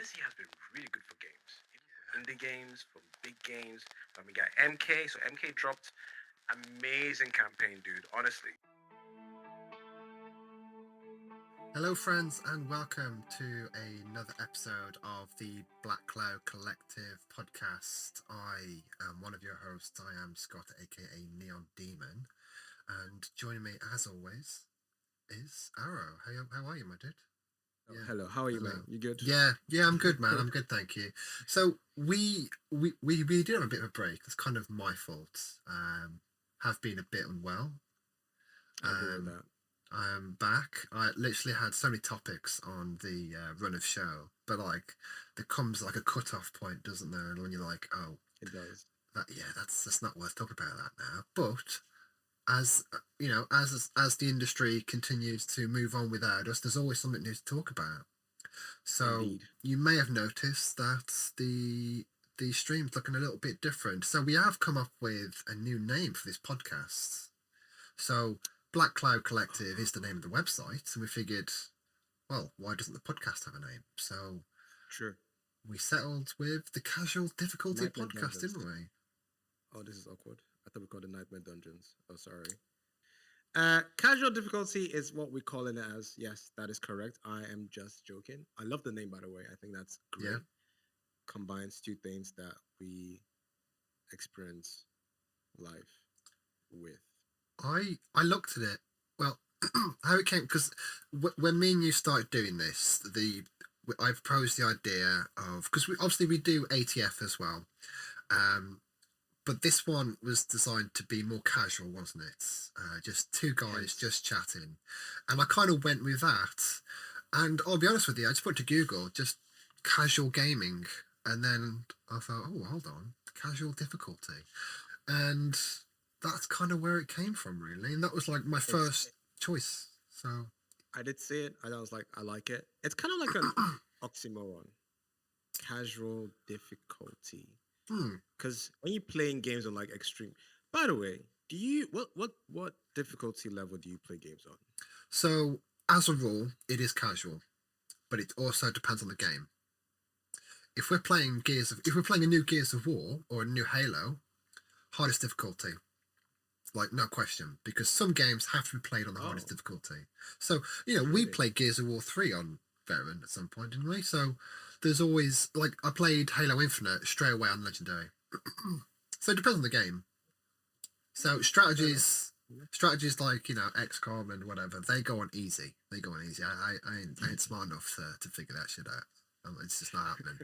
this year has been really good for games. Even for indie games, from big games. We got MK, so MK dropped amazing campaign, dude. Honestly. Hello, friends, and welcome to another episode of the Black Cloud Collective podcast. I am one of your hosts. I am Scott, aka Neon Demon, and joining me, as always, is Arrow. How are you, my dude? Yeah. Hello, how are you, man? You good? Yeah, I'm good, man. I'm good, thank you. So we did have a bit of a break. It's kind of my fault. Have been a bit unwell. I agree with that. I'm back. I literally had so many topics on the run of show, but like there comes like a cut-off point, doesn't there? And when you're like, oh, it does. That's not worth talking about that now. But as you know, as the industry continues to move on without us, there's always something new to talk about. So Indeed. You may have noticed that the stream's looking a little bit different. So we have come up with a new name for this podcast. So Black Cloud Collective is the name of the website, and we figured, well, why doesn't the podcast have a name? So Sure. we settled with the Casual Difficulty Nightmare podcast, Dungeons. didn't we? Oh, this is awkward. I thought we called it Nightmare Dungeons. Oh, sorry. Casual difficulty is what we call it as. Yes, that is correct. I am just joking. I love the name, by the way. I think that's great. Yeah. Combines two things that we experience life with. I looked at it. Well, how it came, because when me and you started doing this, I proposed the idea of, because we do ATF as well, but this one was designed to be more casual, wasn't it? Just two guys just chatting, and I kind of went with that. And I'll be honest with you, I just went to Google just casual gaming, and then I thought, oh, hold on, casual difficulty, and that's kind of where it came from, really. And that was like my first choice. So I did see it, and I was like, I like it. It's kind of like an oxymoron. Casual difficulty. Because when you're playing games on like extreme. By the way, do you what difficulty level do you play games on? So as a rule, it is casual, but it also depends on the game. If we're playing a new Gears of War or a new Halo, hardest difficulty. Like, no question, because some games have to be played on the hardest difficulty. So, we played Gears of War 3 on Veteran at some point, didn't we? So there's always, like, I played Halo Infinite straight away on Legendary. So it depends on the game. So strategies like, XCOM and whatever, they go on easy. I ain't smart enough to figure that shit out. It's just not happening.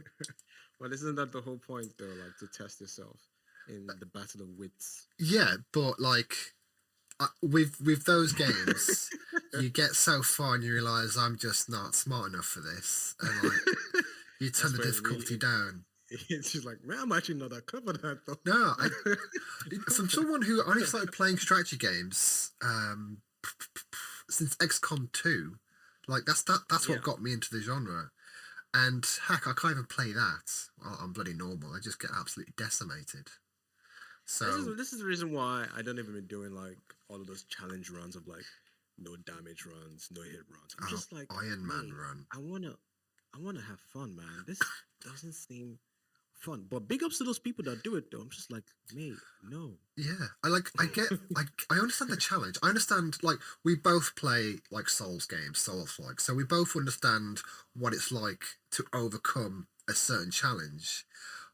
Well, isn't that the whole point, though? Like, to test yourself in the battle of wits. Yeah, but like with those games, you get so far and you realise I'm just not smart enough for this, and like you turn the difficulty down. It's just like, man, I'm actually not that clever at that though. No, from someone who only started playing strategy games since XCOM 2, like that's what got me into the genre. And heck, I can't even play that. Well, I'm bloody normal. I just get absolutely decimated. So this is the reason why I don't even be doing like all of those challenge runs of like no damage runs, no hit runs. I'm just like Iron Man run. I wanna have fun, man. This doesn't seem fun. But big ups to those people that do it though. I'm just like, mate, no. Yeah. I understand the challenge. I understand, like, we both play like Souls games, like, so we both understand what it's like to overcome a certain challenge.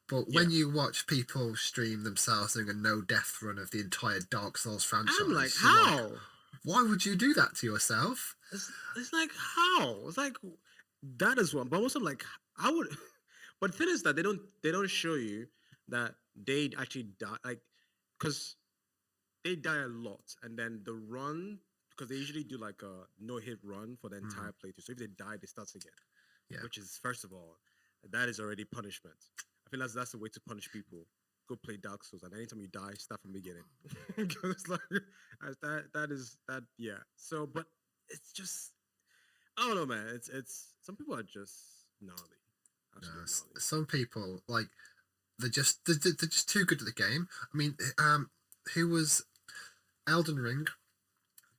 But when you watch people stream themselves doing a no-death run of the entire Dark Souls franchise, I'm like, how? Like, why would you do that to yourself? It's like, how? It's like, that is one. But also, like, I would. But the thing is that they don't show you that they actually die, like, because they die a lot, and then the run, because they usually do like a no-hit run for the entire playthrough. So if they die, they start again. Yeah. Which is, first of all, that is already punishment. I feel that's the way to punish people. Go play Dark Souls, and anytime you die, start from the beginning. Because like that. Yeah. So, but it's just, I don't know, man. It's some people are just gnarly. Some people, like, they're just too good at the game. I mean, who was Elden Ring?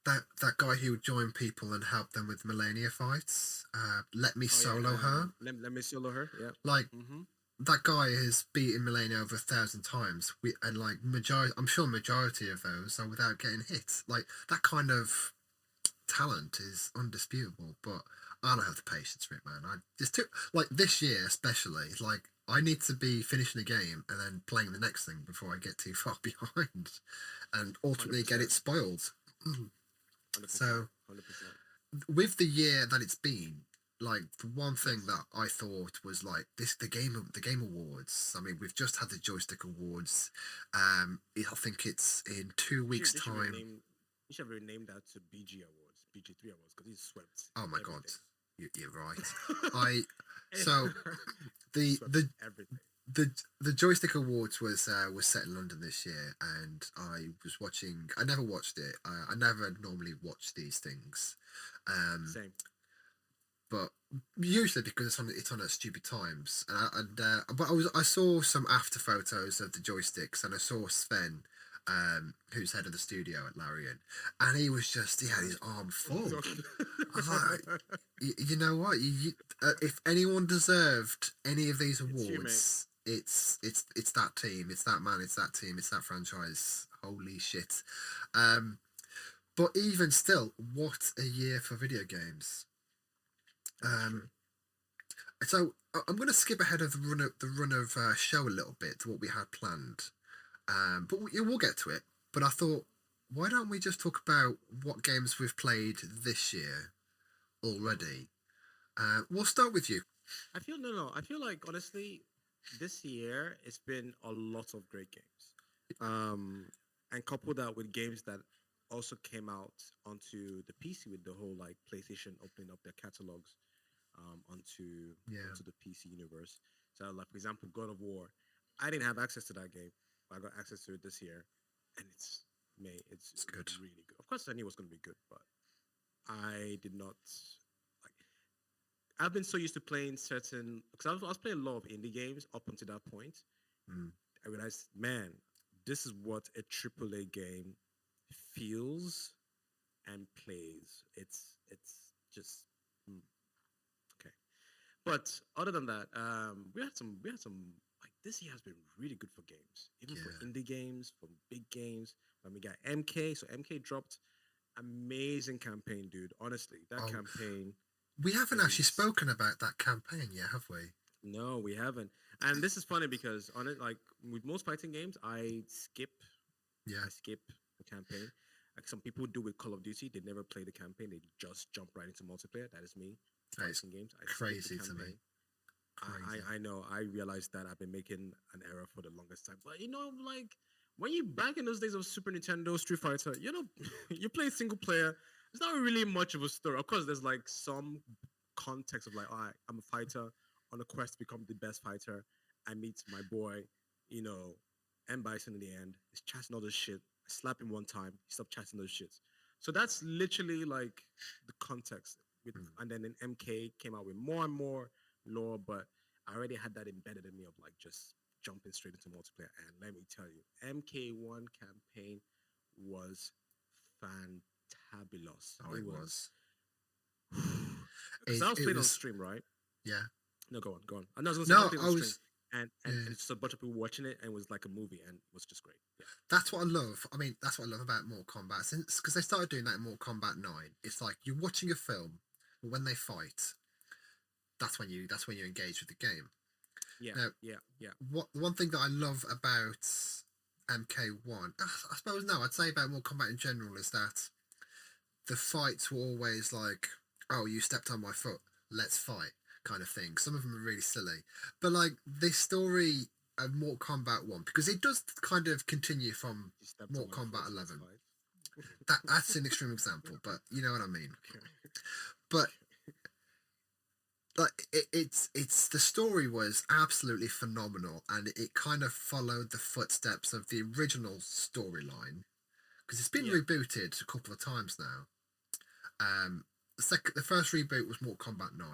that guy who would join people and help them with Millennia fights. Let me Oh yeah, solo her. let me solo her. Yeah. Like Mm-hmm. that guy has beaten Millennia over 1,000 times. And like majority, I'm sure majority of those are without getting hit. Like that kind of talent is undisputable. But I don't have the patience for it, man. I just took like this year especially. Like I need to be finishing a game and then playing the next thing before I get too far behind, and ultimately get 100%. it spoiled. 100%. So 100%. with the year that it's been, like the one thing that I thought was like this the game awards. I mean, we've just had the joystick awards. I think it's in 2 weeks' They should time. rename. You should rename that to BG Awards, BG3 Awards, because he's swept Oh my god, everything. you're right. I so He the swept the everything. the joystick awards was set in London this year, and I was watching. I never watched it. I never normally watch these things. Um, Same. but usually because it's on at stupid times. But I saw some after photos of the joysticks, and I saw Sven, who's head of the studio at Larian, and he had his arm full. I was like, you know what? If anyone deserved any of these It's you, mate. awards, it's that team, it's that man, it's that team, it's that franchise. Holy shit! But even still, what a year for video games. That's Um, true. so I'm going to skip ahead of the run of show a little bit to what we had planned. But we'll get to it. But I thought, why don't we just talk about what games we've played this year already? We'll start with you. I feel no. I feel like honestly, this year it's been a lot of great games. Um, and couple that with games that also came out onto the PC with the whole like PlayStation opening up their catalogs Yeah, onto the PC universe. So like for example, God of War, I didn't have access to that game, but I got access to it this year, and it's good. it's really good. Of course, I knew it was going to be good, but I did not like. I've been so used to playing certain because I was playing a lot of indie games up until that point. Mm, I realized, man, this is what a AAA game feels and plays. It's just mm, okay. But other than that, we had some like this year has been really good for games, even for yeah. indie games, for big games. When we got MK, so MK dropped amazing campaign, dude. Honestly, that Oh, campaign we haven't actually is spoken about that campaign yet, have we? no, we haven't. And this is funny because on it, like with most fighting games, Yeah, I skip the campaign. Like some people do with Call of Duty, they never play the campaign. They just jump right into multiplayer. That is me. that is Fighting games, I skip the crazy to me. campaign. Crazy. I know. I realized that I've been making an error for the longest time. But like when you back in those days of Super Nintendo, Street Fighter, you play single player. There's not really much of a story. Of course, there's like some context of like, all right, I'm a fighter on a quest to become the best fighter. I meet my boy, you know, M Bison in the end. He's chatting all this shit. I slap him one time. He stopped chatting those shits. So that's literally like the context. Mm. And then in MK came out with more and more lore, but I already had that embedded in me of like just jumping straight into multiplayer. And let me tell you, MK1 campaign was fantabulous. Oh, It it was was. because I was It playing on was. stream, right? Yeah. No, go on, go on. I was gonna say I was No, playing I on stream, was. and Yeah. it's just a bunch of people watching it, and it was like a movie, and it was just great. Yeah, That's what I love. I mean, that's what I love about Mortal Kombat. Since because they started doing that in Mortal Kombat 9. It's like you're watching a film, but when they fight, that's when you engage with the game. yeah, Now, yeah, yeah. what one thing that I love about MK1, I suppose no, I'd say about Mortal Kombat in general is that the fights were always like, oh, you stepped on my foot, let's fight, kind of thing. Some of them are really silly, but like this story of Mortal Kombat 1, because it does kind of continue from You stepped on Mortal my foot. Kombat Let's 11. fight. That's an extreme example, but you know what I mean. Okay. But like it's the story was absolutely phenomenal, and it kind of followed the footsteps of the original storyline because it's been Yeah, rebooted a couple of times now. The first reboot was Mortal Kombat 9.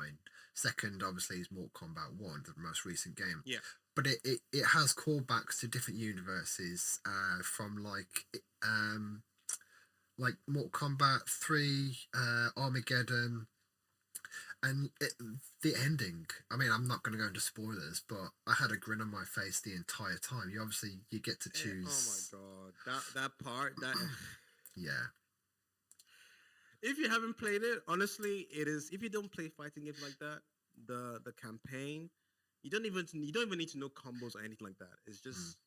Second, obviously, is Mortal Kombat 1, the most recent game. yeah, But it has callbacks to different universes from like like Mortal Kombat 3, Armageddon, and the ending. I mean, I'm not going to go into spoilers, but I had a grin on my face the entire time. You get to Oh my choose. god, that part that Yeah, if you haven't played it, honestly, it is. If you don't play fighting games like that, the campaign, you don't even need to know combos or anything like that. It's mm, just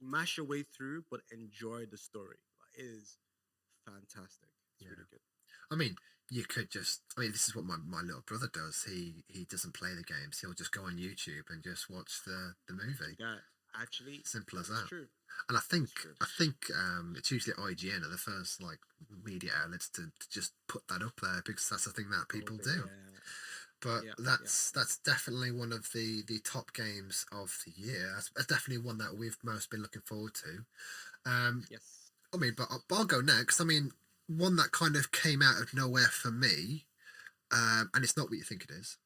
mash your way through, but enjoy the story. Like, it is fantastic. It's yeah. really good. I mean, you could just. I mean, this is what my little brother does. He doesn't play the games. He'll just go on YouTube and just watch the movie. That actually, Simple as that is that. true. And That is true. I think it's usually IGN are the first like media outlets to just put that up there because that's the thing that people Okay, do. yeah, But yeah, yeah. that's definitely one of the top games of the year. That's definitely one that we've most been looking forward to. Yes. I mean, but I'll go next. I mean, one that kind of came out of nowhere for me, and it's not what you think it is.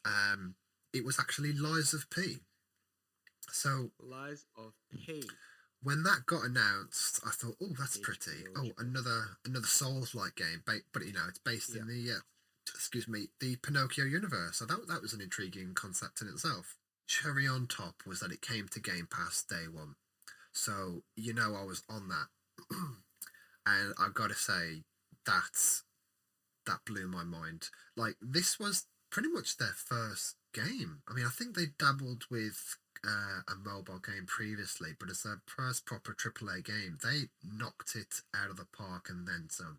Um, it was actually Lies of P. So Lies of P. when that got announced, I thought, oh, that's pretty. HBO Oh, show. another Souls-like game, but it's based Yeah. in the excuse me, the Pinocchio universe. So that was an intriguing concept in itself. Cherry on top was that it came to Game Pass day one, so I was on that, and I've got to say that that blew my mind. Like this was pretty much their first game. I mean, I think they dabbled with a mobile game previously, but as their first proper AAA game, they knocked it out of the park and then some.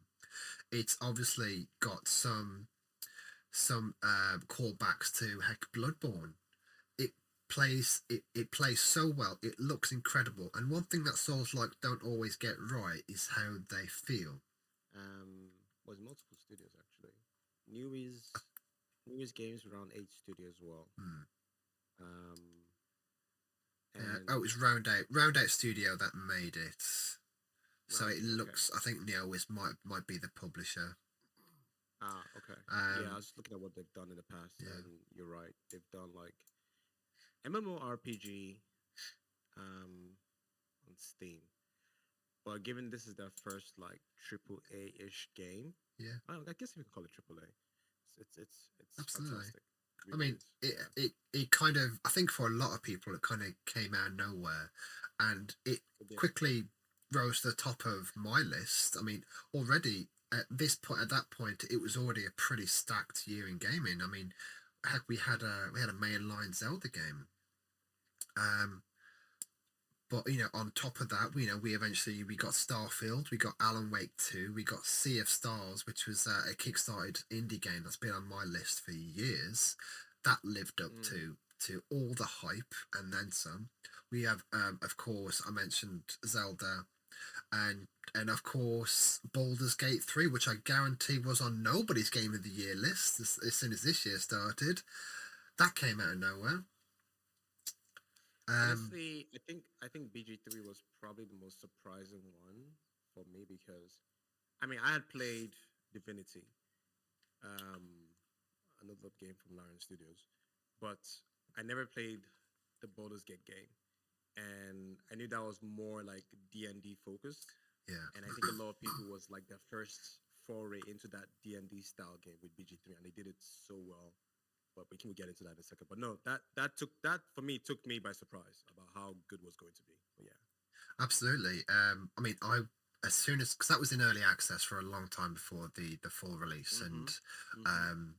It's obviously got some callbacks to heck Bloodborne. It it plays so well. It looks incredible. And one thing that Souls like don't always get right is how they feel. Was multiple studios actually. New is New is games around 8 studios as well. Hmm. Um, Oh, it and was Round Out Studio that made it. So round it okay. looks. I think Neo is might be the publisher. Ah, okay. Yeah, I Um, was looking at what they've done in the past, yeah, and you're right. They've done like MMORPG on Steam. But given this is their first like triple A ish game, yeah, I guess we can call it triple A. It's absolutely. fantastic. It I really mean, is. it, Yeah, it it kind of. I think for a lot of people, it kind of came out of nowhere, and it it did. quickly rose to the top of my list. I mean, already at that point, it was already a pretty stacked year in gaming. I mean, heck, we had a mainline Zelda game. Um, but on top of that, we got Starfield, we got Alan Wake 2, we got Sea of Stars, which was a kickstarted indie game that's been on my list for years. That lived up Mm, to all the hype and then some. We have, of course, I mentioned Zelda, and of course Baldur's Gate 3, which I guarantee was on nobody's Game of the Year list as soon as this year started. That came out of nowhere. Um, Honestly, I think BG3 was probably the most surprising one for me because I mean I had played Divinity, um, another game from Larian Studios, but I never played the Baldur's Gate game, and I knew that was more like D&D focused, yeah, and I think a lot of people was like their first foray into that D&D style game with BG3, and they did it so well. But we can get into that in a second. But no, that for me took me by surprise about how good was going to be. But yeah, absolutely. I mean, I as soon as because that was in early access for a long time before the full release, and mm-hmm, mm-hmm. um,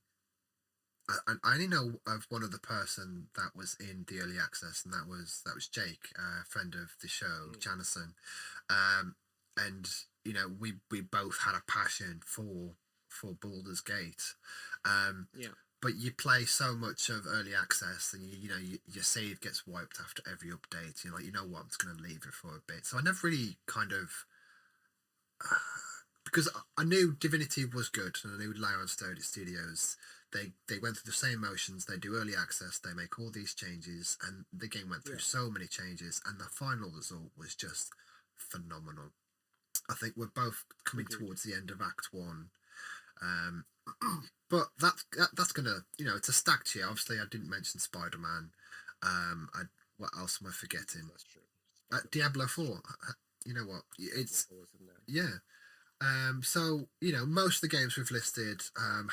I only know of one other person that was in the early access, and that was Jake, a friend of the show, Mm. Janison, um, and we both had a passion for Baldur's Gate, um, Yeah, but you play so much of early access, and your save gets wiped after every update. You're like, what, I'm just going to leave it for a bit. So I never really kind of because I knew Divinity was good, and I knew Larian Studios. They went through the same motions. They do early access. They make all these changes, and the game went through yeah, so many changes, and the final result was just phenomenal. I think we're both coming agreed. towards the end of Act One, um, but that's gonna it's a stacked year. Obviously, I didn't mention Spider Man. What else am I forgetting? That's true. Spider Man, Diablo that's true. 4. You know what? Diablo It's 4 was in there. yeah. So most of the games we've listed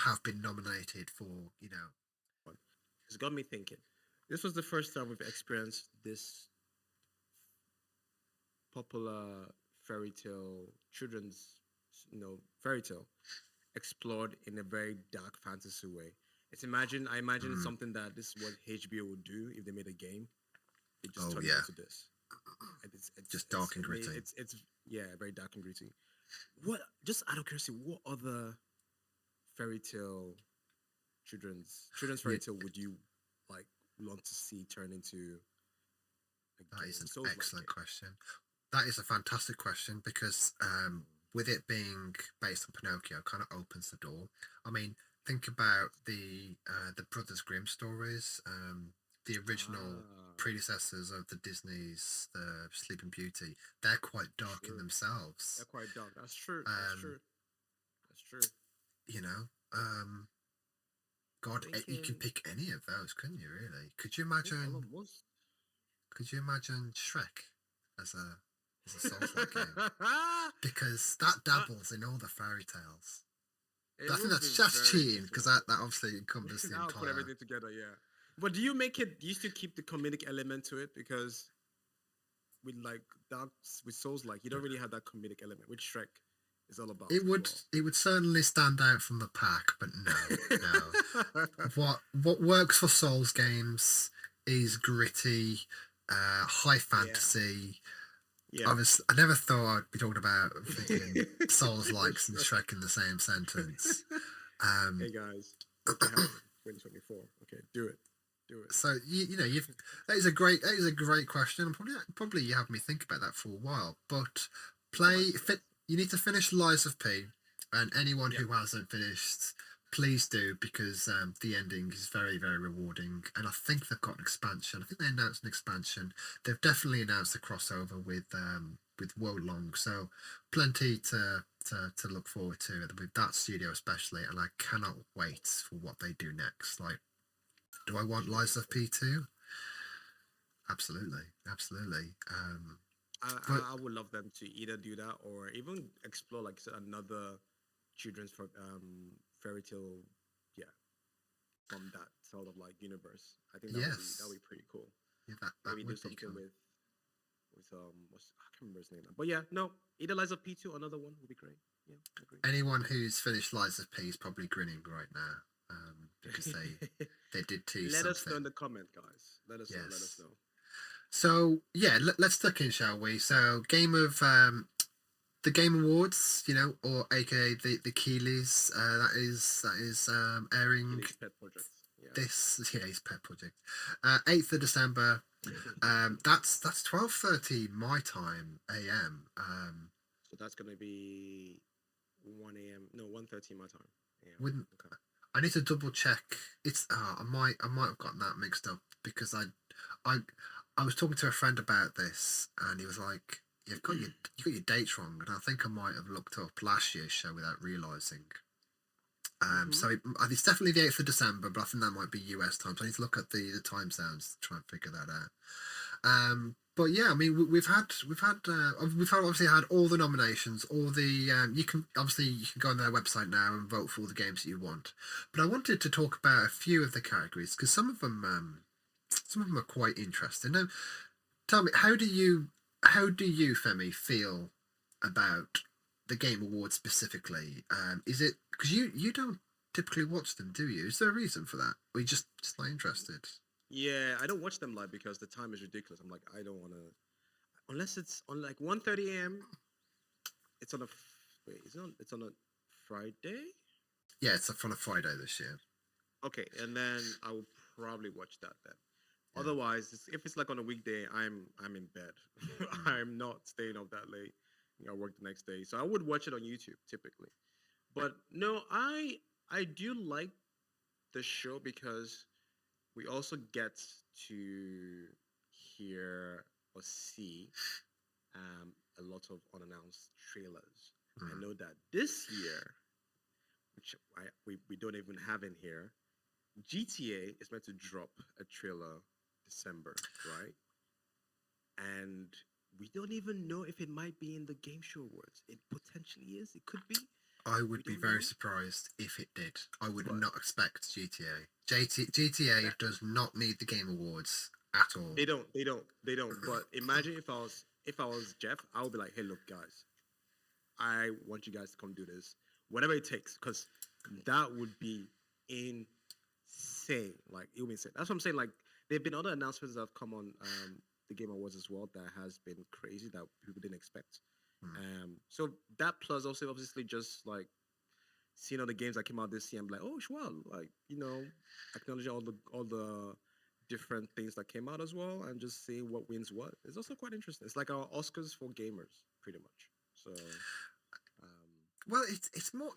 have been nominated for It's got me thinking. This was the first time we've experienced this popular fairy tale, children's, fairy tale explored in a very dark fantasy way. I imagine Mm. something that this is what HBO would do if they made a game. They just Oh turn it yeah, into this. And just dark and I mean, gritty. it's yeah, very dark and gritty. What just out of curiosity, what other fairy tale children's Yeah, fairy tale would you like want to see turn into a that is game? an Souls like excellent game. question. That is a fantastic question because with it being based on Pinocchio, kind of opens the door. I mean, think about the Brothers Grimm stories, the original Ah, predecessors of the Disney's the Sleeping Beauty. They're quite dark in true. They're themselves. quite dark. That's true. That's Um, true. That's true. you know, um, God, you can Thinking, pick any of those, couldn't you? Really? I think all of most. Could you imagine Shrek as a Souls-like game? Because that dabbles in all the fairy tales. It But I think would be that's very cheating because cool. that obviously encompasses the I'll put entire. everything together, yeah. But do you make it? Do you still keep the comedic element to it? Because with like that, with Souls, like you don't really have that comedic element, which Shrek is all about It as would well. it would certainly stand out from the pack, but no. What works for Souls games is gritty, high Yeah, fantasy. yeah. I never thought I'd be talking about freaking Souls With likes and Shrek. Shrek in the same sentence. Um, Hey guys, make it happen. 2024. Okay, do it. Do it. so you've that is a great question. Probably you have me think about that for a while. But Think about it, fit. guys. You need to finish Lies of P, and anyone Yeah. who hasn't finished, please do because the ending is very very rewarding. And I think they've got an expansion. I think they announced an expansion. They've definitely announced a crossover with Wolong. So plenty to look forward to with that studio especially. And I cannot wait for what they do next. Like, do I want Should be Lies of interesting. P2? Absolutely, absolutely. But I would love them to either do that or even explore like another children's fairy tale, yeah, from that sort of like universe. I think that yes, would be pretty cool. yeah, that Maybe do would be something cool. with I can't remember his name now. But yeah, no, either Liza P2 or another one would be great. Yeah, I agree. Anyone who's finished Lies of P is probably grinning right now because they did tease Let us know in something. the comment, guys. Let us know. Let us Yes. know. So yeah, let's tuck in, shall we? So the Game Awards, or AKA the Keeleys, that is airing Achilles pet project. Yeah. this his pet project, 8th of December. That's 12:30 my time AM. So that's gonna be 1 a.m. No, 1:30 my time. Yeah. Wouldn't Okay. I need to double check? It's I might have gotten that mixed up because I I was talking to a friend about this and he was like, you got your dates wrong, and I think I might have looked up last year's show without realizing. Mm-hmm. So it's definitely the 8th of December, but I think that might be US time. So I need to look at the time zones to try and figure that out. But yeah, I mean, we've obviously had all the nominations, all the you can go on their website now and vote for all the games that you want. But I wanted to talk about a few of the categories because some of them are quite interesting. Now, tell me, how do you Femi feel about the Game Awards specifically? Is it because you don't typically watch them, do you? Is there a reason for that? Or you just not interested? Yeah, I don't watch them live because the time is ridiculous. I'm like, I don't want to unless it's on like 1:30 a.m. It's on a wait. It's on a Friday. Yeah, it's on a Friday this year. Okay, and then I will probably watch that then. Yeah. Otherwise, if it's like on a weekday, I'm in bed. I'm not staying up that late. I work the next day, so I would watch it on YouTube typically. But no, I do like the show because we also get to hear or see a lot of unannounced trailers. I Mm. know that this year, which we don't even have in here, GTA is meant to drop a trailer December, right? And we don't even know if it might be in the Game Show Awards. It potentially is. It could be. I We would be don't very know. surprised if it did. I would But not expect GTA. GTA does not need the Game Awards at all. they don't. They don't. They don't. But imagine if I was Jeff, I would be like, hey, look, guys, I want you guys to come do this, whatever it takes, because that would be insane. Like it would be insane. That's what I'm saying. Like there've been other announcements that have come on the Game Awards as well that has been crazy that people didn't expect. Hmm. So that plus also obviously just like seeing all the games that came out this year and be like, oh well, like acknowledging all the different things that came out as well and just seeing what wins what. It's also quite interesting. It's like our Oscars for gamers, pretty much. So Well, it's more.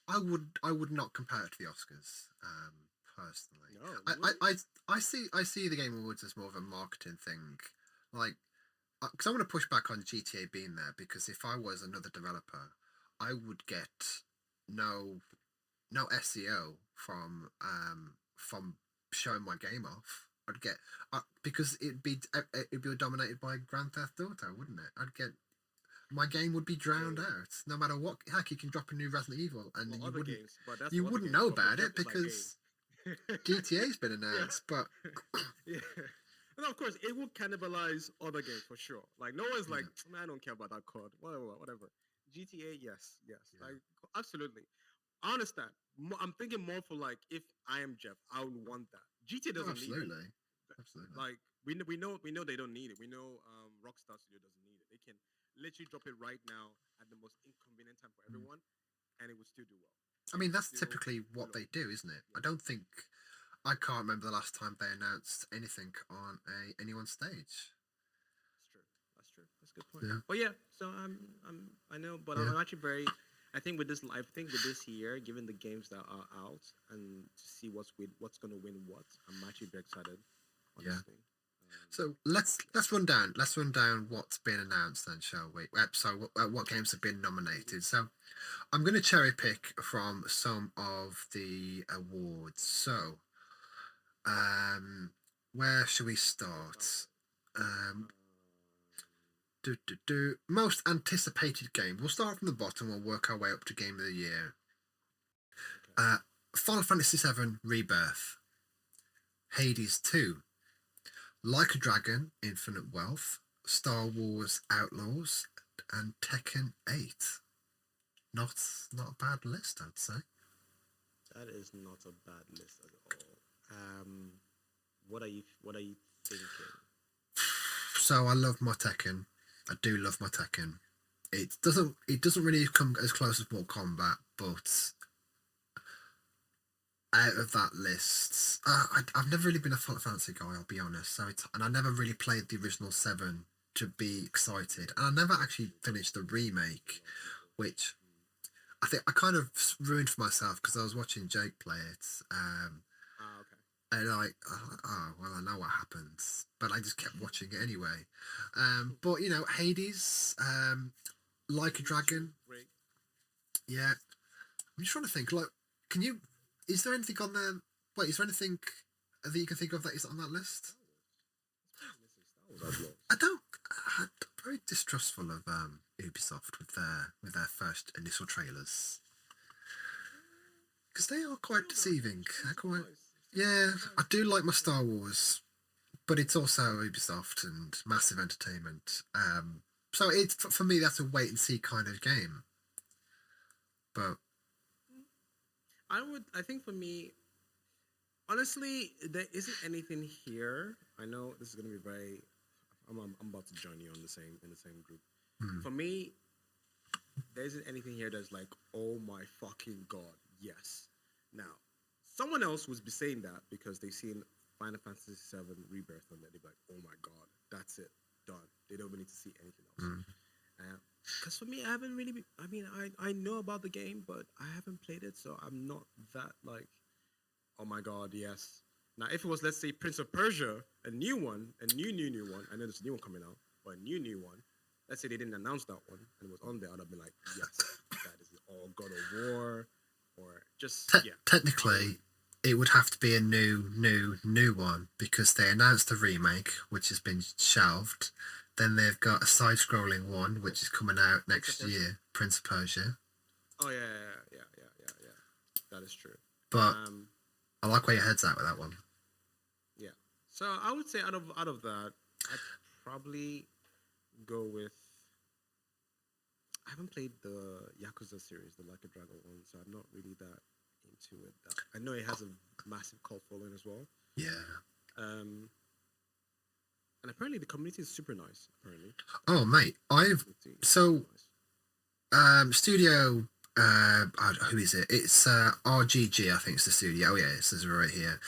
I would not compare it to the Oscars. Personally, no, I, you I, wouldn't? I see the Game Awards as more of a marketing thing, like because I want to push back on GTA being there because if I was another developer, I would get no no SEO from showing my game off. I'd get because it'd be dominated by Grand Theft Auto, wouldn't it? I'd get my game would be drowned True. out no matter what. Heck, you can drop a new Resident Evil and Well, you other wouldn't games, but that's you for other wouldn't games. know But for about Jeff, it it's like, because hey, GTA's been yeah, announced. But yeah. And of course, it will cannibalize other games for sure. Like no one's like, yeah, man, I don't care about that code. Whatever, whatever. GTA, yes, yes, yeah, like absolutely. I understand. I'm thinking more for like if I am Jeff, I would want that. GTA oh, doesn't need it. absolutely, absolutely. Like we know they don't need it. We know Rockstar Studio doesn't need it. They can literally drop it right now at the most inconvenient time for Mm. everyone, and it would still do well. I mean, that's Still typically pull what off. they do, isn't it? I Yeah, don't think I can't remember the last time they announced anything on anyone's stage. that's true. That's true. That's a good point. Yeah, But yeah, so I know, but yeah. I'm actually very. I think with this, I think with this year, given the games that are out, and to see what's gonna win what, I'm actually very excited. Yeah. Honestly. So let's run down what's been announced then, shall we? So what games have been nominated? So I'm going to cherry pick from some of the awards. So um, where should we start? Um, Most anticipated game. We'll start from the bottom. We'll work our way up to game of the year. Okay. Uh, Final Fantasy VII Rebirth, Hades 2, Like a Dragon, Infinite Wealth, Star Wars Outlaws, and Tekken 8. Not a bad list, I'd say. That is not a bad list at all. What are you thinking? So I love my Tekken. I do love my Tekken. It doesn't really come as close as Mortal Kombat, but out of that list, I've never really been a Final Fantasy guy. I'll be honest. And I never really played the original 7 to be excited, and I never actually finished the remake, which I think I kind of ruined for myself because I was watching Jake play it. Okay. And oh well, I know what happens, but I just kept watching it anyway. But Hades, Like a Hades 2, Dragon, great. yeah. I'm just trying to think. Like, can you? Is there anything on there? Wait, is there anything that you can think of that is on that list? Star Wars. Star Wars Outlaws. I don't. I'm very distrustful of Ubisoft with their first initial trailers because they are quite deceiving. They're quite. Yeah, I do like my Star Wars, but it's also Ubisoft and massive entertainment. So it's for me that's a wait and see kind of game. But I think for me, honestly, there isn't anything here. I know this is gonna be very. I'm about to join you on the same group. hmm, For me, there isn't anything here that's like, oh my fucking god, yes. Now, someone else would be saying that because they've seen Final Fantasy VII Rebirth on there. They're like, oh my god, that's it, done. They don't really need to see anything else. hmm. Because for me, I haven't really. I mean, I know about the game, but I haven't played it, so I'm not that like, oh my god, yes. Now, if it was, let's say, Prince of Persia, a new one, a new one, I know there's a new one coming out, but a new one. Let's say they didn't announce that one and it was on there, I'd have been like, yes, that is all God of War, or just yeah. Technically, it would have to be a new one because they announced a remake, which has been shelved. Then they've got a side-scrolling one, which is coming out next Persia? year, Prince of Persia. Oh yeah. That is true. But Um, I like where your head's at with that one. yeah. So I would say out of that, I'd probably go with. I haven't played the Yakuza series, the Like a Dragon one, so I'm not really that into it. I know it has a massive cult following as well. Yeah. Um, and apparently the community is super nice. Apparently. Oh, mate, I've Community is so super nice. studio. Who is it? It's RGG, I think it's the studio. Oh yeah, it says it right here.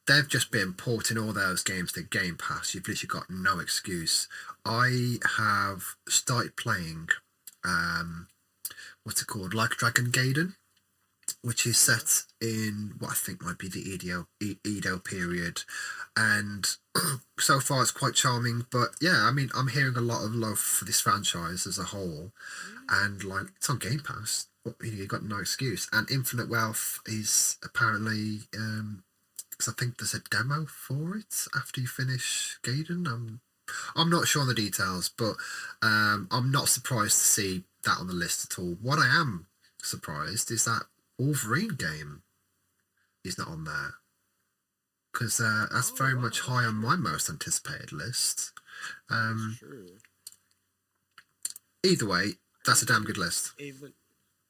They've just been porting all those games to Game Pass. You've literally got no excuse. I have started playing, what's it called? Like Dragon Gaiden, which is set in what I think might be the Edo period, and so far it's quite charming. But yeah, I mean, I'm hearing a lot of love for this franchise as a whole, and like it's on Game Pass. You've got no excuse. And Infinite Wealth is apparently, because I think there's a demo for it after you finish Gaiden. I'm not sure on the details, but I'm not surprised to see that on the list at all. What I am surprised is that Wolverine game is not on there, because that's very Wow, much that's high on true. my most anticipated list. That's true. Either way, that's a damn Even good list.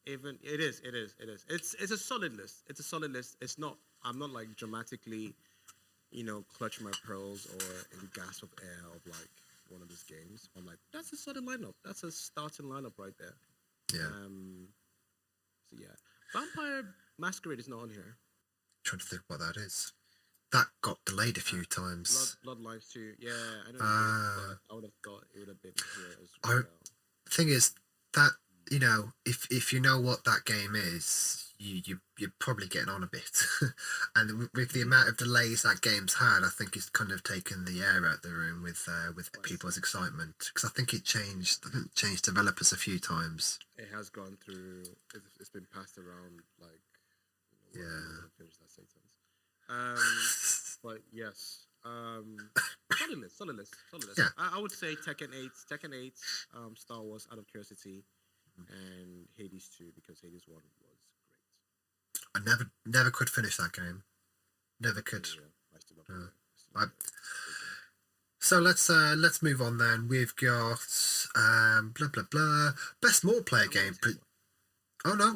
even it is it's a solid list. It's a solid list. It's not. I'm not like dramatically, clutch my pearls or in gasp of air of like one of these games. I'm like, that's a solid lineup. That's a starting lineup right there. Yeah, So yeah, Vampire Masquerade is not on here. trying to think what that is. That got delayed a few times. Bloodlines too. Yeah, I know it did, Ah. but I would have thought it would have been here as I well. thing is that if you know what that game is, you're probably getting on a bit, and with the amount of delays that game's had, I think it's kind of taken the air out of the room with people's excitement, because I think it changed developers a few times. It has gone through. It's been passed around like. Yeah. Finish that sentence. But yes. Solid list. Yeah. I would say Tekken 8, Star Wars Out of Curiosity, and Hades 2 because Hades 1 was great. I never could finish that game. Never could. Yeah, I still love Yeah. it. I still love it. So let's move on then. We've got blah blah blah. Best multiplayer game. Oh no,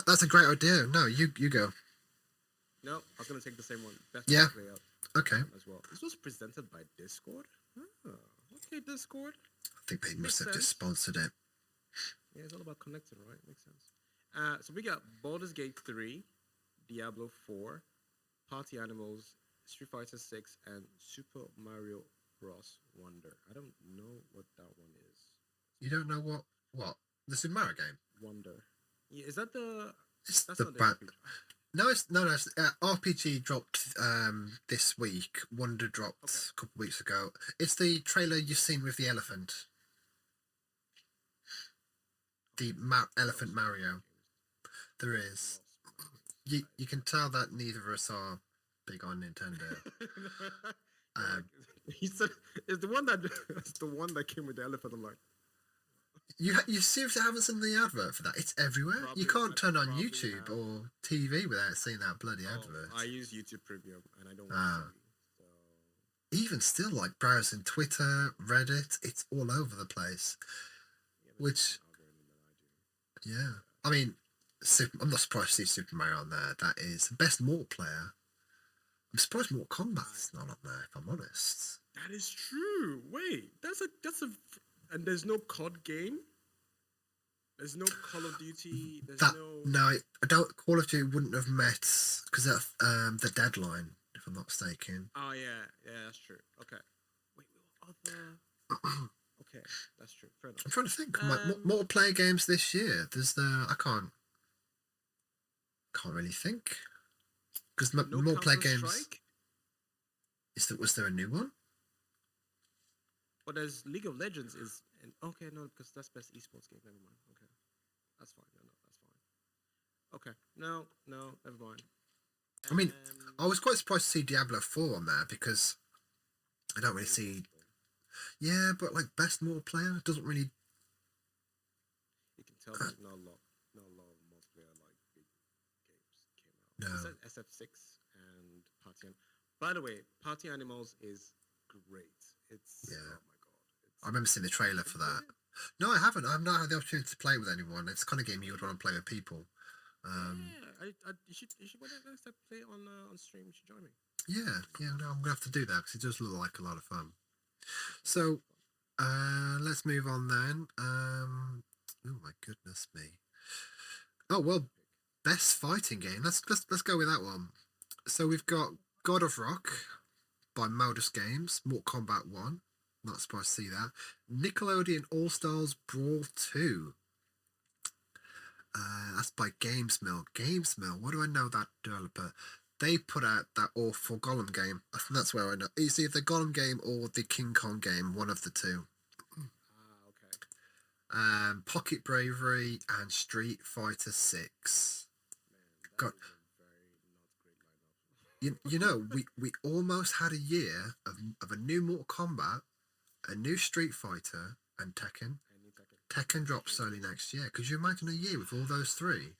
that's a great idea. No, you go. No, I was gonna take the same one. Best Yeah. player Okay. as well. This was presented by Discord. Oh, okay, Discord. I think they must have Makes just sense. sponsored it. Yeah, it's all about connecting, right? Makes sense. So we got Baldur's Gate 3, Diablo 4, Party Animals, Street Fighter 6, and Super Mario Bros. Wonder. I don't know what that one is. You don't know what the Super Mario game? Wonder. Yeah, is that the? It's That's the not the ba- RPG. No, it's RPG dropped this week. Wonder dropped Okay. a couple of weeks ago. It's the trailer you've seen with the elephant. The elephant Mario. There is. You can tell that neither of us are big on Nintendo. He said it's the one that it's the one that came with the elephant. I'm like, You seriously haven't seen the advert for that? It's everywhere. Probably- You can't turn on probably YouTube have. or TV without seeing that bloody oh, advert. I use YouTube Premium and I don't Ah. watch TV. So Even still, like browsing Twitter, Reddit, it's all over the place. yeah, there's Which, an algorithm that I do. yeah, I mean, I'm not surprised to see Super Mario on there. That is best multiplayer. I'm surprised Mortal Kombat's not on there. If I'm honest. That is true. Wait, that's a and there's no COD game. There's no Call of Duty. There's No, I don't. Call of Duty wouldn't have met because of the deadline. If I'm not mistaken. Oh yeah, that's true. Okay. Wait, what other? Okay, that's true. Fair enough. I'm trying to think. Like, Um, multiplayer games this year. There's I can't really think because No multiplayer games. Counter-Strike? Was there a new one? But there's League of Legends okay, no, because that's best esports game. Never mind. Okay, that's fine. No, that's fine. Okay, no, never mind. I mean, I was quite surprised to see Diablo 4 on there because I don't really see. Yeah, but like best multiplayer doesn't really. You can tell there's not a lot of multiplayer like big games came out. No. Besides SF6 and Party. By the way, Party Animals is great. It's Yeah. oh my god. I remember seeing the trailer Have for you played that. it? No, I haven't. I've not had the opportunity to play with anyone. It's the kind of game you would want to play with people. Yeah, you should when next time play on stream. You should join me. Yeah. No, I'm gonna have to do that because it does look like a lot of fun. So, let's move on then. Oh my goodness me. Oh well, best fighting game. Let's go with that one. So we've got God of Rock by Modus Games, Mortal Kombat 1. Not surprised to see that. Nickelodeon All Stars Brawl 2. That's by Gamesmill. Gamesmill, what do I know that developer? They put out that awful Gollum game. I think that's where I know. It's either the Gollum game or the King Kong game, one of the two. Okay. Pocket Bravery and Street Fighter 6. Man, God, that is a very not great lineup. you know, we almost had a year of a new Mortal Kombat, a new Street Fighter, and Tekken. I need Tekken. Tekken drops early next year. Could you imagine a year with all those three?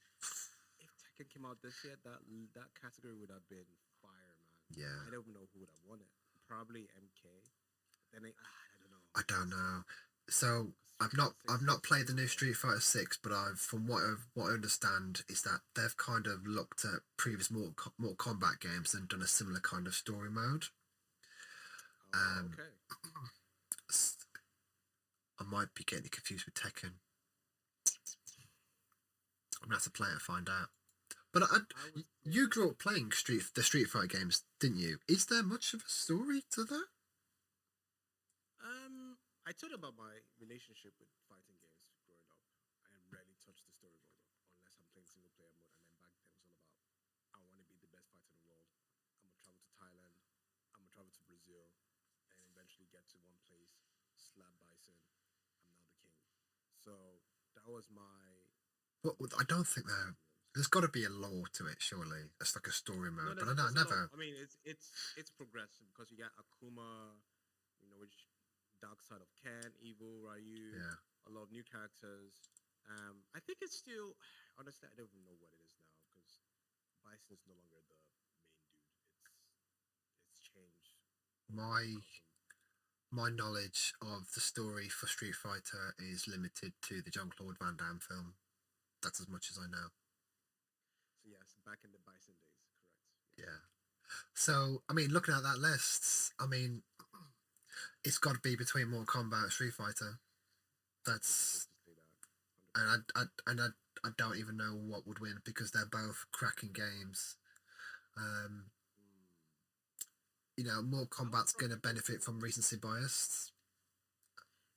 If Tekken came out this year, that category would have been fire, man. Yeah. I don't even know who would have won it. Probably MK. Then I don't know. I don't know. So I've not played the new Street Fighter 6, but from what I understand is that they've kind of looked at previous Mortal Kombat games and done a similar kind of story mode. Oh, okay. I might be getting confused with Tekken. I'm gonna have to play it and find out. But you grew up playing the Street Fighter games, didn't you? Is there much of a story to that? I told you about my relationship with fighting games growing up. I rarely touched the story mode unless I'm playing single player mode. And then back then it was all about I want to be the best fighter in the world. I'm gonna travel to Thailand. I'm gonna travel to Brazil, and eventually get to one place, slap Bison. I'm now the king. So that was my But I don't think fighting games. there's got to be a lore to it, surely. It's like a story No, mode. no, But I there's a lot. never. I mean, it's progressive because you got Akuma, which Dark Side of Ken, Evil, Ryu, Yeah. a lot of new characters. I think it's still honestly I don't even know what it is now because Bison is no longer the main dude. It's changed. My Because my knowledge of the story for Street Fighter is limited to the Jean Claude Van Damme film. That's as much as I know. so yes, back in the Bison days, correct? Yeah. So I mean, looking at that list, I mean, it's got to be between Mortal Kombat and Street Fighter. That's Let's just say that. 100%. I don't even know what would win because they're both cracking games. Um, Mortal Kombat's going to benefit from recency bias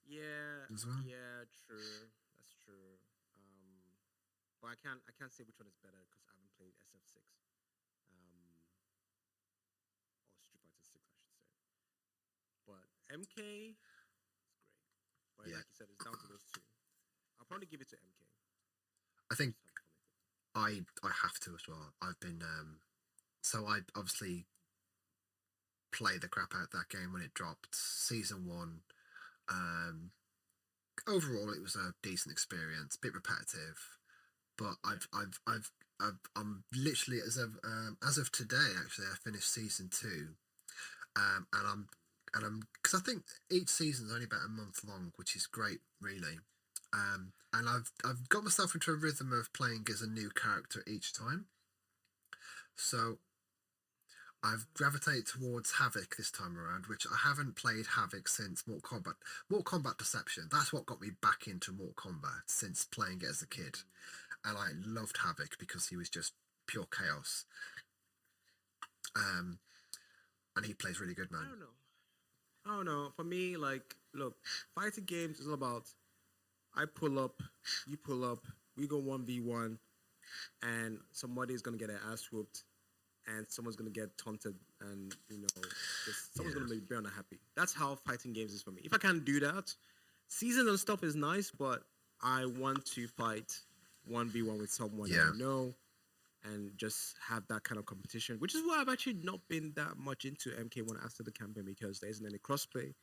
Yeah, as well. yeah, true. That's true. But I can't say which one is better because I haven't played SF6. Or Street Fighter 6, I should say. But MK is great. But Yeah. like you said, it's down to those two. I'll probably give it to MK. I think Just have fun with it. I have to as well. I've been so I obviously played the crap out of that game when it dropped season one. Overall, it was a decent experience, bit repetitive, but I'm literally as of today actually I finished season two, and I'm because I think each season's only about a month long, which is great really. And I've got myself into a rhythm of playing as a new character each time. So I've gravitated towards Havoc this time around, which I haven't played Havoc since Mortal Kombat. Mortal Kombat Deception. That's what got me back into Mortal Kombat since playing it as a kid. And I loved Havoc because he was just pure chaos. And he plays really good, I man. don't know. I don't know. For me, like, look, fighting games is all about I pull up, you pull up, we go 1v1, and somebody's gonna get their ass whooped, and someone's gonna get taunted, and someone's gonna be very unhappy. That's how fighting games is for me. If I can't do that, seasons and stuff is nice, but I want to fight 1v1 with someone Yeah. I know, and just have that kind of competition. Which is why I've actually not been that much into MK1 after the campaign because there isn't any crossplay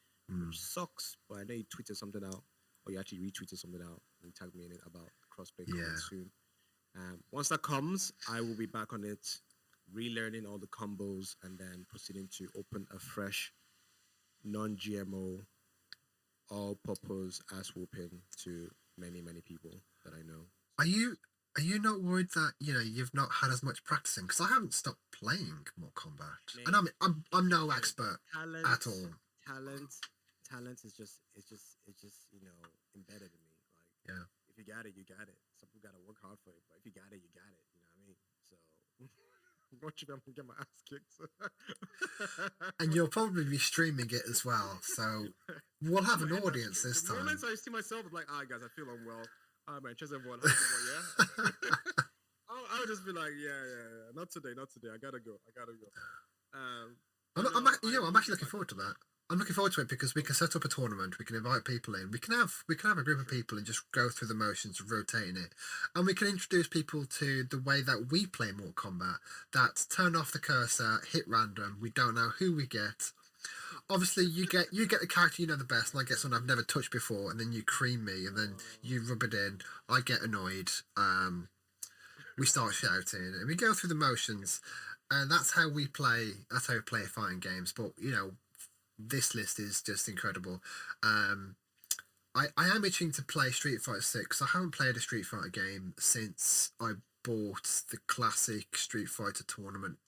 sucks. But I know you tweeted something out, or you actually retweeted something out and tagged me in it about crossplay coming Yeah. soon. Once that comes, I will be back on it, relearning all the combos, and then proceeding to open a fresh, non-GMO, all-purpose ass whooping to many people that I know. Are you not worried that you've not had as much practicing? Because I haven't stopped playing Mortal Kombat, and I'm no expert Talent, at all. talent, talent is just embedded in me. Like, Yeah. if you got it, you got it. Some people gotta work hard for it, but if you got it, you got it. You know what I mean? So, watch if I'm gonna get my ass kicked. And you'll probably be streaming it as well, so we'll have an audience this The time. moments I see myself, I'm like, guys, I feel unwell. Man, just everyone, yeah. I'll just be like, yeah. Not today. I gotta go. I'm actually looking forward to that. I'm looking forward to it because we can set up a tournament. We can invite people in. We can have a group of people and just go through the motions of rotating it, and we can introduce people to the way that we play Mortal Kombat. That's turn off the cursor, hit random. We don't know who we get. Obviously, you get the character you know the best, and I get someone I've never touched before, and then you cream me, and then you rub it in. I get annoyed. We start shouting, and we go through the motions, and that's how we play. That's how we play fighting games. But this list is just incredible. I am itching to play Street Fighter 6. I haven't played a Street Fighter game since I bought the classic Street Fighter tournament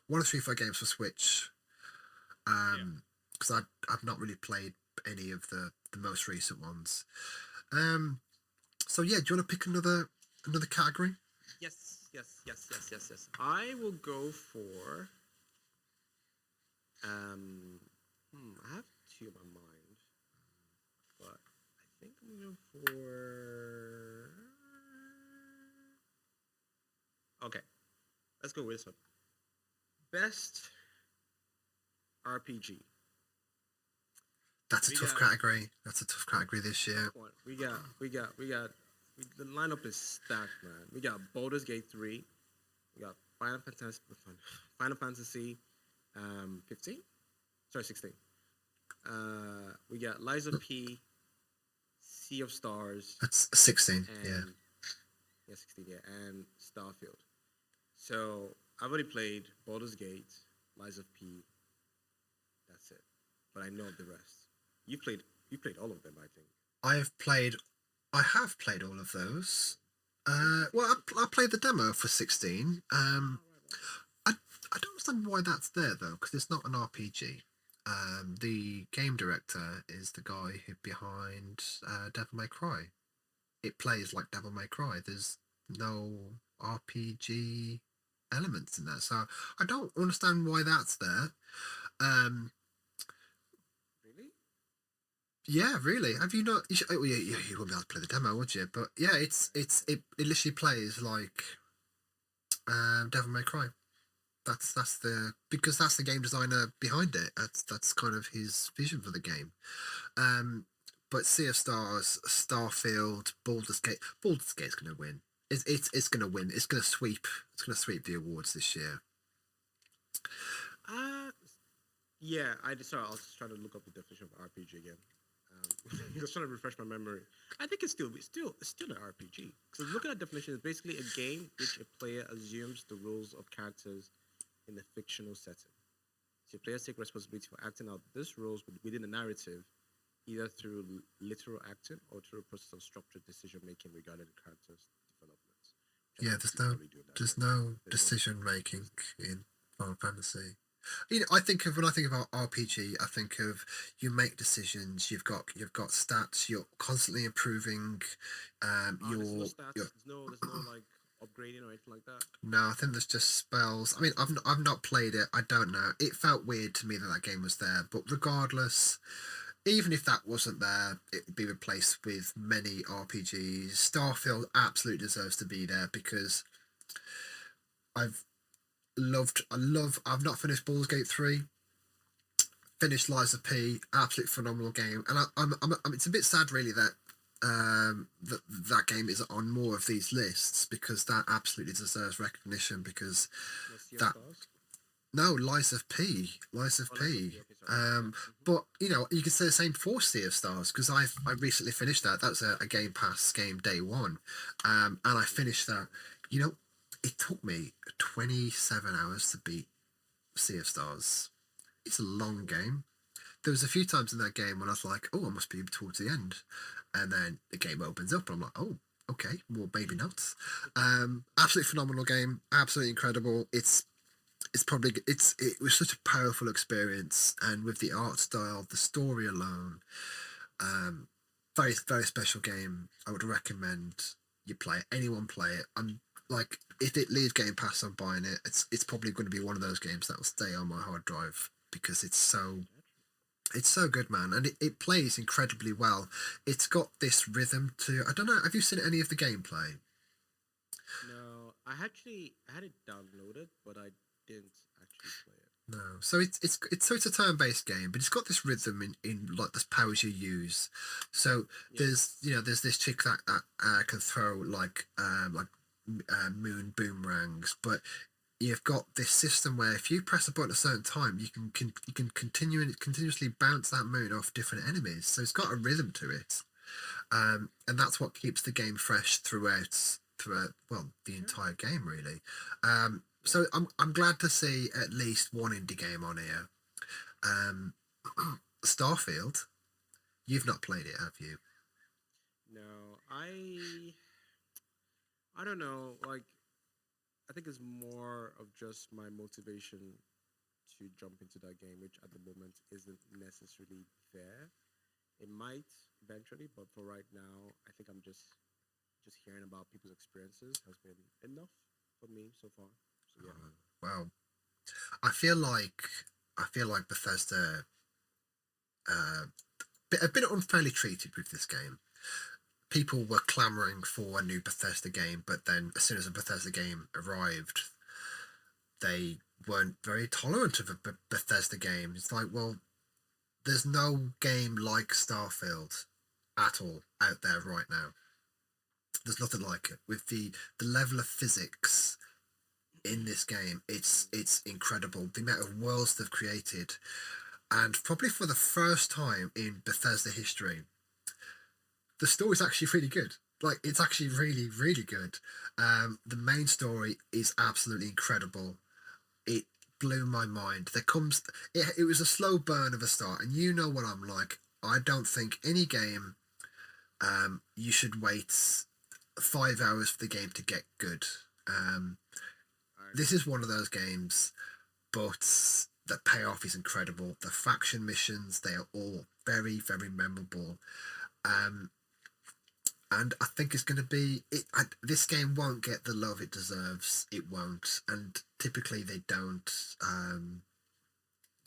one of the Street Fighter games for Switch. Because I've not really played any of the most recent ones. So yeah, do you want to pick another category? Yes. I will go for. I have two in my mind, but I think I'm going for. Okay, let's go with this one. Best RPG. That's a tough category. That's a tough category this year. We got. The lineup is stacked, man. We got Baldur's Gate 3. We got Final Fantasy 15? Sorry, 16. We got Lies of P, Sea of Stars. That's 16, and, yeah. Yeah, 16, yeah, and Starfield. So I've already played Baldur's Gate, Lies of P. That's it. But I know the rest. You played all of them, I think. I have played all of those. Well, I played the demo for 16. I don't understand why that's there though, because it's not an RPG. The game director is the guy who behind Devil May Cry. It plays like Devil May Cry. There's no RPG elements in there, so I don't understand why that's there. Really? Yeah, really. Have you not? You wouldn't be able to play the demo, would you? But yeah, it literally plays like Devil May Cry. That's because that's the game designer behind it. That's kind of his vision for the game. But Sea of Stars, Starfield, Baldur's Gate's going to win. It's going to win. It's going to sweep. It's going to sweep the awards this year. Yeah. I was just trying to look up the definition of RPG again. Just trying to refresh my memory. I think it's still an RPG. So looking at definition, it's basically a game which a player assumes the roles of characters in a fictional setting. So players take responsibility for acting out these roles within a narrative, either through literal acting or through a process of structured decision making regarding the character's development. Yeah, there's no decision making in Final Fantasy. When I think of RPG, I think of you make decisions. You've got stats. You're constantly improving. There's no stats. There's no like upgrading or anything like that. No, I think there's just spells. I mean, I've not played it. I don't know. It felt weird to me that game was there. But regardless, even if that wasn't there, it would be replaced with many RPGs. Starfield absolutely deserves to be there because I've not finished Baldur's Gate 3. Finished Lies of P, absolute phenomenal game, and I'm it's a bit sad really that that game is on more of these lists because that absolutely deserves recognition because No, Lies of P. Lies of Oh, Lies of P. P. Okay, sorry. Yeah. But you know, you could say the same for Sea of Stars because I recently finished that. That was a Game Pass game day one, and I finished that. You know, it took me 27 hours to beat Sea of Stars. It's a long game. There was a few times in that game when I was like, oh, I must be towards the end, and then the game opens up, and I'm like, oh, okay, well, maybe not. Absolutely phenomenal game, absolutely incredible. It's probably it was such a powerful experience, and with the art style, the story alone, um, very special game. I would recommend you play it. Anyone play it. I'm like, if it leaves Game Pass, I'm buying it. It's probably going to be one of those games that will stay on my hard drive because it's so good, man, and it plays incredibly well. It's got this rhythm to. I don't know. Have you seen any of the gameplay? No, I had it downloaded, but I didn't actually play it. No. So it's a turn-based game, but it's got this rhythm in like the powers you use. So Yeah. there's this chick that can throw moon boomerangs, but you've got this system where if you press a button at a certain time, you can continuously bounce that moon off different enemies. So it's got a rhythm to it, and that's what keeps the game fresh throughout well the entire game really. Yeah. So I'm glad to see at least one indie game on here. Um, Starfield, you've not played it, have you? No, I don't know. Like, I think it's more of just my motivation to jump into that game, which at the moment isn't necessarily there. It might eventually, but for right now, I think I'm just hearing about people's experiences has been enough for me so far. So yeah. Well, I feel like Bethesda uh, have been unfairly treated with this game. People were clamoring for a new Bethesda game, but then as soon as a Bethesda game arrived, they weren't very tolerant of a Bethesda game. It's like, well, there's no game like Starfield at all out there right now. There's nothing like it. With the level of physics in this game, it's incredible. The amount of worlds they've created, and probably for the first time in Bethesda history, the story's actually really good. Like, it's actually really, really good. The main story is absolutely incredible. It blew my mind. It was a slow burn of a start, and you know what I'm like. I don't think any game you should wait 5 hours for the game to get good. Um, I this agree. is one of those games, but the payoff is incredible. The faction missions, they are all very, very memorable. Um, and I think it's going to be this game won't get the love it deserves. It won't, and typically they don't.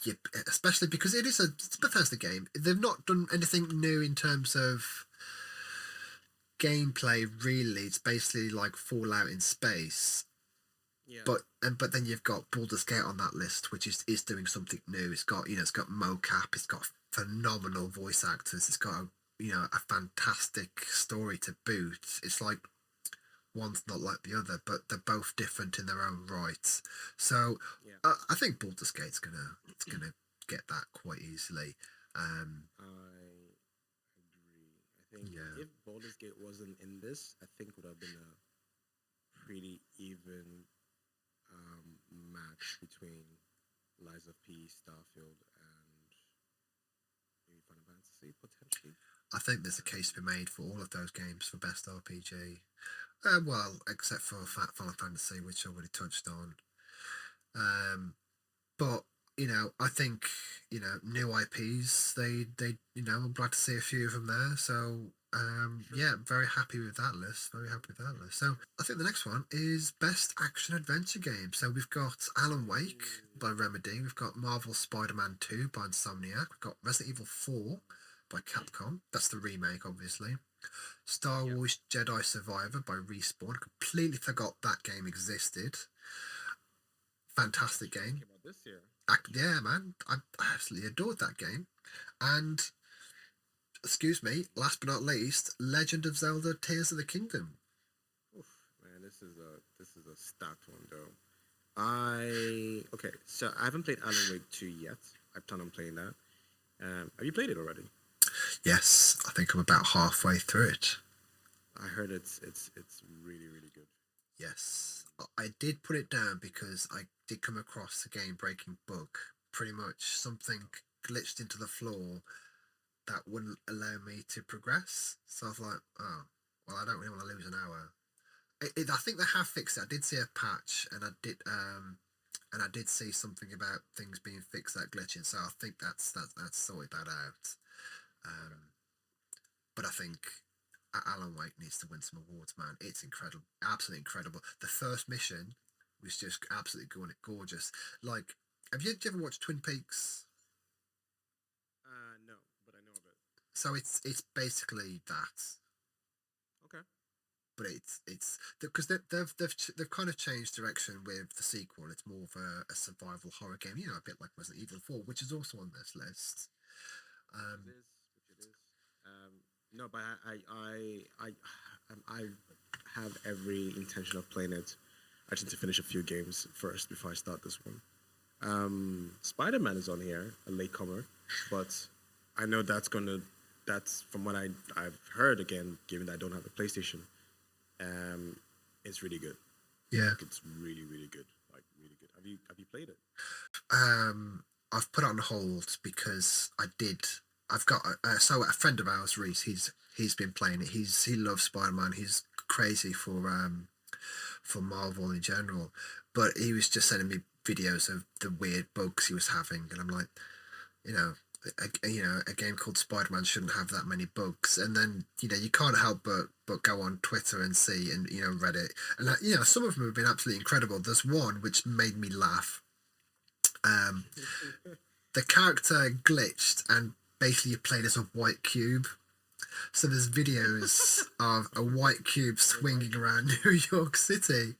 Yeah, especially because it's a Bethesda game. They've not done anything new in terms of gameplay. Really, it's basically like Fallout in space. Yeah. But then you've got Baldur's Gate on that list, which is doing something new. It's got mocap. It's got phenomenal voice actors. It's got a fantastic story to boot. It's like one's not like the other, but they're both different in their own right. So Yeah. I think Baldur's Gate's gonna get that quite easily. Um, I agree. I think yeah, if Baldur's Gate wasn't in this, I think it would have been a pretty even match between Lies of P, Starfield, and maybe Final Fantasy potentially. I think there's a case to be made for all of those games for best RPG. Well, except for Final Fantasy, which I already touched on. Um, but I think new IPs. I'm glad to see a few of them there. So True. yeah, very happy with that list. Very happy with that list. So I think the next one is best action adventure game. So we've got Alan Wake Ooh. by Remedy. We've got Marvel Spider-Man 2 by Insomniac. We've got Resident Evil 4 by Capcom. That's the remake, obviously. Star Yeah. Wars Jedi Survivor by Respawn. Completely forgot that game existed. Fantastic This just game. came out this year, actually. Yeah, man, I absolutely adored that game. And excuse me, last but not least, Legend of Zelda: Tears of the Kingdom. Oof, man, this is a stacked one though. Okay, so I haven't played Alan Wake 2 yet. I plan on playing that. Have you played it already? Yes, I think I'm about halfway through it. I heard it's really really good. Yes, I did put it down because I did come across a game-breaking bug. Pretty much something glitched into the floor that wouldn't allow me to progress. So I was like, oh, well, I don't really want to lose an hour. I think they have fixed it. I did see a patch, and I did see something about things being fixed that glitching. So I think that's sorted that out. Um, but I think Alan Wake needs to win some awards, man. It's incredible, absolutely incredible. The first mission was just absolutely gorgeous. Like, did you ever watch Twin Peaks? No, but I know of it. So it's basically that, Okay. but it's because they've kind of changed direction with the sequel. It's more of a survival horror game, a bit like Resident Evil 4, which is also on this list. Which Um, it is, which it is. No, but I have every intention of playing it. I just need to finish a few games first before I start this one. Spider Man is on here, a latecomer, but I know that's from what I've heard again, given that I don't have a PlayStation. Um, it's really good. yeah, Like it's really really good. Like really good. Have you played it? I've put it on hold because I did. I've got so a friend of ours, Reese. He's been playing it. He loves Spider Man. He's crazy for Marvel in general. But he was just sending me videos of the weird bugs he was having, and I'm like, you know, a game called Spider Man shouldn't have that many bugs. And then you can't help but go on Twitter and see, and Reddit, and some of them have been absolutely incredible. There's one which made me laugh. Um, the character glitched and basically you played as a white cube. So there's videos of a white cube swinging around New York City,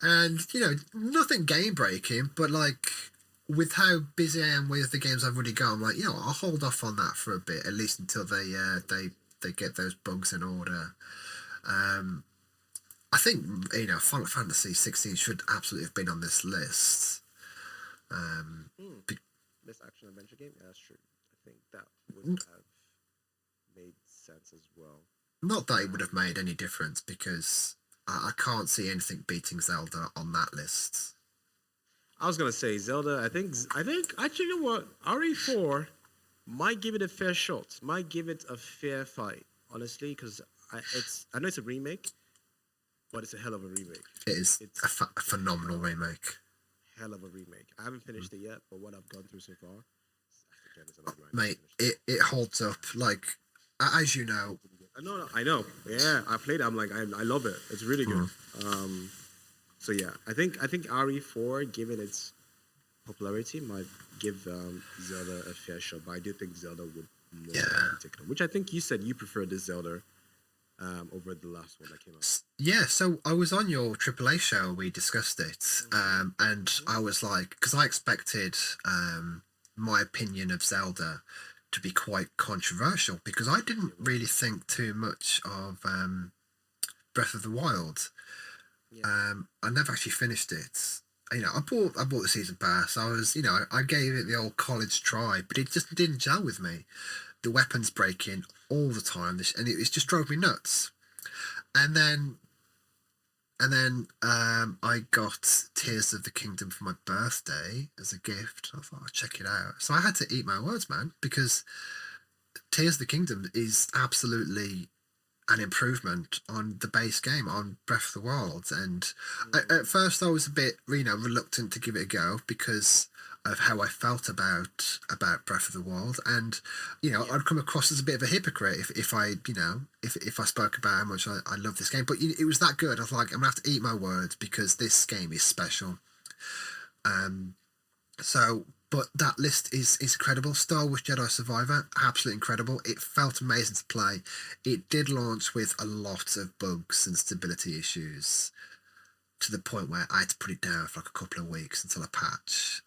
and nothing game breaking, but like with how busy I am with the games I've already got, I'm like, I'll hold off on that for a bit, at least until they get those bugs in order. Um, I think Final Fantasy 16 should absolutely have been on this list. Um, Hmm. be- Best action adventure game. Yeah, that's true. I think that would have made sense as well. Not that it would have made any difference because I can't see anything beating Zelda on that list. I was gonna say Zelda. I think actually, you know what? RE4 might give it a fair shot. Might give it a fair fight. Honestly, because I know it's a remake, but it's a hell of a remake. It is It's a phenomenal remake. hell of a remake. I haven't finished it yet, but what I've gone through so far, again, it's another grind. Mate, it holds up. Like, as you know, I know. Yeah, I played it. I'm like, I love it. It's really good. So yeah, I think RE4, given its popularity, might give Zelda a fair shot. But I do think Zelda would more Yeah. likely take it on. Which I think you said you preferred this Zelda over the last one that came out. Yeah, so I was on your AAA show, we discussed it, and I was like, because I expected my opinion of Zelda to be quite controversial, because I didn't really think too much of Breath of the Wild. Yeah. I never actually finished it. I bought the season pass. I gave it the old college try, but it just didn't gel with me. The weapons breaking all the time, and it just drove me nuts. And then I got Tears of the Kingdom for my birthday as a gift. I thought I'd check it out. So I had to eat my words, man, because Tears of the Kingdom is absolutely an improvement on the base game, on Breath of the Wild. And at first I was a bit, reluctant to give it a go because of how I felt about Breath of the Wild, and I'd come across as a bit of a hypocrite if I spoke about how much I love this game. But it was that good. I was like, I'm gonna have to eat my words because this game is special. Um, but that list is incredible. Star Wars Jedi Survivor, absolutely incredible. It felt amazing to play. It did launch with a lot of bugs and stability issues, to the point where I had to put it down for like a couple of weeks until a patch.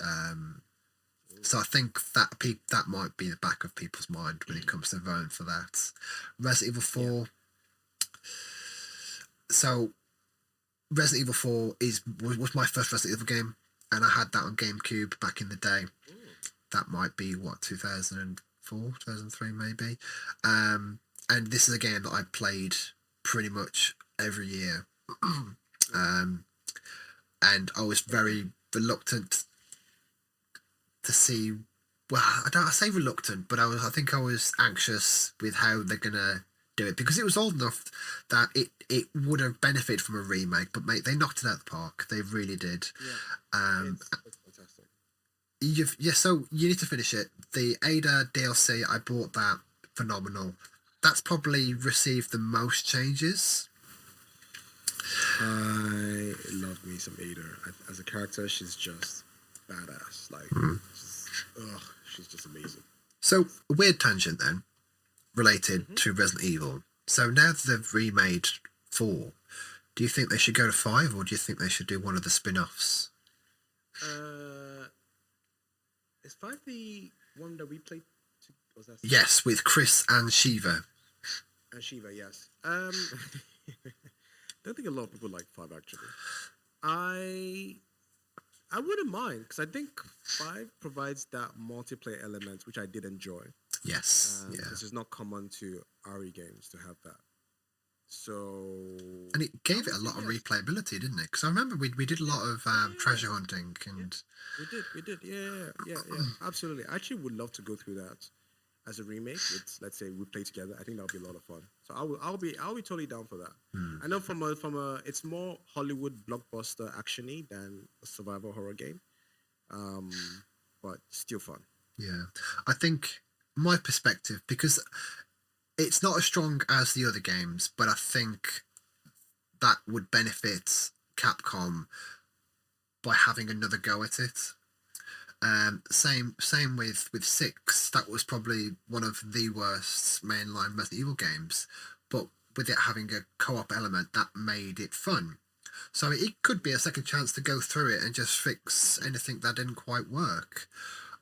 So I think that might be the back of people's mind when it comes to voting for that. Resident Evil 4. So Resident Evil 4 was my first Resident Evil game, and I had that on GameCube back in the day. That might be what 2004, 2003 maybe. And this is a game that I played pretty much every year. And I was very reluctant to see. Well, I say reluctant, but I think I was anxious with how they're gonna do it because it was old enough that it would have benefited from a remake. But mate, they knocked it out of the park. They really did. Yeah, it's fantastic. So you need to finish it. The Ada DLC, I bought that. Phenomenal. That's probably received the most changes. I love me some Ada. As a character, she's just badass. Like, she's just amazing. So, a weird tangent then, related to Resident Evil. So now that they've remade 4, do you think they should go to 5, or do you think they should do one of the spin-offs? Is 5 the one that we played? Yes, with Chris and Shiva. And Shiva, yes. Don't think a lot of people like 5 actually. I wouldn't mind because I think 5 provides that multiplayer element which I did enjoy. Yes, Because it's not common to RE games to have that. So. And it gave it a lot of replayability, didn't it? Because I remember we did a lot of treasure hunting and. We did. Yeah. Absolutely. I actually would love to go through that as a remake. Let's say we play together. I think that'll be a lot of fun. So I'll be totally down for that. I know from a it's more Hollywood blockbuster actiony than a survival horror game, but still fun. Yeah, I think my perspective, because it's not as strong as the other games, but I think that would benefit Capcom by having another go at it. Same with 6. That was probably one of the worst mainline Resident Evil games, but with it having a co-op element, that made it fun. So it could be a second chance to go through it and just fix anything that didn't quite work.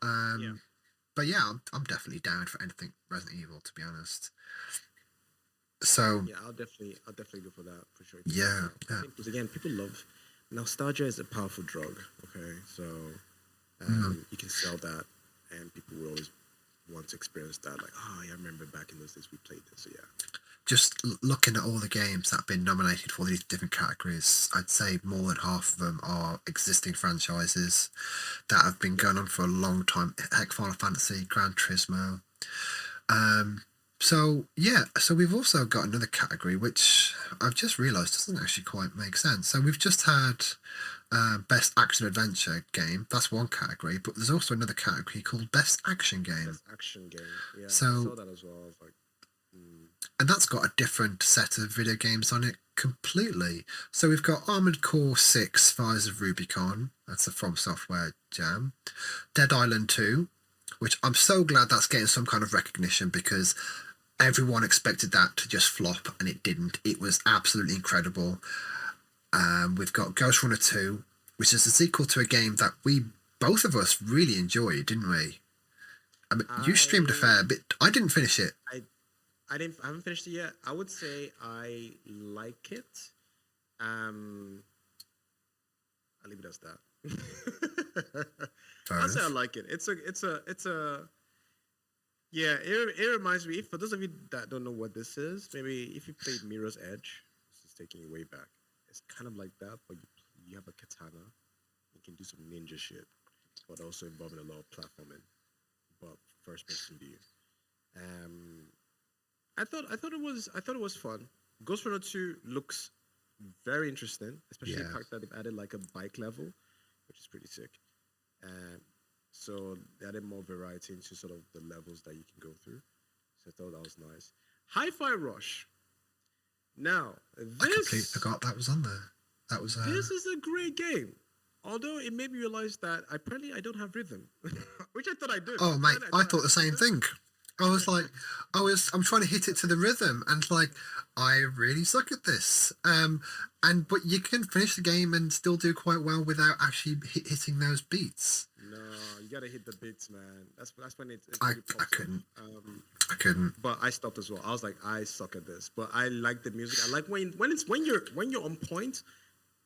But yeah, I'm definitely down for anything Resident Evil, to be honest. So yeah, I'll definitely go for that for sure. Yeah. Because again, people love nostalgia is a powerful drug. Okay, so. You can sell that, and people will always want to experience that. Like, I remember back in those days we played this. So yeah. Just looking at all the games that have been nominated for these different categories, I'd say more than half of them are existing franchises that have been going on for a long time. Heck, Final Fantasy, Gran Turismo. So we've also got another category which I've just realised doesn't actually quite make sense. So we've just had Best Action Adventure Game. That's one category, but there's also another category called Best Action Game. Best Action Game. Yeah, so, I saw that as well. I was like, and that's got a different set of video games on it completely. So we've got Armored Core 6: Fires of Rubicon. That's a From Software jam. Dead Island 2, which I'm so glad that's getting some kind of recognition because everyone expected that to just flop and it didn't. It was absolutely incredible. We've got Ghost Runner 2, which is a sequel to a game that both of us really enjoyed, didn't we? I mean, you streamed a fair bit. I didn't finish it. I haven't finished it yet. I would say I like it. I'll leave it as that. I'll say I like it. It's a. Yeah, it reminds me. For those of you that don't know what this is, maybe if you played Mirror's Edge, this is taking you way back. It's kind of like that, but you have a katana. You can do some ninja shit, but also involving a lot of platforming, but first person view. I thought it was fun. Ghost Runner 2 looks very interesting, especially the fact that they've added like a bike level, which is pretty sick. So they added more variety into sort of the levels that you can go through. So I thought that was nice. Hi-Fi Rush. Now, I completely forgot that was on there. That was. This is a great game. Although it made me realize that apparently I don't have rhythm, which I thought I did. Oh mate, I thought the same thing. I was like, I'm trying to hit it to the rhythm, and like, I really suck at this. But you can finish the game and still do quite well without actually hitting those beats. No, you gotta hit the beats, man. That's when it I couldn't. I couldn't. But I stopped as well. I was like, I suck at this. But I like the music. I like when you're on point.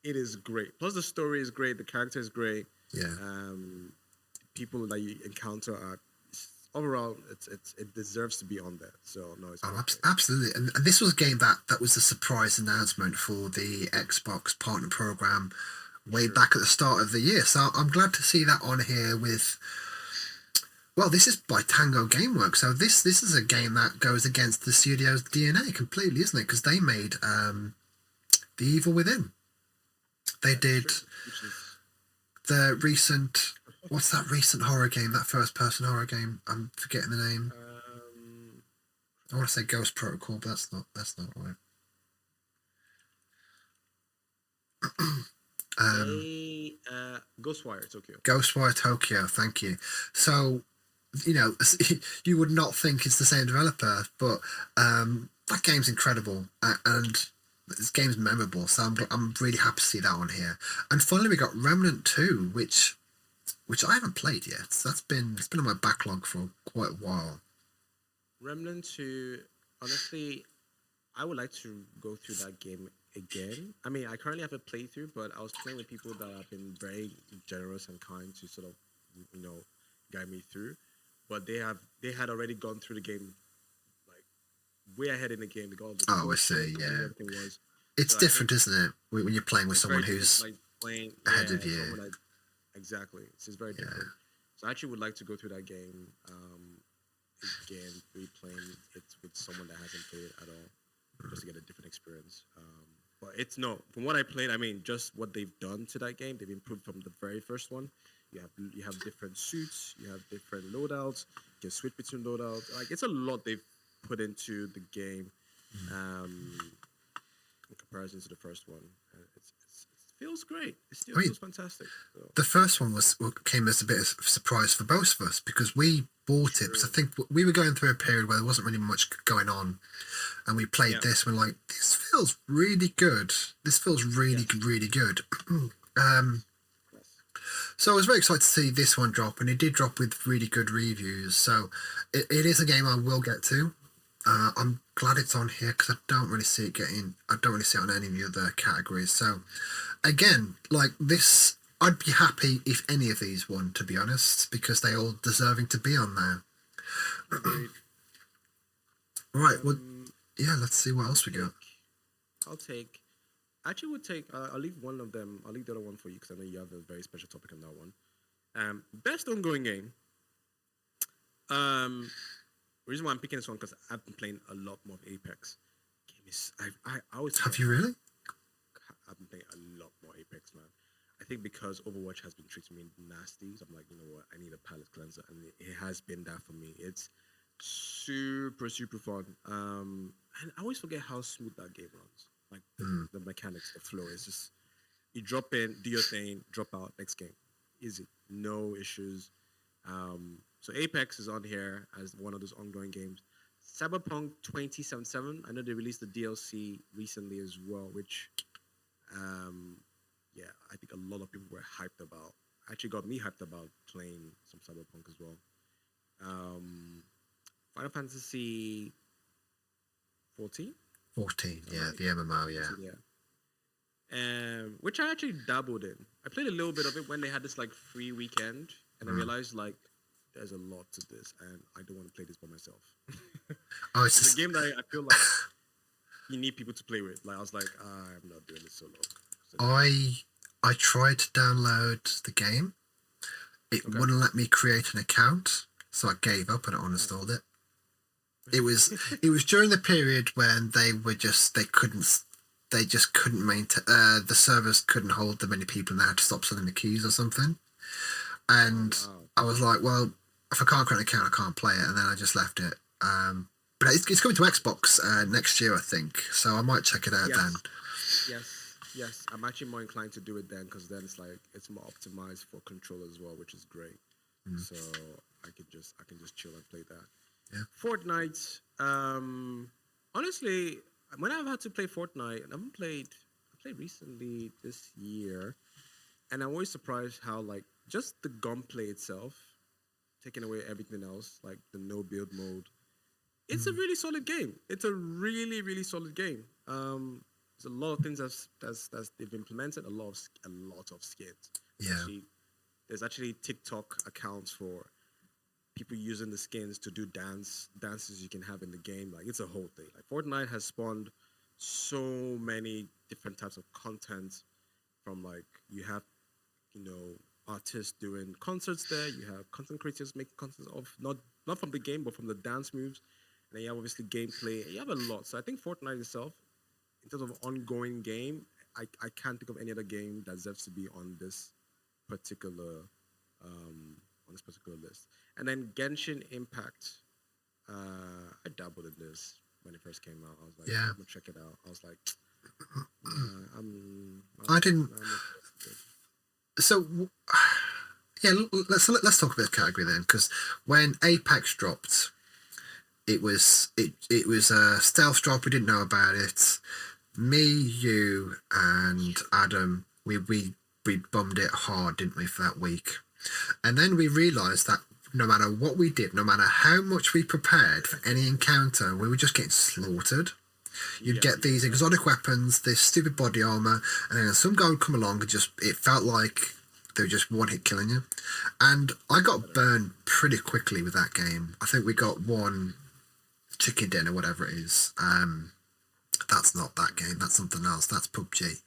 it is great. Plus, the story is great. The character is great. Yeah. People that you encounter are overall, it deserves to be on there. So no, it's Oh, worth it. absolutely. And this was a game that was a surprise announcement for the Xbox Partner Program way back at the start of the year. So I'm glad to see that on here with. Well, this is by Tango Gameworks, so this is a game that goes against the studio's DNA completely, isn't it? Because they made The Evil Within. They did Which is the recent. What's that recent horror game? That first-person horror game? I'm forgetting the name. I want to say Ghost Protocol, but that's not right. Ghostwire Tokyo. Ghostwire Tokyo, thank you. So, you would not think it's the same developer, but that game's incredible and this game's memorable. So I'm really happy to see that on here. And finally, we got Remnant 2, which I haven't played yet. So it's been on my backlog for quite a while. Remnant 2, honestly, I would like to go through that game again. I mean, I currently have a playthrough, but I was playing with people that have been very generous and kind to sort of, guide me through. But they had already gone through the game like way ahead in the game. They got all the I see. Yeah, everything was. it's So I different, think isn't it? When you're playing with it's someone very who's different, like playing ahead of you. someone like, exactly. It's just very different. So I actually would like to go through that game again, replaying it with someone that hasn't played it at all, just to get a different experience. But it's no, from what I played, I mean, just what they've done to that game, they've improved from the very first one. You have different suits, you have different loadouts, you can switch between loadouts. Like it's a lot they've put into the game, in comparison to the first one. It feels great. It still feels fantastic. So. The first one came as a bit of a surprise for both of us because we bought it. Because I think we were going through a period where there wasn't really much going on, and we played this. And we're like, this feels really good. This feels really, really good. So I was very excited to see this one drop, and it did drop with really good reviews. So it is a game I will get to. I'm glad it's on here because I don't really see it on any of the other categories. So again, like this, I'd be happy if any of these won, to be honest, because they're all deserving to be on there. Right. Well, yeah. Let's see what else we got. I'll leave one of them. I'll leave the other one for you because I know you have a very special topic on that one. Best ongoing game. Reason why I'm picking this one because I've been playing a lot more of Apex. Game is I always Have you really? I've been playing a lot more Apex, man. I think because Overwatch has been treating me nasty, so I'm like, you know what, I need a palate cleanser, and it has been that for me. It's super, super fun. And I always forget how smooth that game runs. Like the mechanics, the flow. It's just you drop in, do your thing, drop out, next game. Easy. No issues. So Apex is on here as one of those ongoing games. Cyberpunk 2077. I know they released the DLC recently as well, which I think a lot of people were hyped about. Actually got me hyped about playing some Cyberpunk as well. Final Fantasy 14? 14, yeah, the MMO, yeah. Which I actually dabbled in. I played a little bit of it when they had this like free weekend, and I realized like there's a lot to this, and I don't want to play this by myself. Oh, It's a game that I feel like you need people to play with. Like I was like, I'm not doing this solo. So, I tried to download the game. It wouldn't let me create an account, so I gave up and I uninstalled it. It was during the period when they just couldn't maintain the servers couldn't hold that many people and they had to stop selling the keys or something. And I was like, well, if I can't create an account, I can't play it, and then I just left it. But it's coming to Xbox next year, I think, so I might check it out then. Yes. I'm actually more inclined to do it then because then it's more optimized for control as well, which is great. So I can just chill and play that. Yeah. Fortnite. Honestly, when I've had to play Fortnite, I played recently this year, and I'm always surprised how like just the gunplay itself, taking away everything else, like the no build mode. It's a really solid game. It's a really, really solid game. there's a lot of things that's they've implemented a lot of skins. Yeah. Actually, there's actually TikTok accounts for people using the skins to do dances you can have in the game. Like it's a whole thing. Like Fortnite has spawned so many different types of content from like you have artists doing concerts there. You have content creators making content of not from the game but from the dance moves, and then you have obviously gameplay. You have a lot. So I think Fortnite itself, in terms of ongoing game, I can't think of any other game that deserves to be particular on this particular list. And then Genshin Impact. I dabbled in this when it first came out. I was like, Yeah. I'm gonna check it out. I was like, I didn't. I'm not- So yeah, let's talk about the category then, because when Apex dropped, it was a stealth drop. We didn't know about it. Me, you, and Adam, we bummed it hard, didn't we, for that week? And then we realised that no matter what we did, no matter how much we prepared for any encounter, we were just getting slaughtered. You'd get these exotic weapons, this stupid body armor, and then some guy would come along and it felt like they were just one hit killing you. And I got burned pretty quickly with that game. I think we got one chicken dinner, whatever it is. That's not that game. That's something else. That's PUBG.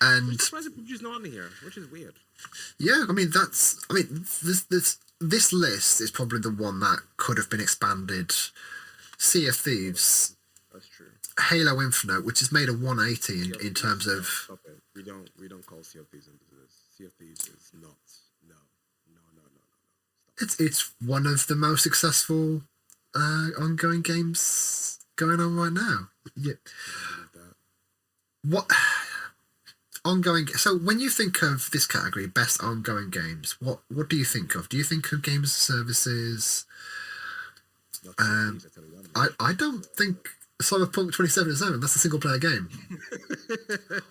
And I'm surprised that PUBG's not on here, which is weird. yeah, this list is probably the one that could have been expanded. Sea of Thieves, That's true. Halo Infinite, which has made a 180 Sea of in terms Thieves, of. stop it. We don't call Sea of Thieves into this. Sea of Thieves is not. No. Stop It's one of the most successful ongoing games going on right now. Yeah. Don't believe that. What ongoing? So when you think of this category, best ongoing games, what do you think of? Do you think of games services? Not Sea of Thieves, I tell you that. I don't think Cyberpunk 2077. That's a single player game.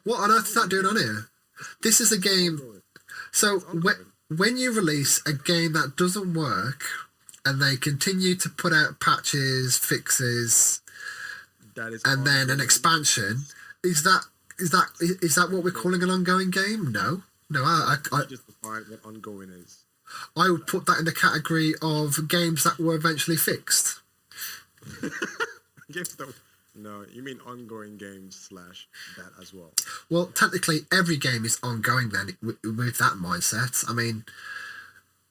What on earth is that doing on here? This is a game. So when you release a game that doesn't work, and they continue to put out patches, fixes, That is and then an ongoing. expansion, is that what we're calling an ongoing game? No. I Just define what ongoing is. I would put that in the category of games that were eventually fixed. Games that, no, you mean ongoing games / that as well. Well, technically, every game is ongoing then with that mindset. I mean,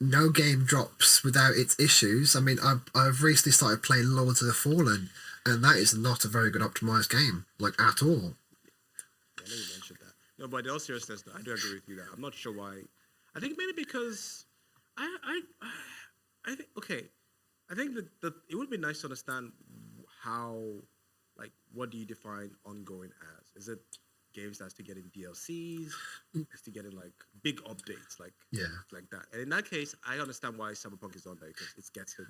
no game drops without its issues. I mean, I've recently started playing Lords of the Fallen, and that is not a very good optimized game, like at all. Yeah, I know you mentioned that. No, but in all seriousness, though, I do agree with you that I'm not sure why. I think maybe because I think okay. I think that it would be nice to understand how, like, what do you define ongoing as? Is it games that's to getting DLCs? Is to getting like big updates, like that? And in that case, I understand why Cyberpunk is on there because it's getting,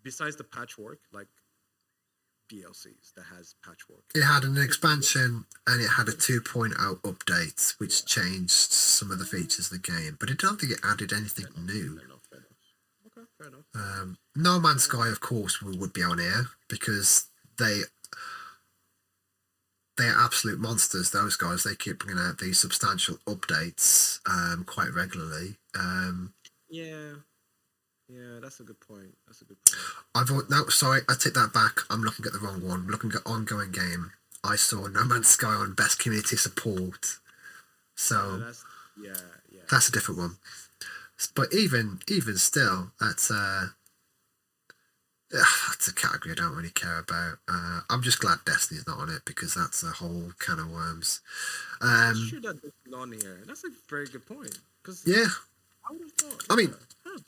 besides the patchwork, like DLCs that has patchwork. It had an expansion and it had a 2.0 update, which changed some of the features of the game, but I don't think it added anything new. Fair enough. Okay, fair enough. No Man's Sky, of course, would be on here because they're absolute monsters. Those guys, they keep bringing out these substantial updates quite regularly. Yeah, that's a good point. Sorry, I take that back. I'm looking at the wrong one. I'm looking at ongoing game. I saw No Man's Sky on best community support. So that's a different one. But even still, that's a category I don't really care about. I'm just glad Destiny's not on it because that's a whole can of worms. It's true that it's not on here. That's a very good point. Yeah, I would have thought. I mean, Huh.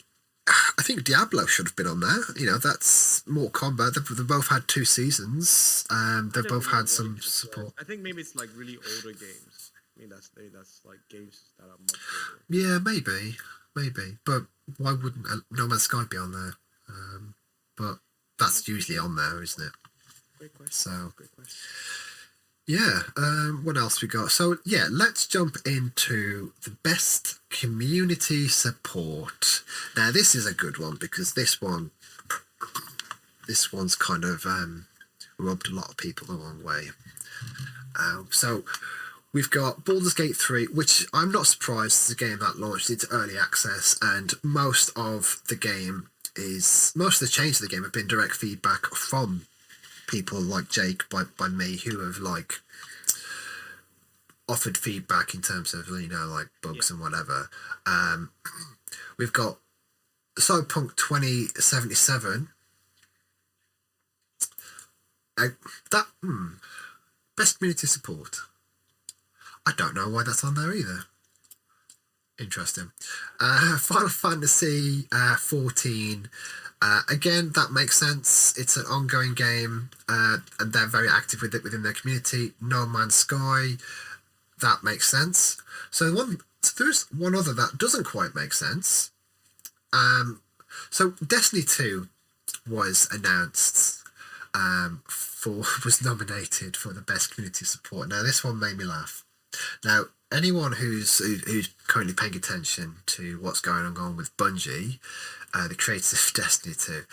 I think Diablo should have been on there. You know, that's more combat. They've both had 2 seasons. They've both had some support. I think maybe it's like really older games. I mean, that's like games that are much older. Yeah, maybe. But why wouldn't No Man's Sky be on there? But that's usually on there, isn't it? Great question. So, Great question. yeah. What else we got? So, yeah, let's jump into the best community support. Now, this is a good one because this one's kind of rubbed a lot of people the wrong way. So we've got Baldur's Gate 3, which I'm not surprised is a game that launched into early access, and most of the changes of the game have been direct feedback from people like Jake, by me, who have like offered feedback in terms of, you know, like bugs and whatever. We've got Cyberpunk 2077. Best community support. I don't know why that's on there either. Interesting. Final Fantasy 14. Again, that makes sense. It's an ongoing game, and they're very active with it within their community. No Man's Sky. That makes sense. So there's one other that doesn't quite make sense. So Destiny 2 was announced, was nominated for the best community support. Now this one made me laugh. Now anyone who's currently paying attention to what's going on with Bungie, the creators of Destiny 2,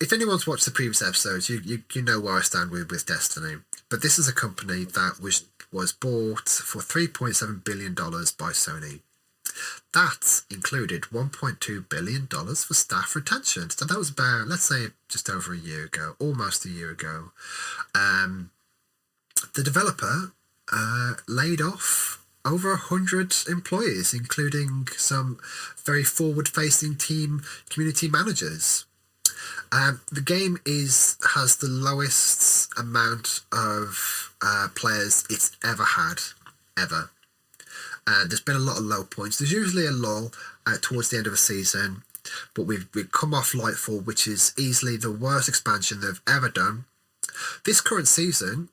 if anyone's watched the previous episodes, you know where I stand with Destiny. But this is a company that was bought for $3.7 billion by Sony. That included $1.2 billion for staff retention. So that was about, let's say, just over a year ago, almost a year ago. The developer laid off over 100 employees, including some very forward-facing team community managers. The game has the lowest amount of players it's ever had, ever. There's been a lot of low points. There's usually a lull towards the end of a season, but we've come off Lightfall, which is easily the worst expansion they've ever done. This current season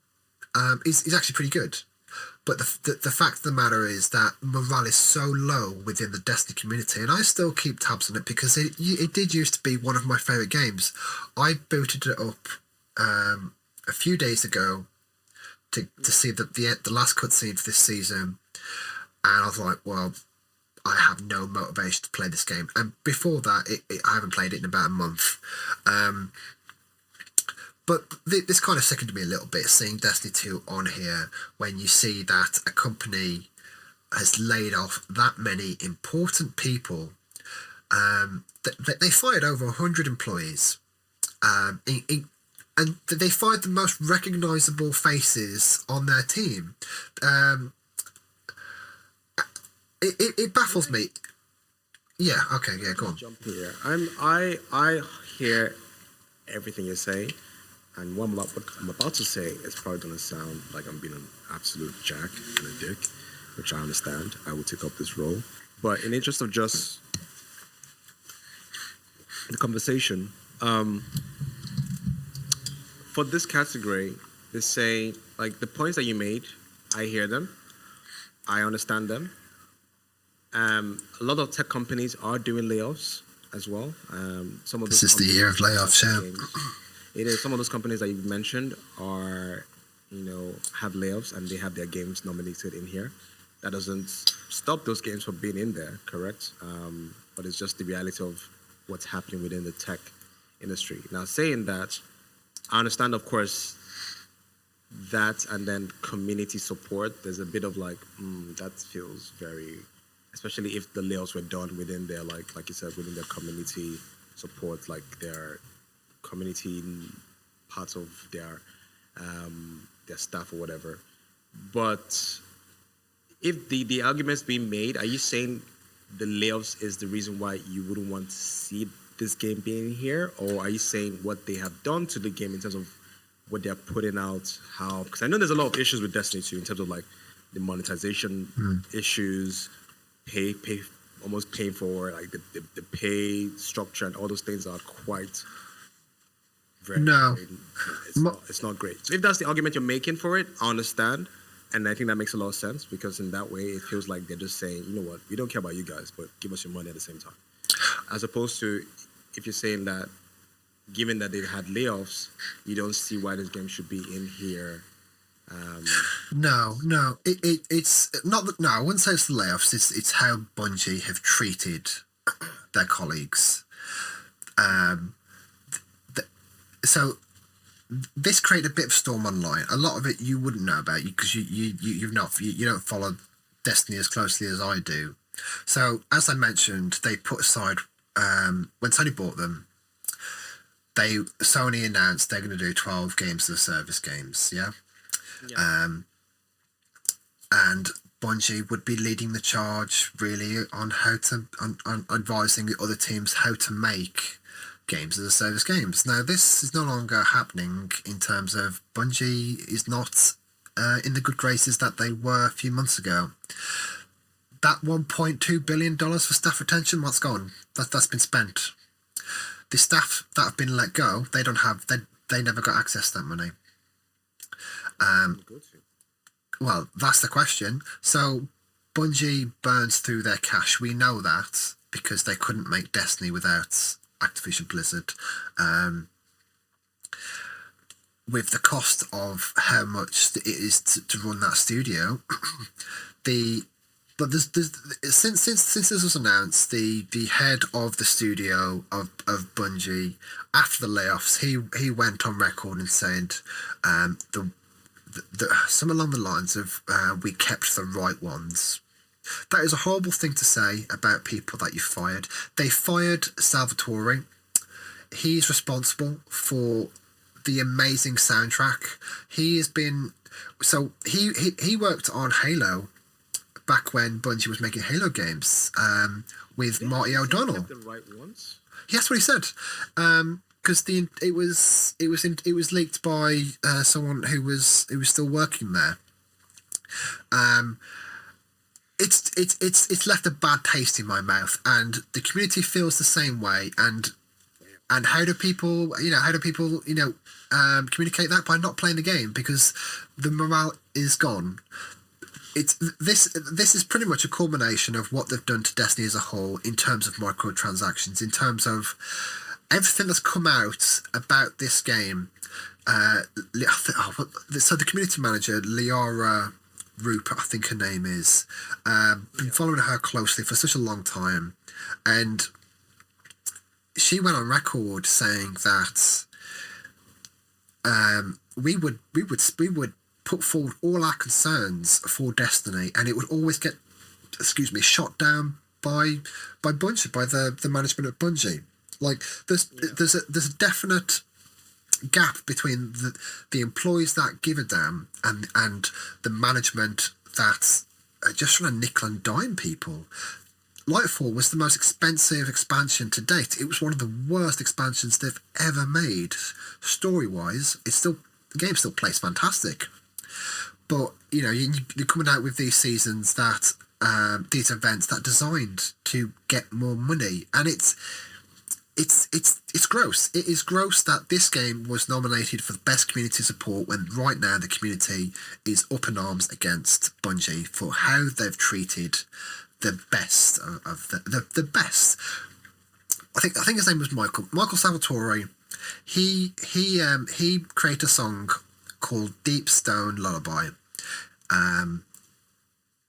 is actually pretty good. But the fact of the matter is that morale is so low within the Destiny community, and I still keep tabs on it because it did used to be one of my favourite games. I booted it up a few days ago to see the last cutscene for this season, and I was like, well, I have no motivation to play this game. And before that, I haven't played it in about a month. But this kind of sickened me a little bit, seeing Destiny 2 on here, when you see that a company has laid off that many important people. They fired over 100 employees, and they fired the most recognisable faces on their team. It baffles me. Yeah. Okay. Yeah. Go on. Jump here. I hear everything you're saying. And what I'm about to say is probably going to sound like I'm being an absolute jack and a dick, which I understand. I will take up this role. But in the interest of just the conversation, for this category, they say, like, the points that you made, I hear them. I understand them. A lot of tech companies are doing layoffs as well. Some of this is the year of layoffs, yeah. It is. Some of those companies that you've mentioned are, have layoffs and they have their games nominated in here. That doesn't stop those games from being in there, correct? But it's just the reality of what's happening within the tech industry. Now, saying that, I understand, of course, that and then community support. There's a bit of like, that feels very, especially if the layoffs were done within their, like you said, within their community support, like their community parts of their staff or whatever. But if the argument's being made, are you saying the layoffs is the reason why you wouldn't want to see this game being here, or are you saying what they have done to the game in terms of what they're putting out? How? Because I know there's a lot of issues with Destiny 2 in terms of like the monetization issues, almost paying for like the pay structure and all those things are quite. It's not great. So if that's the argument you're making for it, I understand, and I think that makes a lot of sense, because in that way it feels like they're just saying, you know what, we don't care about you guys, but give us your money at the same time. As opposed to if you're saying that, given that they've had layoffs, you don't see why this game should be in here. No, it's not. No, I wouldn't say it's the layoffs. It's how Bungie have treated their colleagues. So this created a bit of storm online. A lot of it you wouldn't know about because you don't follow Destiny as closely as I do. So as I mentioned, they put aside when Sony bought them. Sony announced they're going to do 12 games as a service games. Yeah. And Bungie would be leading the charge really on how to on advising the other teams how to make games as a service games. Now this is no longer happening in terms of Bungie is not in the good graces that they were a few months ago. That $1.2 billion for staff retention, what's gone? That's been spent. The staff that have been let go, they never got access to that money. Well, that's the question. So Bungie burns through their cash. We know that because they couldn't make Destiny without Activision Blizzard. With the cost of how much it is to run that studio, but since this was announced, the head of the studio of Bungie, after the layoffs, he went on record and said some along the lines of we kept the right ones. That is a horrible thing to say about people that you fired. They fired Salvatore. He's responsible for the amazing soundtrack. He worked on Halo back when Bungie was making Halo games with Marty O'Donnell. The right ones? Yes, what he said. Because it was leaked by someone who was still working there. It's left a bad taste in my mouth, and the community feels the same way. And how do people communicate that? By not playing the game, because the morale is gone. This is pretty much a culmination of what they've done to Destiny as a whole in terms of microtransactions, in terms of everything that's come out about this game. So the community manager, Liara Rupert, I think her name is, been following her closely for such a long time, and she went on record saying that we would put forward all our concerns for Destiny, and it would always get, shot down by Bungie, by the management at Bungie. Like there's a definite gap between the employees that give a damn and the management that are just trying to nickel and dime people. Lightfall was the most expensive expansion to date. It was one of the worst expansions they've ever made. Story-wise, the game still plays fantastic. But, you're coming out with these seasons that, these events that are designed to get more money. And it's gross. It is gross that this game was nominated for the best community support when right now the community is up in arms against Bungie for how they've treated the best of the best. I think his name was Michael Salvatore. He created a song called Deep Stone Lullaby.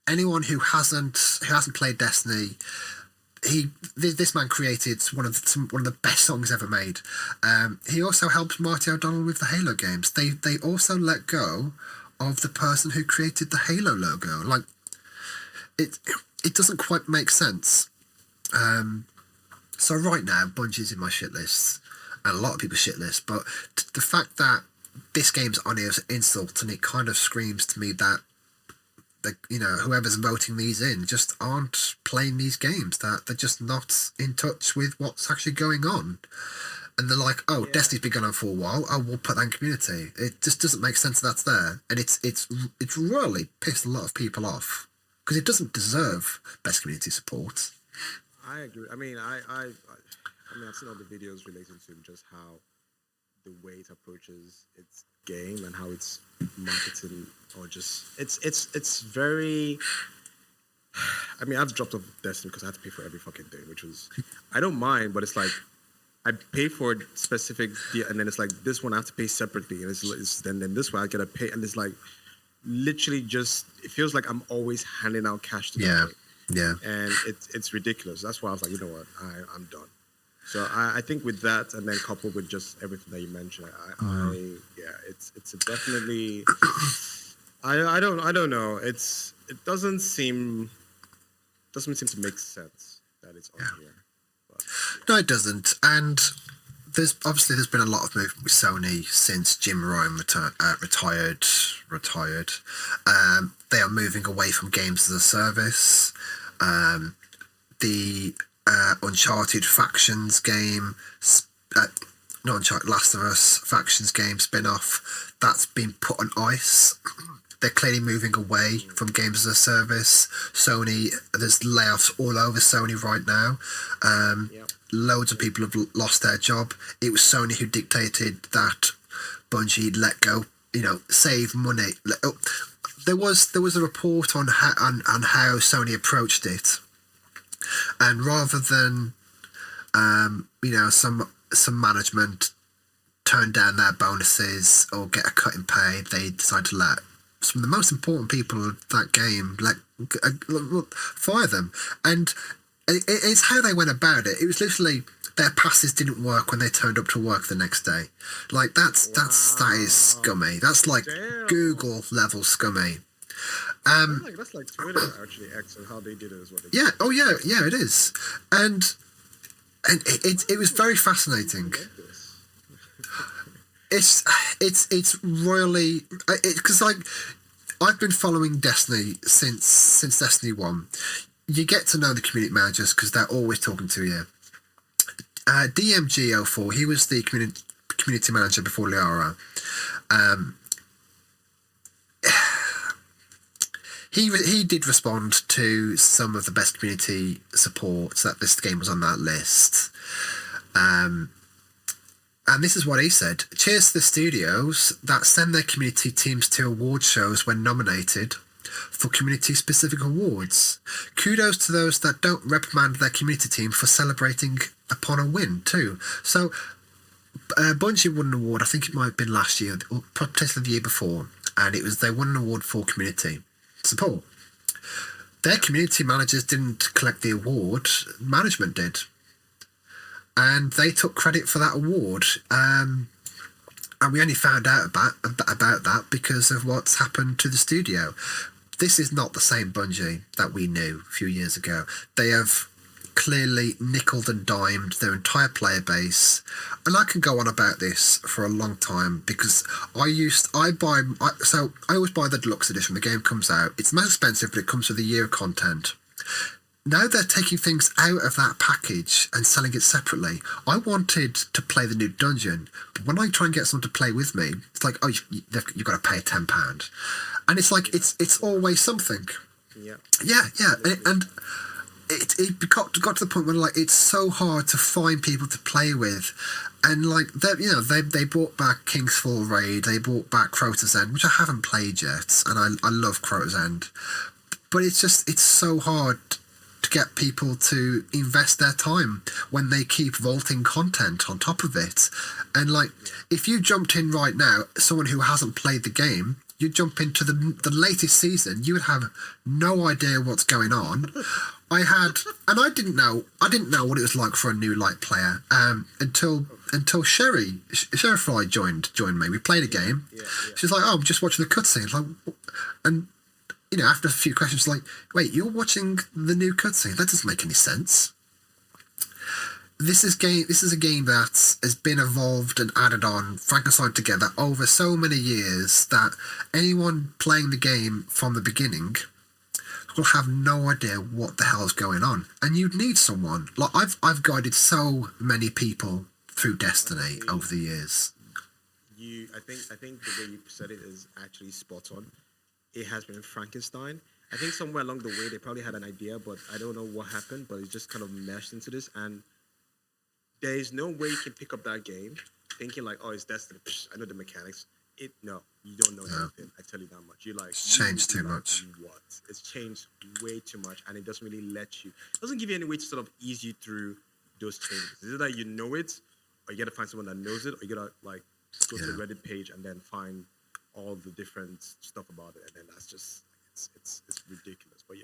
Anyone who hasn't played Destiny, this man created one of the best songs ever made. He also helped Marty O'Donnell with the Halo games. They also let go of the person who created the Halo logo. Like it doesn't quite make sense. So right now, Bungie's in my shit list, and a lot of people's shit list. But the fact that this game's on here is an insult, and it kind of screams to me that whoever's voting these in just aren't playing these games. That they're just not in touch with what's actually going on. And they're like, Destiny's been going on for a while. Oh, we'll put that in community. It just doesn't make sense that's there, and it's really pissed a lot of people off. Because it doesn't deserve best community support. I agree. I mean, I've seen all the videos relating to just how the way it approaches its game and how it's marketing, or just it's very. I mean, I've dropped off Destiny because I had to pay for every fucking thing, which was I don't mind, but it's like I pay for a specific deal, and then it's like this one I have to pay separately, and then this one I gotta pay, and it's like. Literally just it feels like I'm always handing out cash to them. Yeah. And it's ridiculous. That's why I was like, you know what, I'm done. So I think with that, and then coupled with just everything that you mentioned, yeah, it's a definitely. I don't know. It doesn't seem to make sense that it's on here. But, No, it doesn't. And there's been a lot of movement with Sony since Jim Ryan retired. They are moving away from games as a service. The Uncharted Factions game, not Uncharted, Last of Us Factions game spin-off, that's been put on ice. They're clearly moving away from games as a service. Sony, there's layoffs all over Sony right now. Loads of people have lost their job. It was Sony who dictated that Bungie let go, save money. There was a report on how Sony approached it, and rather than some management turn down their bonuses or get a cut in pay, they decided to let some of the most important people of that game fire them. And it's how they went about it. It was literally their passes didn't work when they turned up to work the next day. Like that is scummy. That's like Google level scummy. that's like Twitter actually. X and how they did it as well. Yeah. Oh yeah. Yeah. It is. And it was very fascinating. It's royally because I've been following Destiny since Destiny 1. You get to know the community managers because they're always talking to you. DMG04, he was the community manager before Liara. He did respond to some of the best community supports that this game was on that list. And this is what he said. Cheers to the studios that send their community teams to award shows when nominated for community-specific awards. Kudos to those that don't reprimand their community team for celebrating upon a win too. So Bungie won an award, I think it might have been last year, or potentially the year before, and they won an award for community support. Their community managers didn't collect the award, management did. And they took credit for that award. And we only found out about that because of what's happened to the studio. This is not the same Bungie that we knew a few years ago. They have clearly nickeled and dimed their entire player base. And I can go on about this for a long time because I always buy the deluxe edition when the game comes out. It's most expensive, but it comes with a year of content. Now they're taking things out of that package and selling it separately. I wanted to play the new dungeon, but when I try and get someone to play with me, it's like, oh, you've got to pay £10, and it's like it's always something. Yeah. And it got to the point where like it's so hard to find people to play with, and like they brought back King's Fall Raid, they brought back Crota's End, which I haven't played yet, and I love Crota's End, but it's so hard to get people to invest their time when they keep vaulting content on top of it. And like, if you jumped in right now, someone who hasn't played the game, you jump into the latest season, you would have no idea what's going on. I didn't know what it was like for a new light player until Sherry Fry joined me. We played a game. She's like, oh, I'm just watching the cutscene. Like, and after a few questions, like, wait, you're watching the new cutscene? That doesn't make any sense. This is a game that has been evolved and added on, Frankenstein together over so many years that anyone playing the game from the beginning will have no idea what the hell's going on. And you'd need someone. Like I've guided so many people through Destiny over the years. I think the way you said it is actually spot on. It has been Frankenstein. I think somewhere along the way they probably had an idea, but I don't know what happened, but it just kind of meshed into this, and there is no way you can pick up that game thinking like, oh, it's Destiny. Psh, I know the mechanics. No, you don't know anything. I tell you that much. You're like, it's changed too much. What? It's changed way too much, and it doesn't really let you. It doesn't give you any way to sort of ease you through those changes. Is it that you know it, or you gotta find someone that knows it, or you gotta like go to the Reddit page and then find all the different stuff about it, and then that's just it's ridiculous. But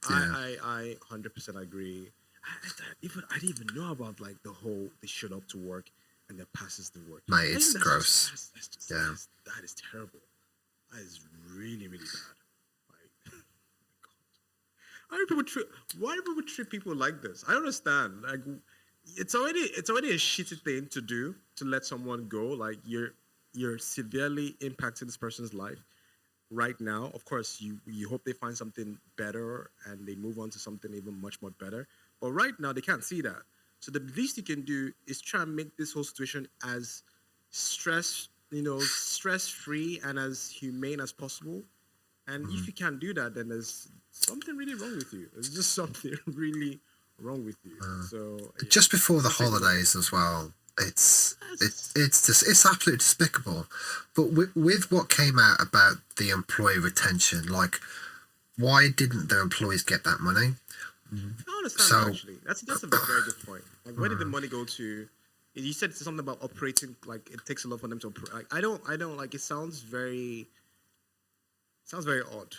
I 100% agree. I didn't even know about like the whole they showed up to work and their passes didn't work. Mate, I it's think gross. that's just Yeah. that is terrible. That is really really bad. Like, why do people treat people like this? I don't understand. Like, it's already a shitty thing to do to let someone go. Like you're severely impacting this person's life right now. Of course, you hope they find something better and they move on to something even much more better. But right now, they can't see that. So the least you can do is try and make this whole situation as stress free and as humane as possible. And if you can't do that, then there's something really wrong with you. There's just something really wrong with you. So yeah, Just before the don't take it lightly. holidays as well. That's- It's absolutely despicable. But with what came out about the employee retention, like, why didn't the employees get that money? I understand So that actually. That's a very good point. Like, where did the money go to? You said something about operating. Like, it takes a lot for them to operate. Like, I don't like. It sounds very odd.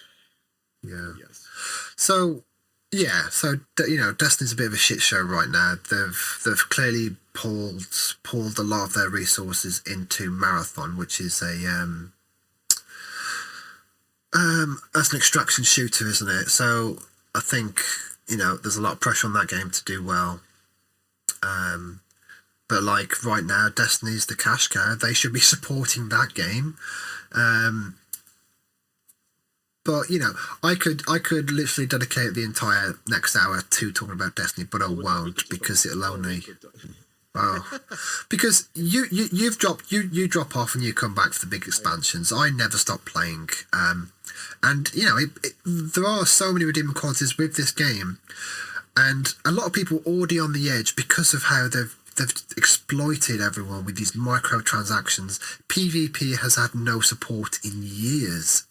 yeah. Yes. So yeah, so Destiny's a bit of a shit show right now. They've clearly pulled a lot of their resources into Marathon, which is that's an extraction shooter, isn't it? So I think there's a lot of pressure on that game to do well. But like right now, Destiny's the cash cow. They should be supporting that game. But I could literally dedicate the entire next hour to talking about Destiny, but I We won't could because it'll oh, we only could, because you drop off and you come back for the big expansions. I never stop playing, and there are so many redeeming qualities with this game, and a lot of people already on the edge because of how they've exploited everyone with these microtransactions. PvP has had no support in years,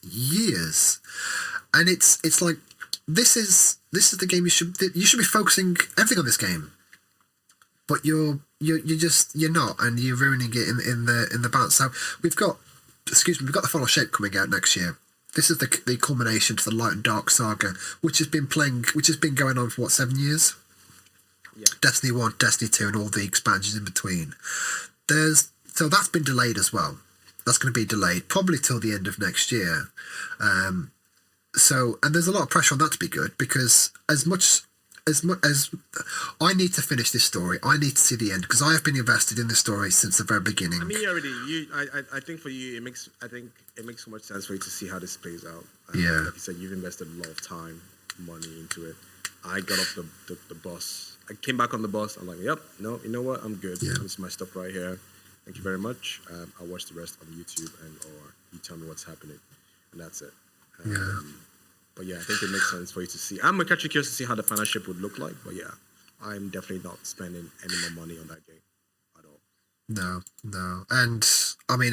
and it's like this is the game you should be focusing everything on this game, but you're not, and you're ruining it in the balance. So we've got the Final Shape coming out next year. This is the culmination to the Light and Dark saga, which has been going on for 7 years. yeah. Destiny 1, Destiny 2, and all the expansions in between. So that's been delayed as well. That's going to be delayed probably till the end of next year. And there's a lot of pressure on that to be good, because as much as I need to finish this story, I need to see the end, because I have been invested in the story since the very beginning. I mean, I think for you, it makes so much sense for you to see how this plays out. Yeah. Like you said, you've invested a lot of time, money into it. I got off the bus. I came back on the bus. I'm like, yep, no, you know what? I'm good. Yeah. This is my stuff right here. Thank you very much. I'll watch the rest on YouTube, or you tell me what's happening, and that's it. Yeah. But yeah, I think it makes sense for you to see. I'm actually curious to see how the final ship would look like. But yeah, I'm definitely not spending any more money on that game at all. No, and I mean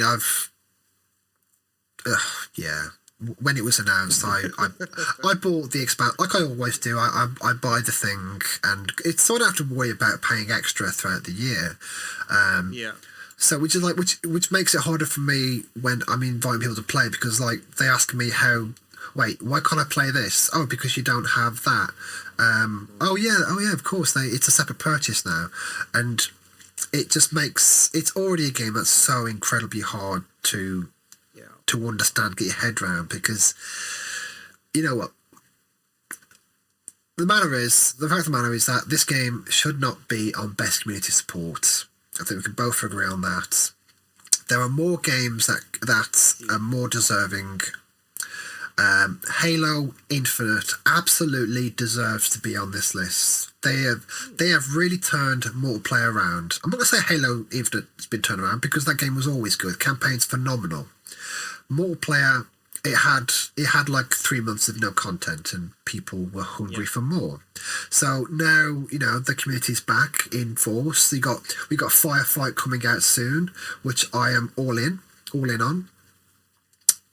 yeah. When it was announced, I bought the expand like I always do. I buy the thing, and it's so I don't have to worry about paying extra throughout the year. Yeah. So which makes it harder for me when I'm inviting people to play, because like they ask me why can't I play this? Oh, because you don't have that. Oh yeah, of course it's a separate purchase now, and it just makes it's already a game that's so incredibly hard to understand, get your head around, because you know what the fact of the matter is that this game should not be on best community support. I think we can both agree on that. There are more games that are more deserving. Halo Infinite absolutely deserves to be on this list. They have really turned multiplayer around. I'm not going to say Halo Infinite has been turned around, because that game was always good. Campaign's phenomenal. Multiplayer, it had like 3 months of no content, and people were hungry for more. So now the community's back in force. We got Firefight coming out soon, which I am all in on.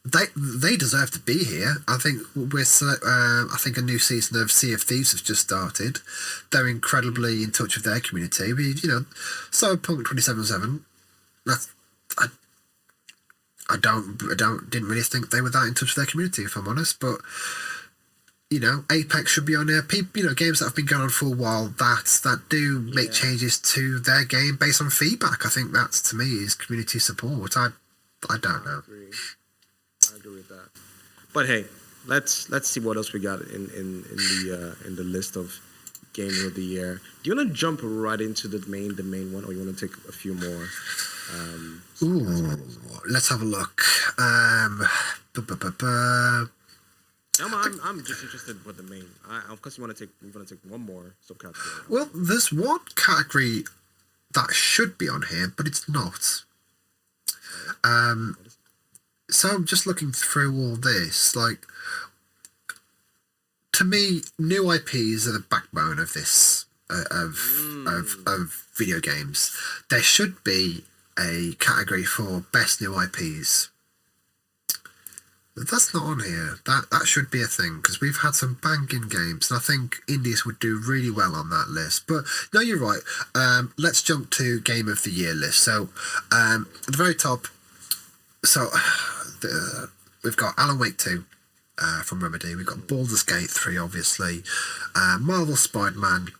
They deserve to be here. I think I think a new season of Sea of Thieves has just started. They're incredibly in touch with their community. Cyberpunk 2077. I didn't really think they were that in touch with their community, if I'm honest. But Apex should be on there. People, games that have been going on for a while that do make Yeah. changes to their game based on feedback. I think that's, to me, is community support. I don't I know. agree. I agree with that. But hey, let's see what else we got in the list of games of the year. Do you want to jump right into the main one, or you want to take a few more? Ooh, let's have a look. Bu- bu- bu- bu- I'm just interested with the main. Of course, we're gonna take one more subcategory. Well, there's one category that should be on here, but it's not. Um, What is- so I'm just looking through all this. Like, to me, new IPs are the backbone of this of video games. There should be a category for best new IPs. But that's not on here. That should be a thing, because we've had some banging games, and I think indies would do really well on that list. But no, you're right. Let's jump to Game of the Year list. So at the very top, so we've got Alan Wake 2 from Remedy. We've got Baldur's Gate 3, obviously. Marvel Spider-Man.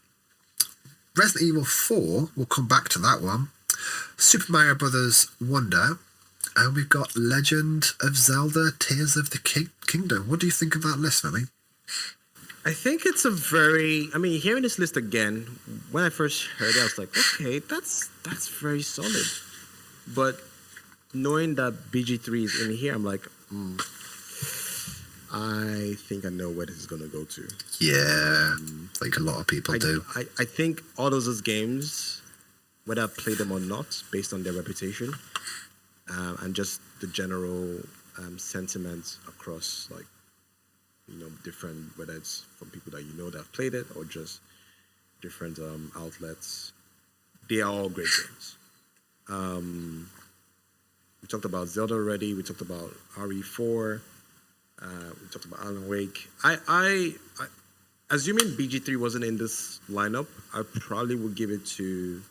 Resident Evil 4, we'll come back to that one. Super Mario Brothers Wonder. And we've got Legend of Zelda Tears of the Kingdom. What do you think of that list, Lily? I think it's a very. I mean, hearing this list again, when I first heard it, I was like, okay, that's very solid. But knowing that BG3 is in here, I'm like, I think I know where this is gonna go to. Yeah, like a lot of people do. I think all those games, whether I play them or not, based on their reputation, and just the general sentiment across, like, different, whether it's from people that that have played it or just different outlets, they are all great games. We talked about Zelda already. We talked about RE4. We talked about Alan Wake. I assuming BG3 wasn't in this lineup, I probably would give it to.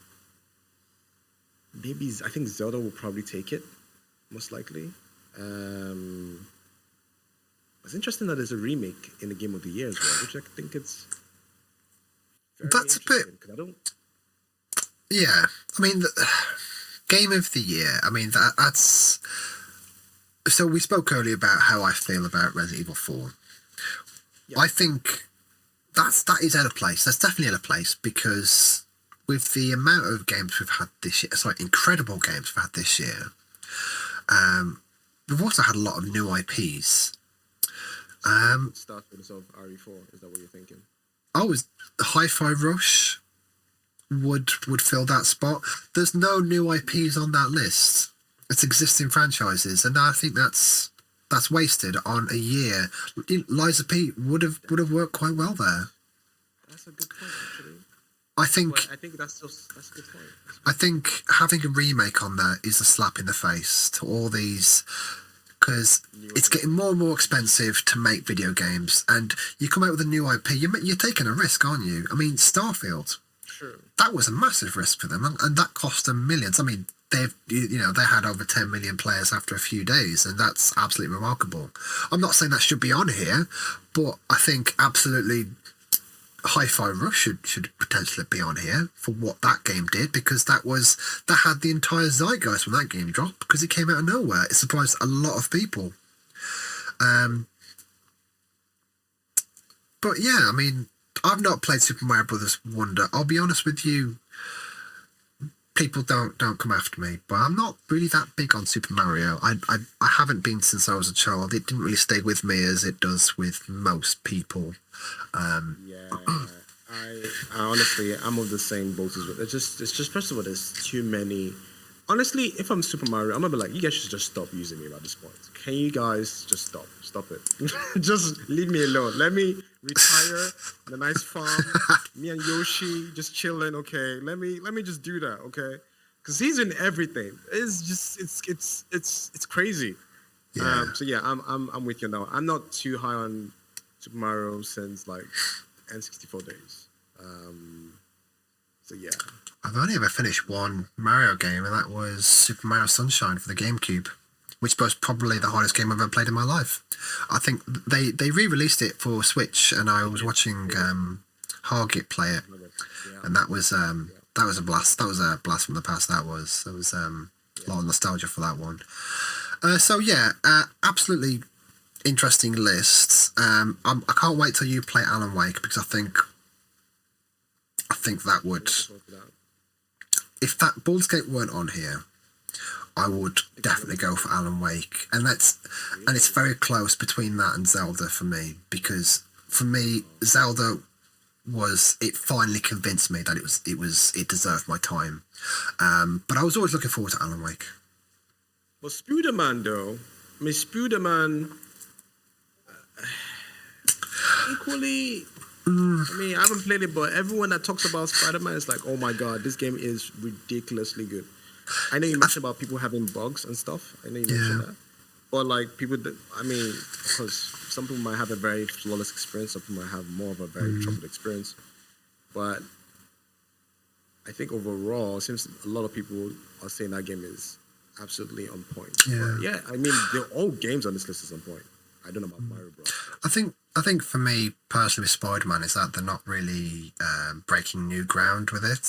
Maybe I think Zelda will probably take it, most likely. It's interesting that there's a remake in the Game of the Year as well, which I think it's. That's a bit. I don't. Yeah, I mean, Game of the Year. I mean, that's. So we spoke earlier about how I feel about Resident Evil 4. Yeah. I think that is out of place. That's definitely out of place, because with the amount of games we've had this year, incredible games we've had this year, we've also had a lot of new IPs. Start with yourself, RE4. Is that what you're thinking? Hi-Fi Rush would fill that spot. There's no new IPs on that list. It's existing franchises, and I think that's wasted on a year. Liza P would have worked quite well there. That's a good point, actually. I think that's a good point. I think having a remake on there is a slap in the face to all these, because it's getting more and more expensive to make video games, and you come out with a new IP, you're taking a risk, aren't you? I mean, Starfield, True. that was a massive risk for them, and that cost them millions. I mean, they had over 10 million players after a few days, and that's absolutely remarkable. I'm not saying that should be on here, but I think absolutely Hi-Fi Rush should potentially be on here for what that game did, because that had the entire zeitgeist when that game dropped, because it came out of nowhere. It surprised a lot of people. But yeah, I mean, I've not played Super Mario Brothers Wonder. I'll be honest with you, people don't come after me, but I'm not really that big on Super Mario. I haven't been since I was a child. It didn't really stay with me as it does with most people. Yeah, I honestly, I'm of the same boat as well. It's just first of all, there's too many. Honestly, if I'm Super Mario, I'm gonna be like, you guys should just stop using me at this point. Can you guys just stop it? Just leave me alone. Let me retire on a nice farm. Me and Yoshi just chilling. Okay, let me just do that. Okay, because he's in everything. It's just it's crazy. Yeah. So yeah, I'm with you now. I'm not too high on Super Mario since like N64 days. So yeah. I've only ever finished one Mario game, and that was Super Mario Sunshine for the GameCube. which was probably the hardest game I've ever played in my life. I think they re-released it for Switch, and I was watching Hargit play it, Yeah. and that was a blast. That was a blast from the past. There was a lot of nostalgia for that one. So yeah, absolutely interesting lists. I can't wait till you play Alan Wake, because I think that would, if that Baldur's Gate weren't on here, I would definitely go for Alan Wake, and it's very close between that and Zelda for me, because for me Zelda it finally convinced me that it deserved my time, but I was always looking forward to Alan Wake. Well, Spider-Man though, I mean Spider-Man equally. I mean, I haven't played it, but everyone that talks about Spider-Man is like, "Oh my god, this game is ridiculously good." I know you mentioned about people having bugs and stuff. I know you mentioned that, but like people that, I mean, because some people might have a very flawless experience, some people might have more of a very troubled experience, but I think overall, it seems a lot of people are saying that game is absolutely on point. Yeah, I mean, all games on this list is on point. I don't know about Mario Bros. I think for me personally with Spider-Man is that they're not really breaking new ground with it.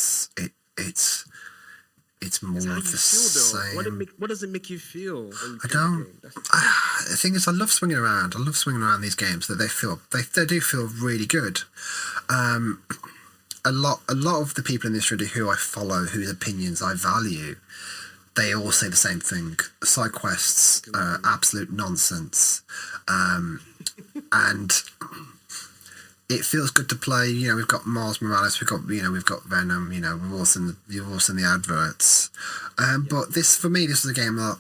It's more How of you the feel, though? same. What does it make you feel? When you I play the don't. game? That's- The thing is, I love swinging around. I love swinging around these games. That they do feel really good. A lot of the people in this industry who I follow, whose opinions I value, they all say the same thing. Side quests are absolute nonsense, and it feels good to play. You know, we've got Miles Morales, we've got Venom. You know, you've all seen the adverts. But this, for me, this is a game that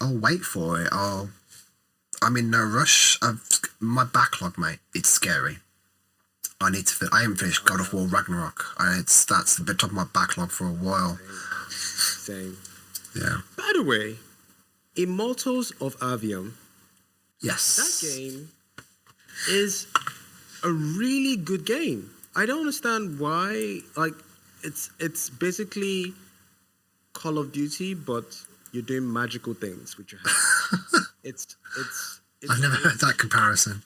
I'll wait for it. I'm in no rush. My backlog, mate, it's scary. I haven't finished God of War Ragnarok. That's the top of my backlog for a while. Same. Yeah. By the way, Immortals of Avium. Yes. That game is a really good game. I don't understand why. Like, it's basically Call of Duty, but you're doing magical things with your hands. it's. I've never heard that comparison.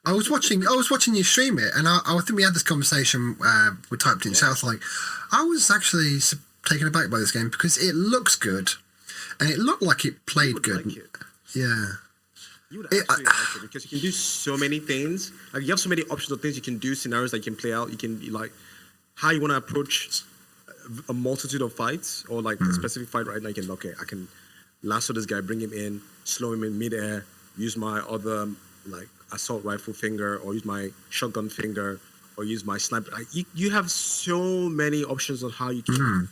I was watching you stream it, and I think we had this conversation. We typed in. So I was like, I was actually taken aback by this game because it looks good, and it looked like it played good. Like it. Yeah. You would actually like it because you can do so many things. Like you have so many options of things you can do, scenarios that you can play out. You can like how you want to approach a multitude of fights, or like a specific fight right now. You can I can lasso this guy, bring him in, slow him in midair, use my other like assault rifle finger, or use my shotgun finger, or use my sniper. Like, you have so many options on how you can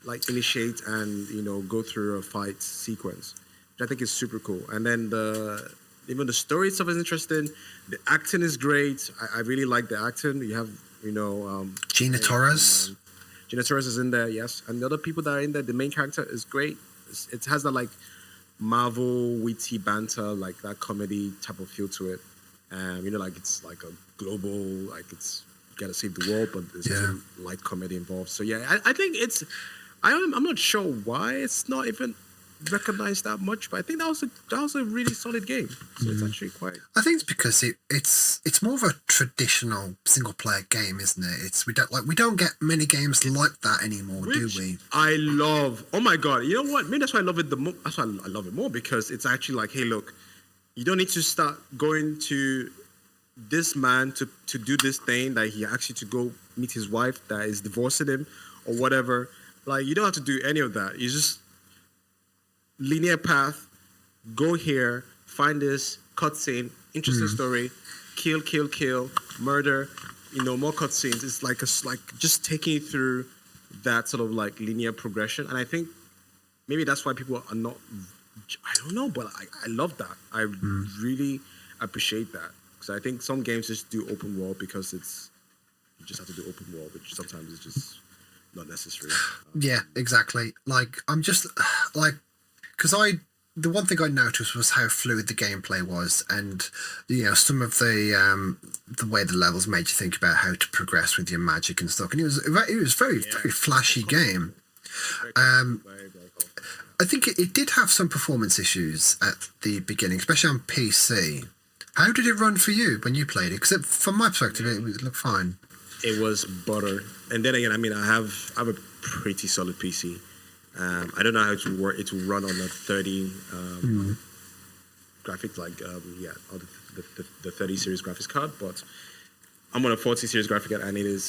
like initiate and go through a fight sequence, which I think is super cool. And then even the story itself is interesting. The acting is great. I really like the acting. You have Gina Torres. Gina Torres is in there, yes, and the other people that are in there. The main character is great. It has that like Marvel witty banter, like that comedy type of feel to it. Like it's like a global, like it's you gotta save the world, but there's some light comedy involved. So yeah, I think it's. I'm not sure why it's not even recognized that much, but I think that was a really solid game. So it's actually quite. I think it's because it's more of a traditional single player game, isn't it? We don't get many games like that anymore, do we? I love. Oh my god! You know what? Maybe that's why I love it the most. That's why I love it more, because it's actually like, hey, look, you don't need to start going to this man to do this thing that he actually to go meet his wife that is divorcing him or whatever. Like, you don't have to do any of that. You just linear path, go here, find this cutscene, interesting story, kill, murder, more cutscenes. It's like just taking you through that sort of like linear progression. And I think maybe that's why people are not. I don't know, but I love that. I really appreciate that, because I think some games just do open world because you just have to do open world, which sometimes is just not necessary. Yeah, exactly. Like I'm just like, because the one thing I noticed was how fluid the gameplay was, and some of the way the levels made you think about how to progress with your magic and stuff. And it was very very flashy game. I think it did have some performance issues at the beginning, especially on PC. How did it run for you when you played it? Because from my perspective, it looked fine. It was butter. And then again, I mean, I have a pretty solid PC. I don't know how it will work. It will run on a 30 graphics, like all the 30 series graphics card. But I'm on a 40 series graphic card, and it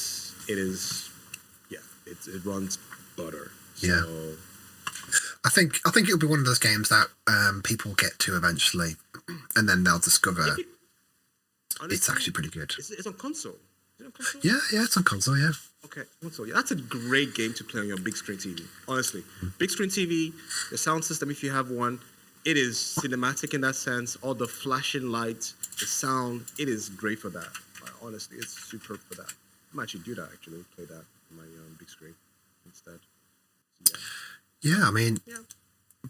runs butter. So, yeah. I think it'll be one of those games that people get to eventually, and then they'll discover it's actually pretty good. It's on console. Is it on console? Yeah, it's on console. Yeah. Okay, console. Yeah, that's a great game to play on your big screen TV. Honestly, big screen TV, the sound system, if you have one, it is cinematic in that sense. All the flashing lights, the sound, it is great for that. Honestly, it's superb for that. I might actually do that. Actually, play that on my big screen instead. Yeah, I mean,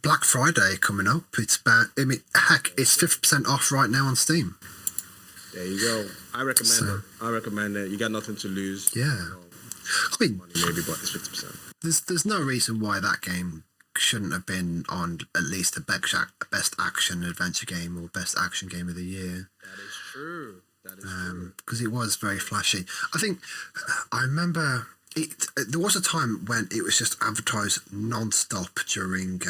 Black Friday coming up. It's heck, it's 50% off right now on Steam. There you go. I recommend it. I recommend it. You got nothing to lose. Yeah. I mean, money maybe, but it's 50%. There's no reason why that game shouldn't have been on at least a best action adventure game or best action game of the year. That is true. That is true. Because it was very flashy. I think I remember there was a time when it was just advertised non-stop during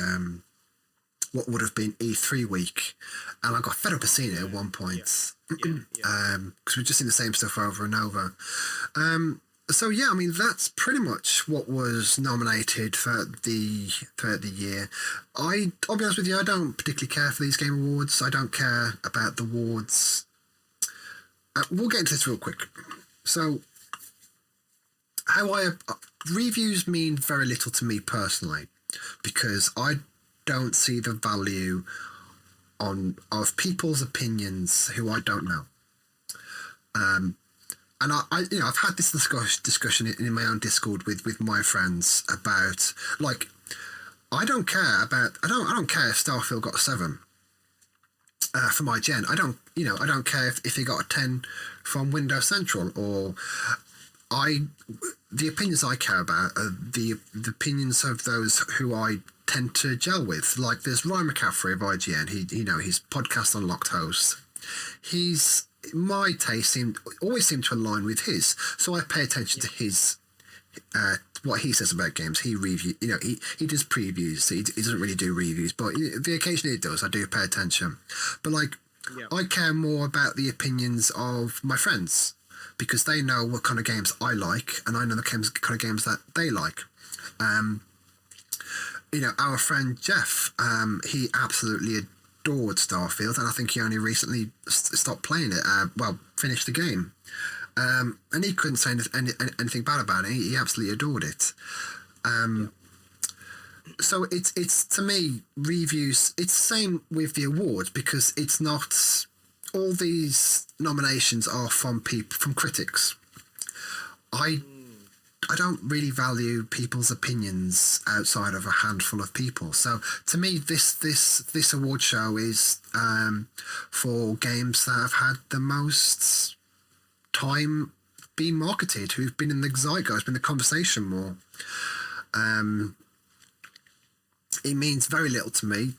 what would have been E3 week, and I got fed up of seeing it at one point because we've just seen the same stuff over and over. So yeah, I mean that's pretty much what was nominated for the year. I'll be honest with you, I don't particularly care for these Game Awards. I don't care about the awards. We'll get into this real quick. So, reviews mean very little to me personally, because I don't see the value of people's opinions who I don't know. And I've had this discussion in my own Discord with my friends about, like, I don't care if Starfield got a 7 for my gen. I don't care if he got a 10 from Windows Central, or the opinions I care about are the opinions of those who I tend to gel with. Like, there's Ryan McCaffrey of IGN. His podcast Unlocked host. My taste always seemed to align with his, so I pay attention to his what he says about games. He does previews. He doesn't really do reviews, but the occasion he does, I do pay attention. But I care more about the opinions of my friends, because they know what kind of games I like, and I know the kind of games that they like. Our friend Jeff, he absolutely adored Starfield, and I think he only recently stopped playing it. Finished the game, and he couldn't say anything bad about it. He absolutely adored it. So it's to me, reviews. It's the same with the awards, because it's not all these nominations are from critics. I don't really value people's opinions outside of a handful of people. So to me, this award show is for games that have had the most time being marketed, who've been in the zeitgeist, been in the conversation more. It means very little to me.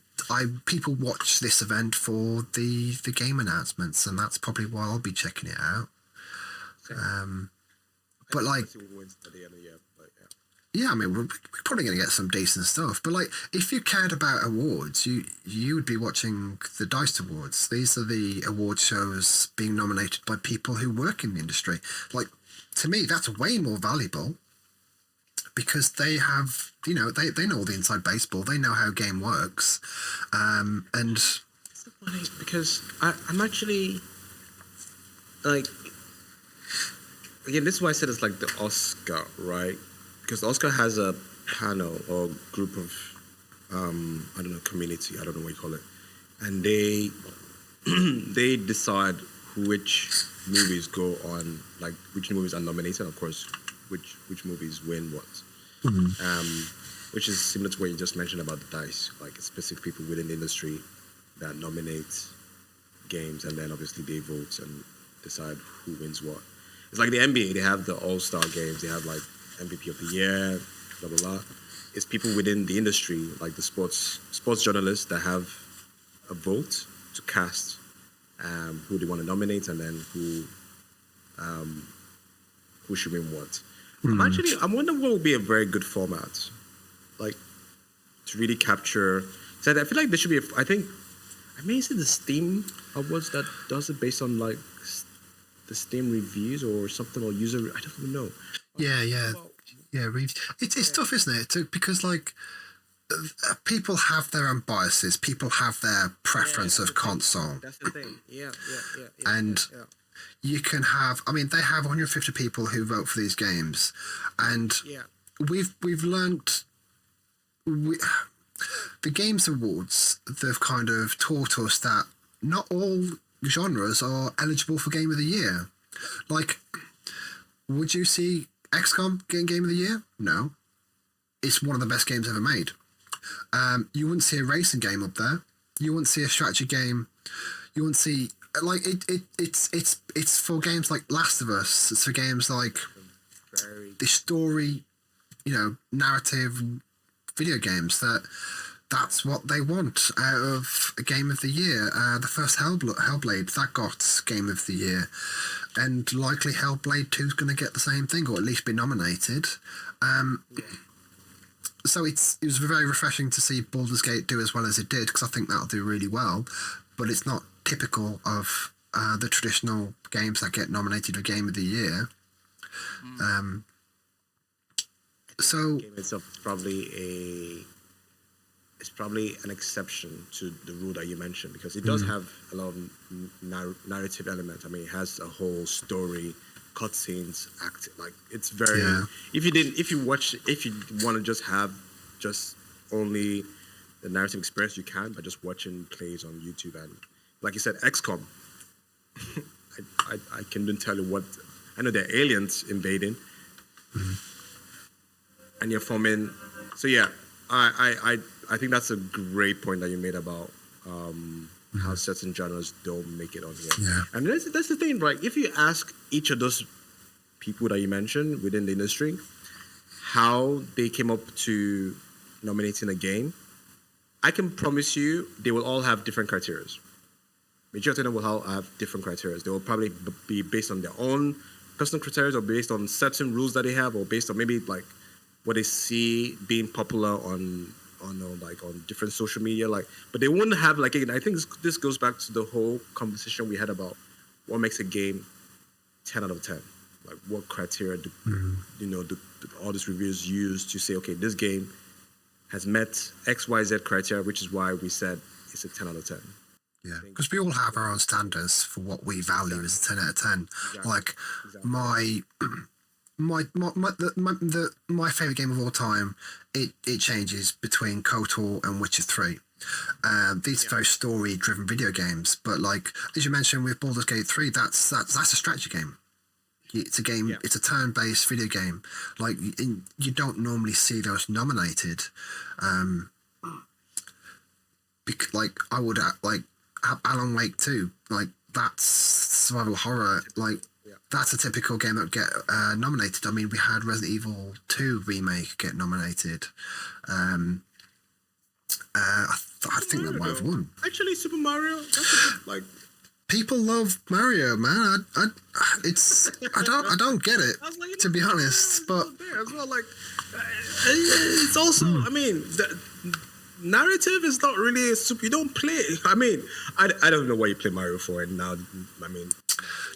People watch this event for the game announcements, and that's probably why I'll be checking it out. But yeah, I mean, we're probably going to get some decent stuff. But if you cared about awards, you would be watching the DICE Awards. These are the award shows being nominated by people who work in the industry. To me, that's way more valuable, because they have, they know all the inside baseball. They know how a game works, and it's so funny because I'm actually again, this is why I said it's like the Oscar, right? Because the Oscar has a panel or group of, I don't know, community, I don't know what you call it. And they decide which movies go on, which movies are nominated, of course, which movies win what. Mm-hmm. Which is similar to what you just mentioned about the DICE, specific people within the industry that nominate games, and then obviously they vote and decide who wins what. It's like the NBA, they have the All-Star games, they have MVP of the year, blah, blah, blah. it's people within the industry, like the sports journalists that have a vote to cast who they want to nominate and then who should win what. I'm wondering what would be a very good format, like to really capture. So I feel like there should be. Is it the Steam Awards that does it based on like the Steam reviews or something, or user? I don't even know. Yeah. It's tough, isn't it? Because like people have their own biases. People have their preference of console. That's the thing. Yeah. And you can have. I mean, they have 150 people who vote for these games, and we've learned. The Games Awards, they've kind of taught us that not all genres are eligible for Game of the Year. Like, would you see XCOM getting Game of the Year? No. It's one of the best games ever made. You wouldn't see a racing game up there. You wouldn't see a strategy game. You wouldn't see like it's for games like Last of Us. It's for games like the story, narrative video games that's what they want out of a Game of the Year. The first Hellblade, that got Game of the Year, and likely Hellblade 2 is going to get the same thing, or at least be nominated. So it was very refreshing to see Baldur's Gate do as well as it did, because I think that'll do really well, but it's not typical of the traditional games that get nominated for Game of the Year. So game itself is probably an exception to the rule that you mentioned, because it does have a lot of narrative element. I mean, it has a whole story, cutscenes, act. Like it's very. Yeah. If you want to just have only the narrative experience, you can by just watching plays on YouTube. And like you said, XCOM. I couldn't tell you what. I know there are aliens invading. And you're forming. So yeah, I think that's a great point that you made about how certain genres don't make it on here. Yeah. And that's the thing, right? If you ask each of those people that you mentioned within the industry how they came up to nominating a game, I can promise you they will all have different criteria. Majority of them will all have different criteria. They will probably be based on their own personal criteria, or based on certain rules that they have, or based on maybe like what they see being popular on different social media, but they wouldn't have I think this goes back to the whole conversation we had about what makes a game 10 out of 10. Like what criteria do all these reviews use to say, okay, this game has met XYZ criteria, which is why we said it's a 10 out of 10. Yeah, because we all have our own standards for what we value as a 10 out of 10. Exactly. Like my favorite game of all time, it changes between KOTOR and Witcher 3. These are very story-driven video games, but like as you mentioned with Baldur's Gate 3, that's a strategy game. It's a game. It's a turn-based video game. Like you don't normally see those nominated. Like I would like Alan Wake 2. Like that's survival horror. Like that's a typical game that would get nominated. I mean, we had Resident Evil 2 remake get nominated. I think that might have won. Actually, Super Mario. That's like people love Mario, man. I don't get it, to be honest. But as well, it's also. I mean, the narrative is not really super. You don't play. I mean, I don't know what you play Mario for, and now I mean.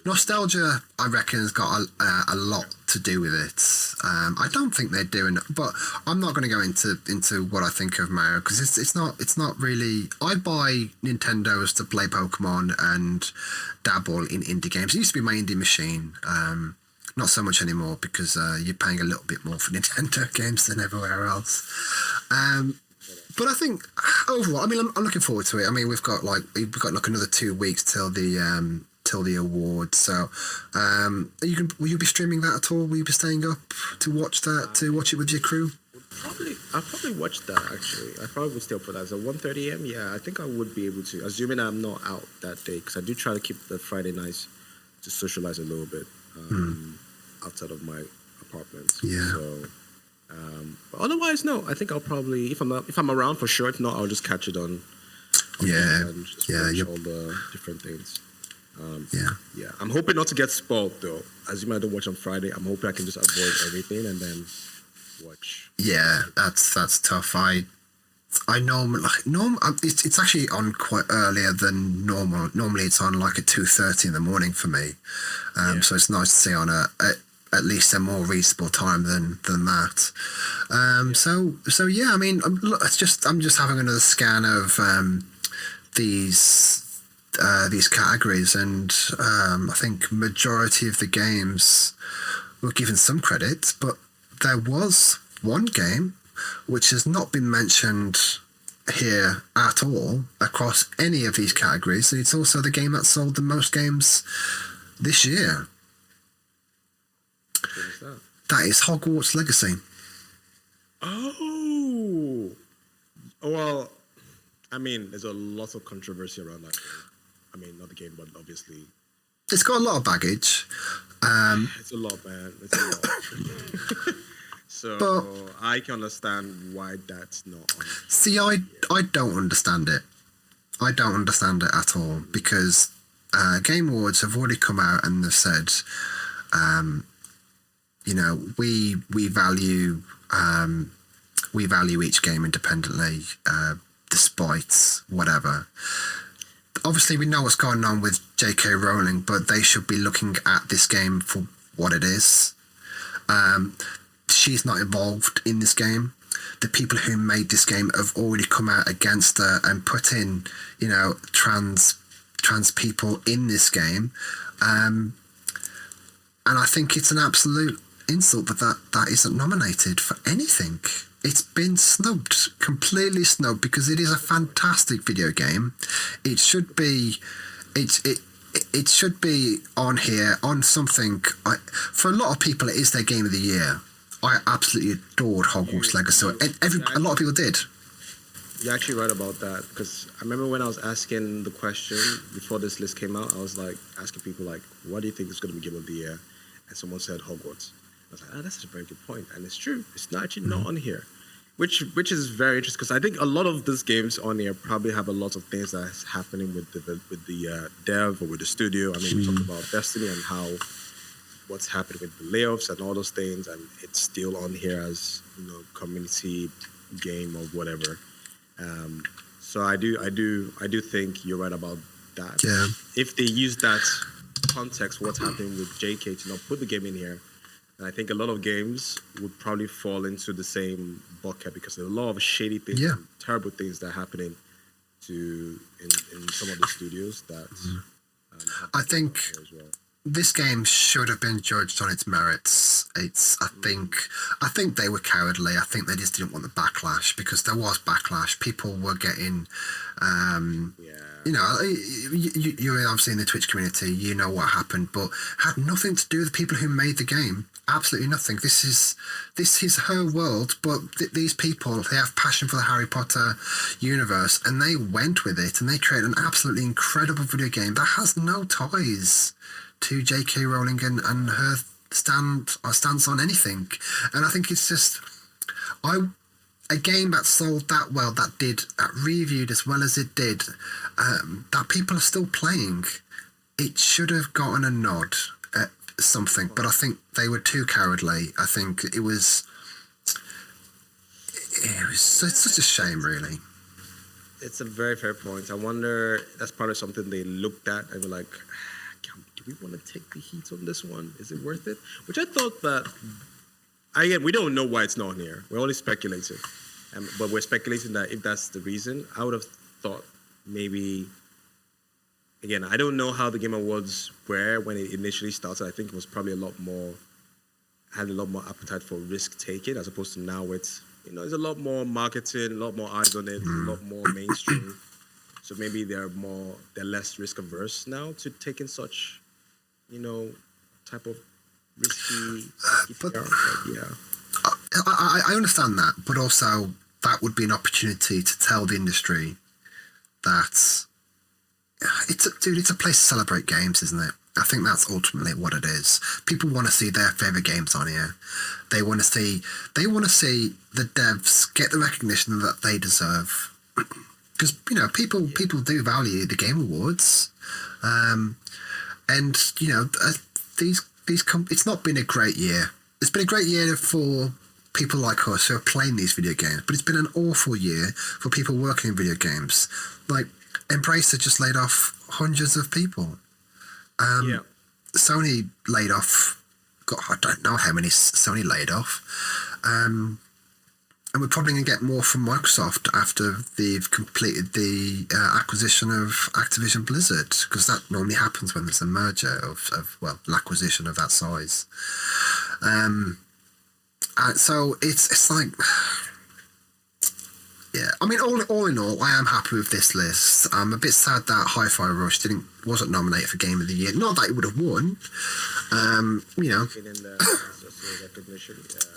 Nostalgia, I reckon, has got a lot to do with it. I don't think they're doing it, but I'm not going to go into what I think of Mario, because it's not really. I buy Nintendos to play Pokemon and dabble in indie games. It used to be my indie machine. Not so much anymore, because you're paying a little bit more for Nintendo games than everywhere else. But I think overall, I mean, I'm looking forward to it. I mean, we've got another 2 weeks till the awards. So, will you be streaming that at all? Will you be staying up to watch that? To watch it with your crew? I'll probably watch that. Actually, I probably would stay up for that. So 1:30 a.m. Yeah, I think I would be able to, assuming I'm not out that day, because I do try to keep the Friday nights to socialize a little bit outside of my apartment. Yeah. So, But otherwise, no. I think I'll probably if I'm around for sure. If not, I'll just catch it on Yeah, and just yeah, watch yep. all the different things. Yeah. Yeah, I'm hoping not to get spoiled though. As you might have watched on Friday, I'm hoping I can just avoid everything and then watch. Yeah, that's tough. I normally it's actually on quite earlier than normal. Normally it's on like at 2:30 in the morning for me. Yeah. So it's nice to see on at least a more reasonable time than that. So yeah, I mean, I'm just having another scan of these categories, and I think majority of the games were given some credit, but there was one game which has not been mentioned here at all across any of these categories, and it's also the game that sold the most games this year. What is that? That is Hogwarts Legacy. Oh, well, I mean, there's a lot of controversy around that game. I mean, not the game, but obviously, It's got a lot of baggage. it's a lot, man. It's a lot. So But- I can understand why that's not on. See, I don't understand it. I don't understand it at all, because Game Awards have already come out and they've said, we value each game independently, despite whatever. Obviously, we know what's going on with J.K. Rowling, but they should be looking at this game for what it is. She's not involved in this game. The people who made this game have already come out against her and put in, trans people in this game. And I think it's an absolute insult that isn't nominated for anything. It's been snubbed, completely snubbed, because it is a fantastic video game. It should be, it should be on here, on something. For a lot of people, it is their game of the year. I absolutely adored Hogwarts Legacy. A lot of people did. You're actually right about that, because I remember when I was asking the question before this list came out, I was like asking people like, "What do you think is going to be game of the year?" And someone said Hogwarts. I was like, "Oh, that's a very good point," and it's true. It's not actually not on here, which is very interesting, because I think a lot of these games on here probably have a lot of things that's happening with the dev or with the studio. I mean, we talk about Destiny and how what's happening with the layoffs and all those things, and it's still on here as community game or whatever. So I do think you're right about that. Yeah. If they use that context, what's happening with JK, to not put the game in here, and I think a lot of games would probably fall into the same bucket, because there's a lot of shady things, Yeah. and terrible things that are happening in some of the studios that. I think as well. this game should have been judged on its merits. I think they were cowardly. I think they just didn't want the backlash, because there was backlash. People were getting, you're obviously in the Twitch community. You know what happened, but had nothing to do with the people who made the game. Absolutely nothing. This is her world, but these people, they have passion for the Harry Potter universe, and they went with it, and they created an absolutely incredible video game that has no ties to J.K. Rowling and her stance on anything. And I think it's just a game that sold that well, that reviewed as well as it did, that people are still playing. It should have gotten a nod at something, but I think they were too cowardly. I think it was such a shame, really. It's a very fair point. I wonder, that's probably something they looked at and were like, do we want to take the heat on this one? Is it worth it? Which I thought that, again, we don't know why it's not here. We're only speculating. But we're speculating that if that's the reason, I would have thought maybe, again, I don't know how the Game Awards were when it initially started. I think it was probably had a lot more appetite for risk taking, as opposed to now it's, there's a lot more marketing, a lot more eyes on it, a lot more mainstream. So maybe they're less risk averse now to taking such, type of risky But- PR. Yeah. I understand that, but also that would be an opportunity to tell the industry that it's a place to celebrate games, isn't it? I think that's ultimately what it is. People want to see their favorite games on here. They want to see the devs get the recognition that they deserve. Because people do value the Game Awards, and it's not been a great year. It's been a great year for people like us who are playing these video games, but it's been an awful year for people working in video games. Like Embracer just laid off hundreds of people. Sony laid off. God, I don't know how many Sony laid off. And we're probably going to get more from Microsoft after they've completed the acquisition of Activision Blizzard, because that normally happens when there's a merger of an acquisition of that size. So it's like, yeah. I mean, all in all, I am happy with this list. I'm a bit sad that Hi-Fi Rush wasn't nominated for Game of the Year. Not that it would have won.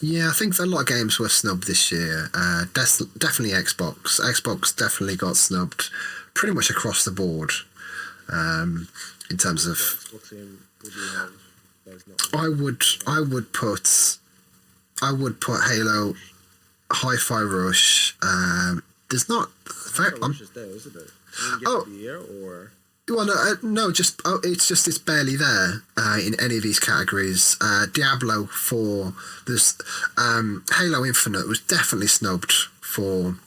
Yeah, I think a lot of games were snubbed this year. Definitely Xbox. Xbox definitely got snubbed pretty much across the board. In terms of, I would put Halo, Hi-Fi Rush. There's not. Rush is there, isn't it? The year or. Well, no, it's barely there in any of these categories. Diablo 4, there's Halo Infinite was definitely snubbed for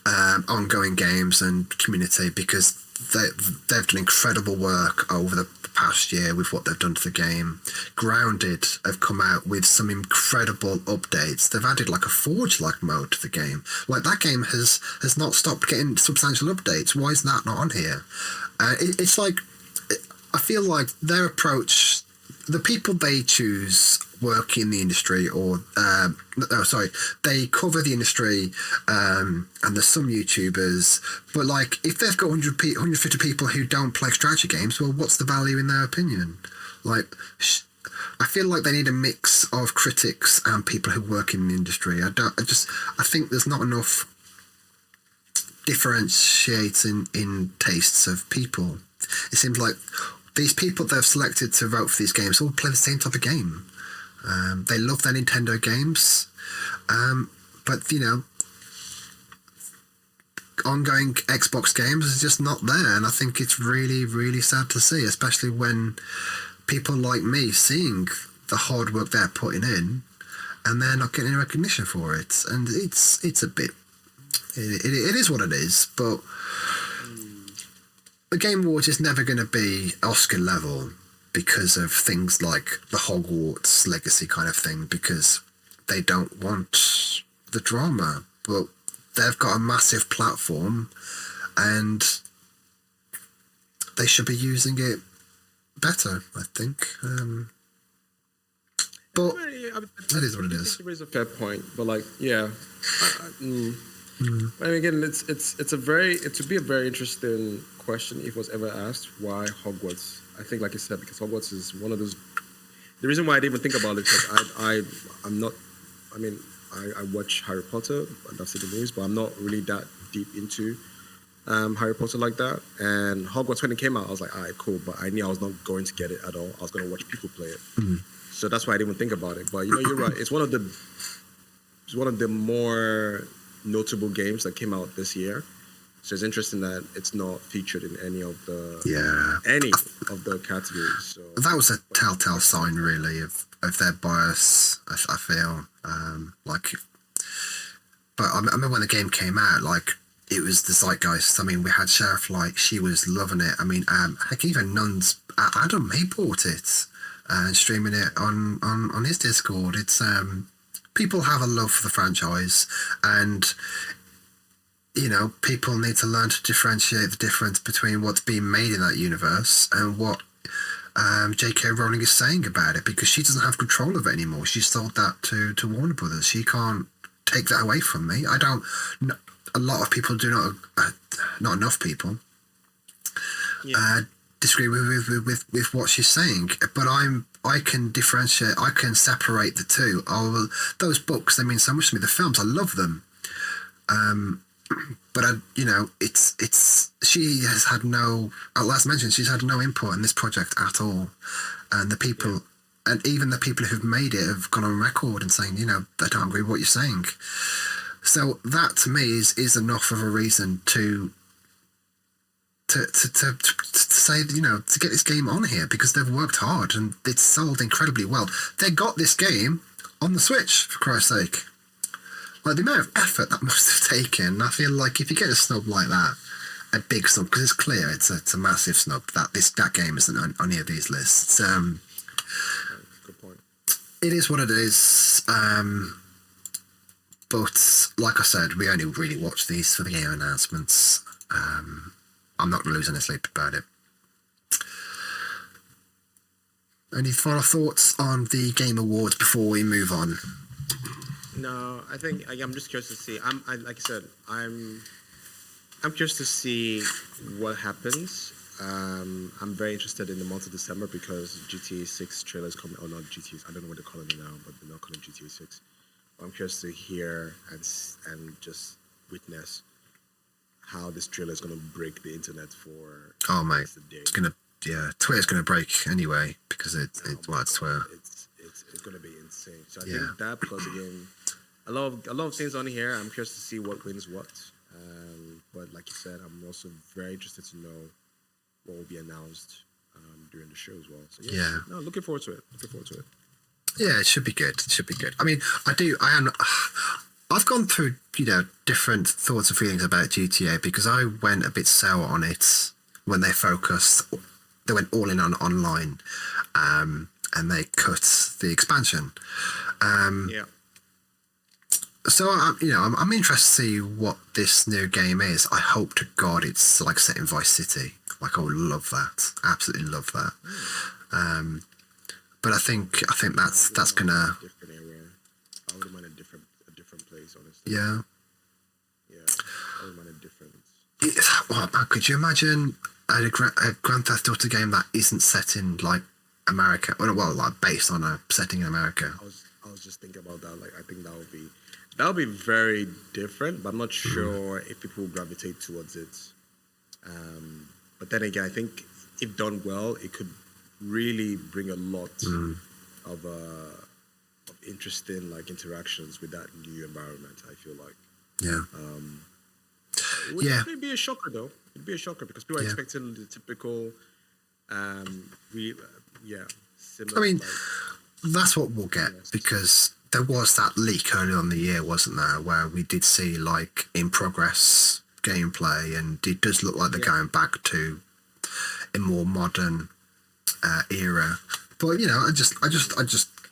ongoing games and community, because they've done incredible work over the past year with what they've done to the game. Grounded have come out with some incredible updates. They've added like a Forge-like mode to the game. Like, that game has not stopped getting substantial updates. Why is that not on here? It's like, I feel like their approach, the people they choose work in the industry, or they cover the industry, and there's some YouTubers, but like, if they've got 150 people who don't play strategy games, well, what's the value in their opinion? Like, I feel like they need a mix of critics and people who work in the industry. I think there's not enough differentiating in tastes of people. It seems like these people they've selected to vote for these games all play the same type of game. They love their Nintendo games, but ongoing Xbox games is just not there, and I think it's really, really sad to see, especially when people like me seeing the hard work they're putting in, and they're not getting any recognition for it, and it's a bit. It is what it is, but the Game Awards is never going to be Oscar level because of things like the Hogwarts Legacy kind of thing, because they don't want the drama, but they've got a massive platform and they should be using it better, I think. But that is what it is. You raise a fair point, but like, yeah. I mean, again, it would be a very interesting question if it was ever asked, why Hogwarts. I think, like you said, because Hogwarts is one of those. The reason why I didn't even think about it is because I'm not. I mean, I watch Harry Potter and I've seen the movies, but I'm not really that deep into Harry Potter like that. And Hogwarts, when it came out, I was like, all right, cool, but I knew I was not going to get it at all. I was going to watch people play it, so that's why I didn't even think about it. But you're right. It's one of the more notable games that came out this year. So it's interesting that it's not featured in any of the categories. So that was a telltale sign, really, of their bias. I feel but I remember when the game came out, like, it was the zeitgeist. I mean, we had Sheriff Light; she was loving it. I mean, heck, even Nuns Adam, he bought it and streaming it on his Discord. It's people have a love for the franchise, and people need to learn to differentiate the difference between what's being made in that universe and what J.K. Rowling is saying about it, because she doesn't have control of it anymore. She sold that to Warner Brothers. She can't take that away from me. I don't. A lot of people do not enough people disagree with what she's saying, but I can differentiate. I can separate the two. Those books, they mean so much to me. The films, I love them. But it's she has had no, as mentioned, she's had no input in this project at all, and the people. And even the people who've made it have gone on record and saying, they don't agree with what you're saying. So that to me is enough of a reason to say, to get this game on here, because they've worked hard and it's sold incredibly well. They got this game on the Switch, for Christ's sake. Like, the amount of effort that must have taken, I feel like if you get a snub like that, a big snub, because it's clear it's a massive snub that game isn't on any of these lists. Good point. It is what it is. But like I said, we only really watch these for the game announcements. I'm not going to lose any sleep about it. Any final thoughts on the Game Awards before we move on? No, I think I'm just curious to see. Like I said, I'm curious to see what happens. I'm very interested in the month of December because GTA 6 trailers coming. Oh, not GTA. I don't know what they're calling it now, but they're not calling it GTA 6. I'm curious to hear and just witness how this trailer is going to break the internet for. Oh mate, it's gonna Twitter's gonna break anyway because it's Twitter. It's going to be insane. So I think that plus again, a lot of things on here. I'm curious to see what wins what. But like you said, I'm also very interested to know what will be announced during the show as well. So no, looking forward to it. Yeah, it should be good. I mean, I've gone through, different thoughts and feelings about GTA because I went a bit sour on it when they went all in on online, and they cut the expansion. So I'm interested to see what this new game is. I hope to God it's like set in Vice City. Like, I would love that. Absolutely love that. But I think that's gonna. Different area. I would mind a different place, honestly. Yeah. I would mind a different. Could you imagine a Grand Theft Auto game that isn't set in like America? Well, like based on a setting in America. I was just thinking about that. Like, I think that would be very different. But I'm not sure if people will gravitate towards it. But then again, I think if done well, it could really bring a lot of interesting like interactions with that new environment. I feel like, it would be a shocker though. It'd be a shocker because people are expecting the typical, similar. I mean, that's what we'll get because there was that leak earlier on in the year, wasn't there, where we did see like in progress gameplay, and it does look like they're going back to a more modern era. But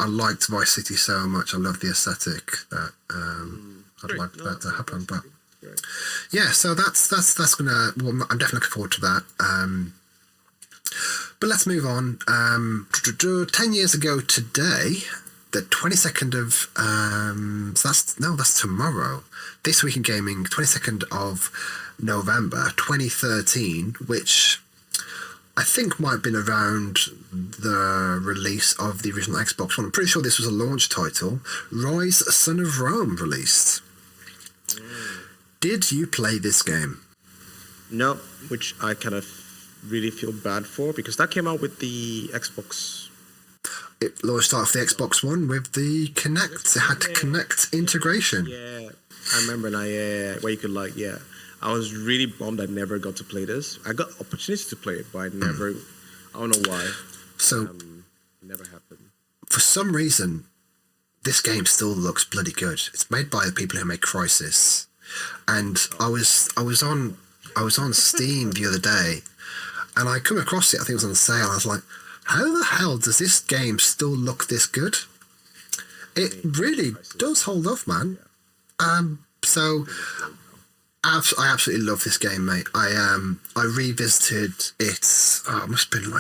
I liked Vice City so much. I love the aesthetic that I'd like that to happen. But so that's gonna. Well, I'm definitely looking forward to that. But let's move on. 10 years ago today, the 22nd of that's tomorrow. This week in gaming, 22nd of November 2013, which I think might have been around the release of the original Xbox One. I'm pretty sure this was a launch title. Rise, Son of Rome released. Did you play this game? No, which I kind of really feel bad for because that came out with the Xbox. It launched off the Xbox One with the Kinect. It had to Kinect integration. Yeah, I remember now. Where you could I was really bummed I never got to play this. I got opportunities to play it, but I never. I don't know why. So, never happened. For some reason, this game still looks bloody good. It's made by the people who make Crysis, and I was on Steam the other day, and I come across it. I think it was on sale. I was like, how the hell does this game still look this good? It really does hold up, man. So I absolutely love this game, mate. I revisited it. It must have been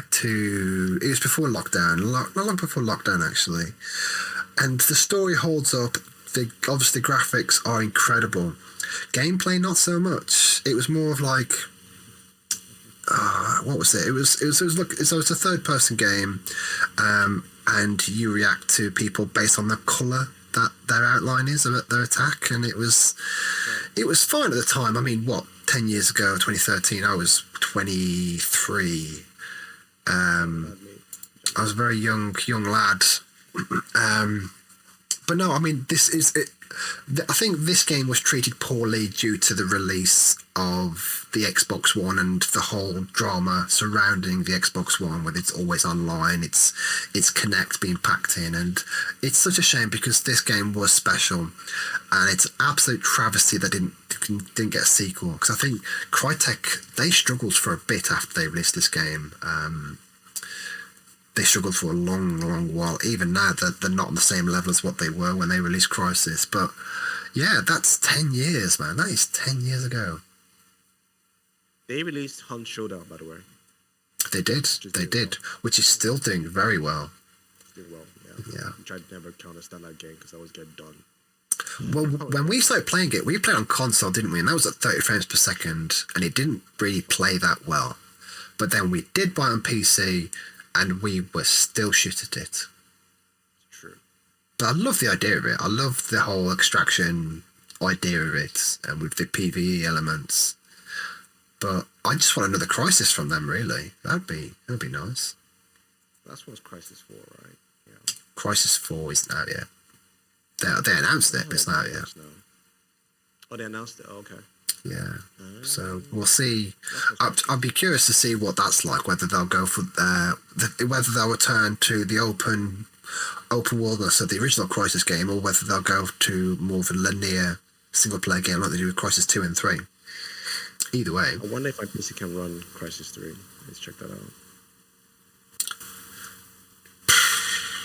it was before lockdown, not long before lockdown actually. And the story holds up. Obviously, the graphics are incredible. Gameplay, not so much. It was more of like, what was it? It was a third-person game, and you react to people based on the color that their outline is of their attack, and it was fine at the time. I mean, 10 years ago, 2013, I was 23. I was a very young lad. But no, I mean, this is it. I think this game was treated poorly due to the release of the Xbox One and the whole drama surrounding the Xbox One, with it's always online, it's Kinect being packed in, and it's such a shame because this game was special, and it's absolute travesty that didn't get a sequel, because I think Crytek, they struggled for a bit after they released this game. They struggled for a long while. Even now, they're not on the same level as what they were when they released Crysis. But yeah, that's 10 years, man. That is 10 years ago. They released Hunt Showdown, by the way. They did, which is still doing very well. Doing well, Yeah. I tried to never to understand that game because I always get done. Well, when we started playing it, we played on console, didn't we? And that was at 30 frames per second, and it didn't really play that well. But then we did buy it on PC, and we were still shit at it. True. But I love the idea of it. I love the whole extraction idea of it, and with the PvE elements. But I just want another Crysis from them, really. That'd be nice. That's what's Crysis 4, right? Yeah. Crysis 4 isn't out yet. They announced it, but it's not out yet. No. Oh, they announced it. Oh, okay. Yeah. So we'll see. I'd be curious to see what that's like. Whether they'll go for whether they'll return to the open worldness of the original Crysis game, or whether they'll go to more of a linear single player game like they do with Crysis 2 and 3. Either way. I wonder if my PC can run Crysis 3. Let's check that out.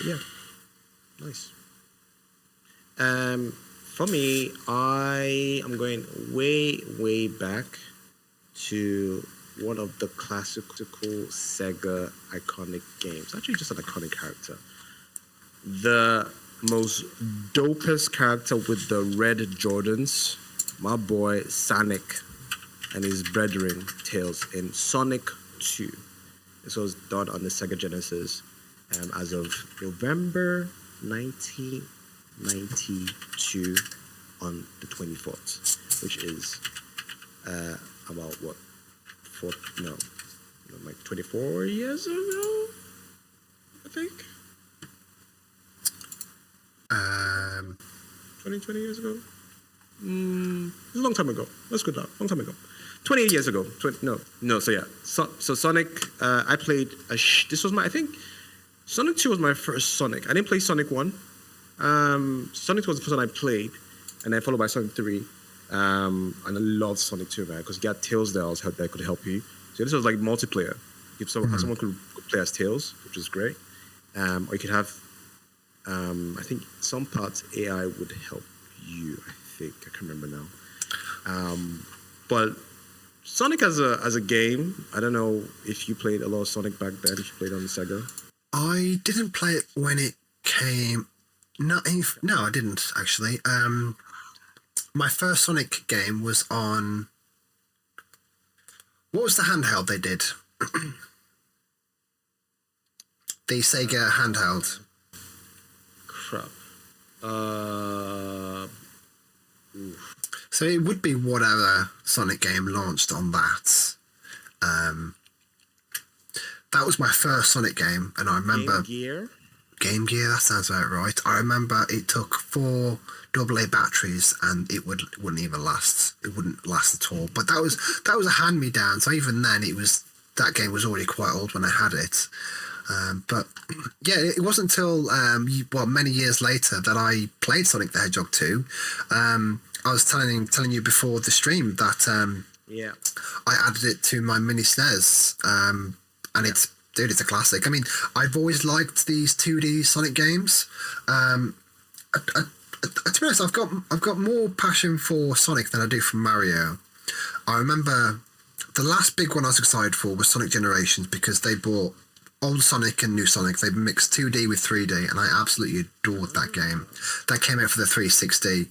Yeah. Nice. For me, I am going way back to one of the classical Sega iconic games. Actually, just an iconic character. The most dopest character with the red Jordans, my boy Sonic and his brethren Tails in Sonic 2. This was done on the Sega Genesis as of November 1992 on the 24th, which is about what, like 24 years ago, I think. 20 years ago. It's a long time ago. Let's go down. Long time ago. 28 years ago. So yeah. So Sonic. I played. This was I think Sonic 2 was my first Sonic. I didn't play Sonic 1. Sonic 2 was the first one I played, and then followed by Sonic 3. And I loved Sonic 2, man, because you got Tails there that could help you. So this was like multiplayer. If someone could play as Tails, which is great. Or you could have, I think some parts AI would help you. I think I can't remember now. But Sonic as a game, I don't know if you played a lot of Sonic back then. If you played on the Sega. I didn't play it when it came. No, I didn't actually. My first Sonic game was on. What was the handheld they did? The Sega handheld. Crap. So it would be whatever Sonic game launched on that. That was my first Sonic game, and I remember. Game Gear, that sounds about right. I remember it took 4 AA batteries, and it wouldn't even last. It wouldn't last at all. But that was a hand-me-down. So even then, that game was already quite old when I had it. But yeah, it wasn't until many years later that I played Sonic the Hedgehog 2. I was telling you before the stream that I added it to my mini SNES, and it's a classic. I mean, I've always liked these 2D Sonic games. To be honest, I've got more passion for Sonic than I do for Mario. I remember the last big one I was excited for was Sonic Generations, because they brought old Sonic and new Sonic. They mixed 2D with 3D, and I absolutely adored that game. That came out for the 360.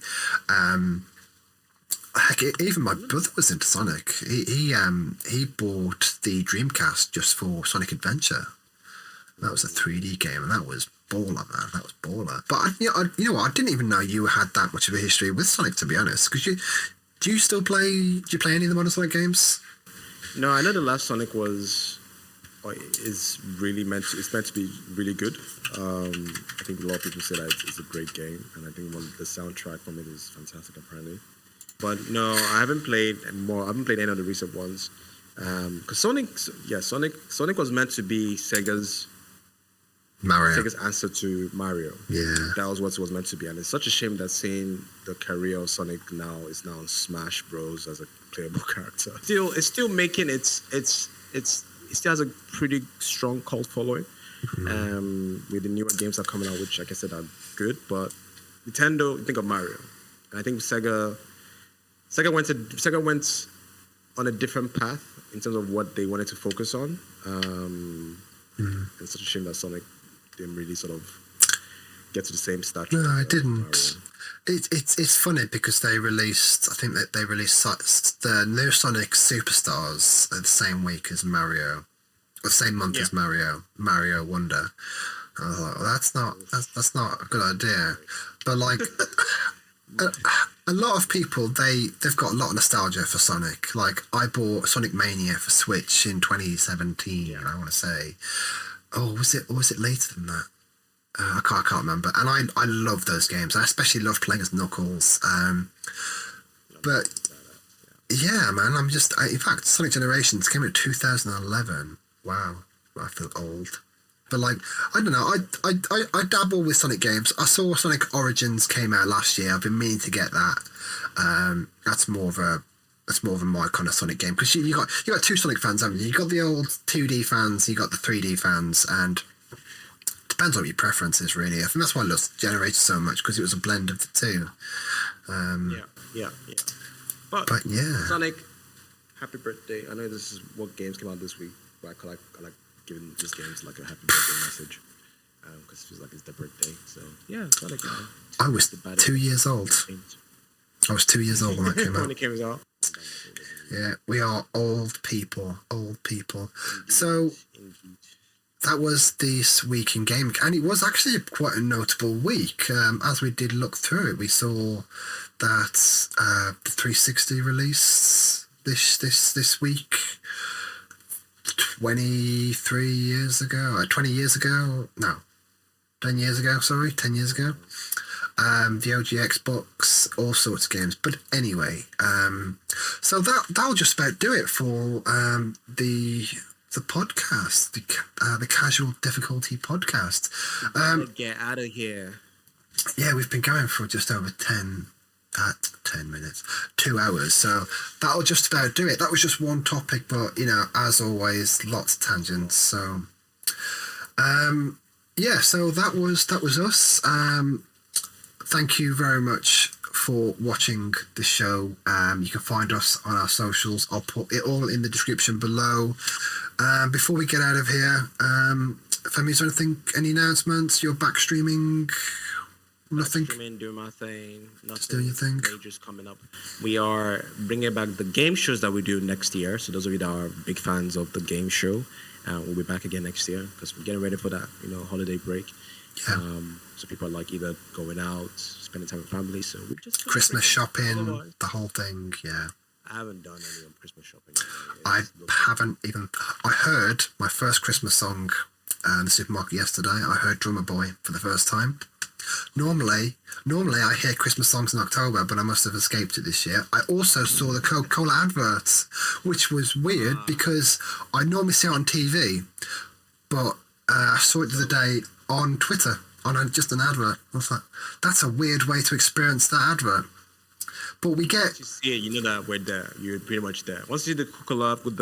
Heck, even my brother was into Sonic. He bought the Dreamcast just for Sonic Adventure. That was a 3D game, and that was baller, man. That was baller. But you know what? I didn't even know you had that much of a history with Sonic, to be honest. Because Do you still play? Do you play any of the modern Sonic games? No, I know the last Sonic was is really it's meant to be really good. I think a lot of people say that it's a great game, and I think the soundtrack from it is fantastic apparently. But no, I haven't played more. I haven't played any of the recent ones. Because Sonic was meant to be Sega's answer to Mario. Yeah. That was what it was meant to be, and it's such a shame that seeing the career of Sonic now is now on Smash Bros as a playable character. It's still making it still has a pretty strong cult following. With the newer games that are coming out, which like I said are good, but Nintendo, think of Mario, and I think Sega went on a different path in terms of what they wanted to focus on. It's such a shame that Sonic didn't really sort of get to the same stature. No, I didn't. It's funny because they released, I think that they released the new Sonic Superstars the same week as Mario, or the same month as Mario Wonder. I was like, well, that's not a good idea. But like, a lot of people they've got a lot of nostalgia for Sonic. Like I bought Sonic Mania for Switch in 2017. I want to say, was it later than that? I can't remember. And I love those games. I especially love playing as Knuckles. But yeah, man, in fact, Sonic Generations came out in 2011. Wow, I feel old. But like, I don't know. I dabble with Sonic games. I saw Sonic Origins came out last year. I've been meaning to get that. That's more of my kind of Sonic game, because you got two Sonic fans, haven't you? You got the old 2D fans, you got the 3D fans, and depends on what your preference is, really. I think that's why I love Generator so much, because it was a blend of the two. Yeah. But yeah, Sonic, happy birthday! I know this is what games came out this week, but I like giving these games like a happy birthday message, because it feels like it's their birthday. So yeah, Sonic. I was 2 years old. I was 2 years old when that came out. When it came out. Yeah, we are old people. So that was this week in gaming, and it was actually quite a notable week. As we did look through it, we saw that the 360 release this week. 20 years ago. The OG Xbox, all sorts of games. But anyway, so that'll just about do it for the podcast, the Casual Difficulty podcast. Get out of here. Yeah, we've been going for just over 10 minutes, 2 hours. So that'll just about do it. That was just one topic, but as always, lots of tangents. So so that was us. Thank you very much for watching the show. You can find us on our socials. I'll put it all in the description below. Before we get out of here, Femi, is there any announcements? You're back streaming? Nothing. Doing my thing. Nothing. Just doing your thing. Majors coming up. We are bringing back the game shows that we do next year. So those of you that are big fans of the game show, we'll be back again next year because we're getting ready for that, holiday break. Yeah. So people are like either going out, spending time with family. So we just Christmas shopping, the whole thing. Yeah. I haven't done any Christmas shopping. I haven't even. I heard my first Christmas song in the supermarket yesterday. I heard Drummer Boy for the first time. Normally I hear Christmas songs in October, but I must have escaped it this year. I also saw the Coca-Cola adverts, which was weird because I normally see it on TV, but I saw it the other day on Twitter on just an advert. I was like, that's a weird way to experience that advert. But we get. Once you see it, you know that we're there. You're pretty much there. Once you see the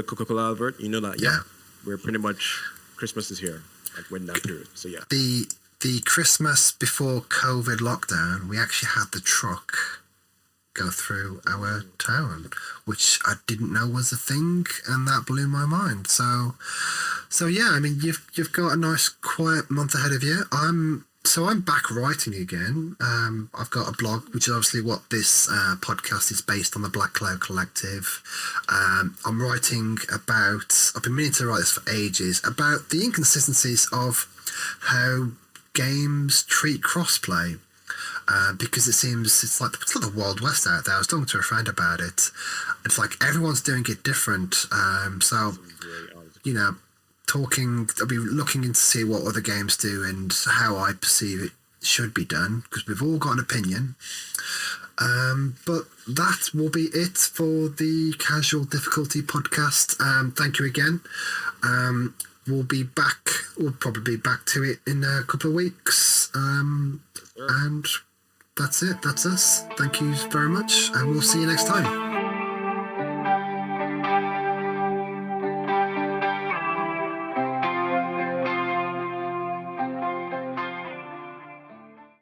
Coca-Cola advert, you know that we're pretty much Christmas is here. Like we're in that period. So yeah. The Christmas before COVID lockdown, we actually had the truck go through our town, which I didn't know was a thing, and that blew my mind. So yeah, I mean, you've got a nice quiet month ahead of you. I'm back writing again. I've got a blog, which is obviously what this podcast is based on, the Black Cloud Collective. I'm writing about, I've been meaning to write this for ages, about the inconsistencies of how games treat crossplay. because it seems it's like the Wild West out there. I was talking to a friend about it. It's like everyone's doing it different. So you know, I'll be looking in to see what other games do and how I perceive it should be done, because we've all got an opinion. But that will be it for the Casual Difficulty podcast. Thank you again. We'll be back. We'll probably be back to it in a couple of weeks. And that's it. That's us. Thank you very much, and we'll see you next time.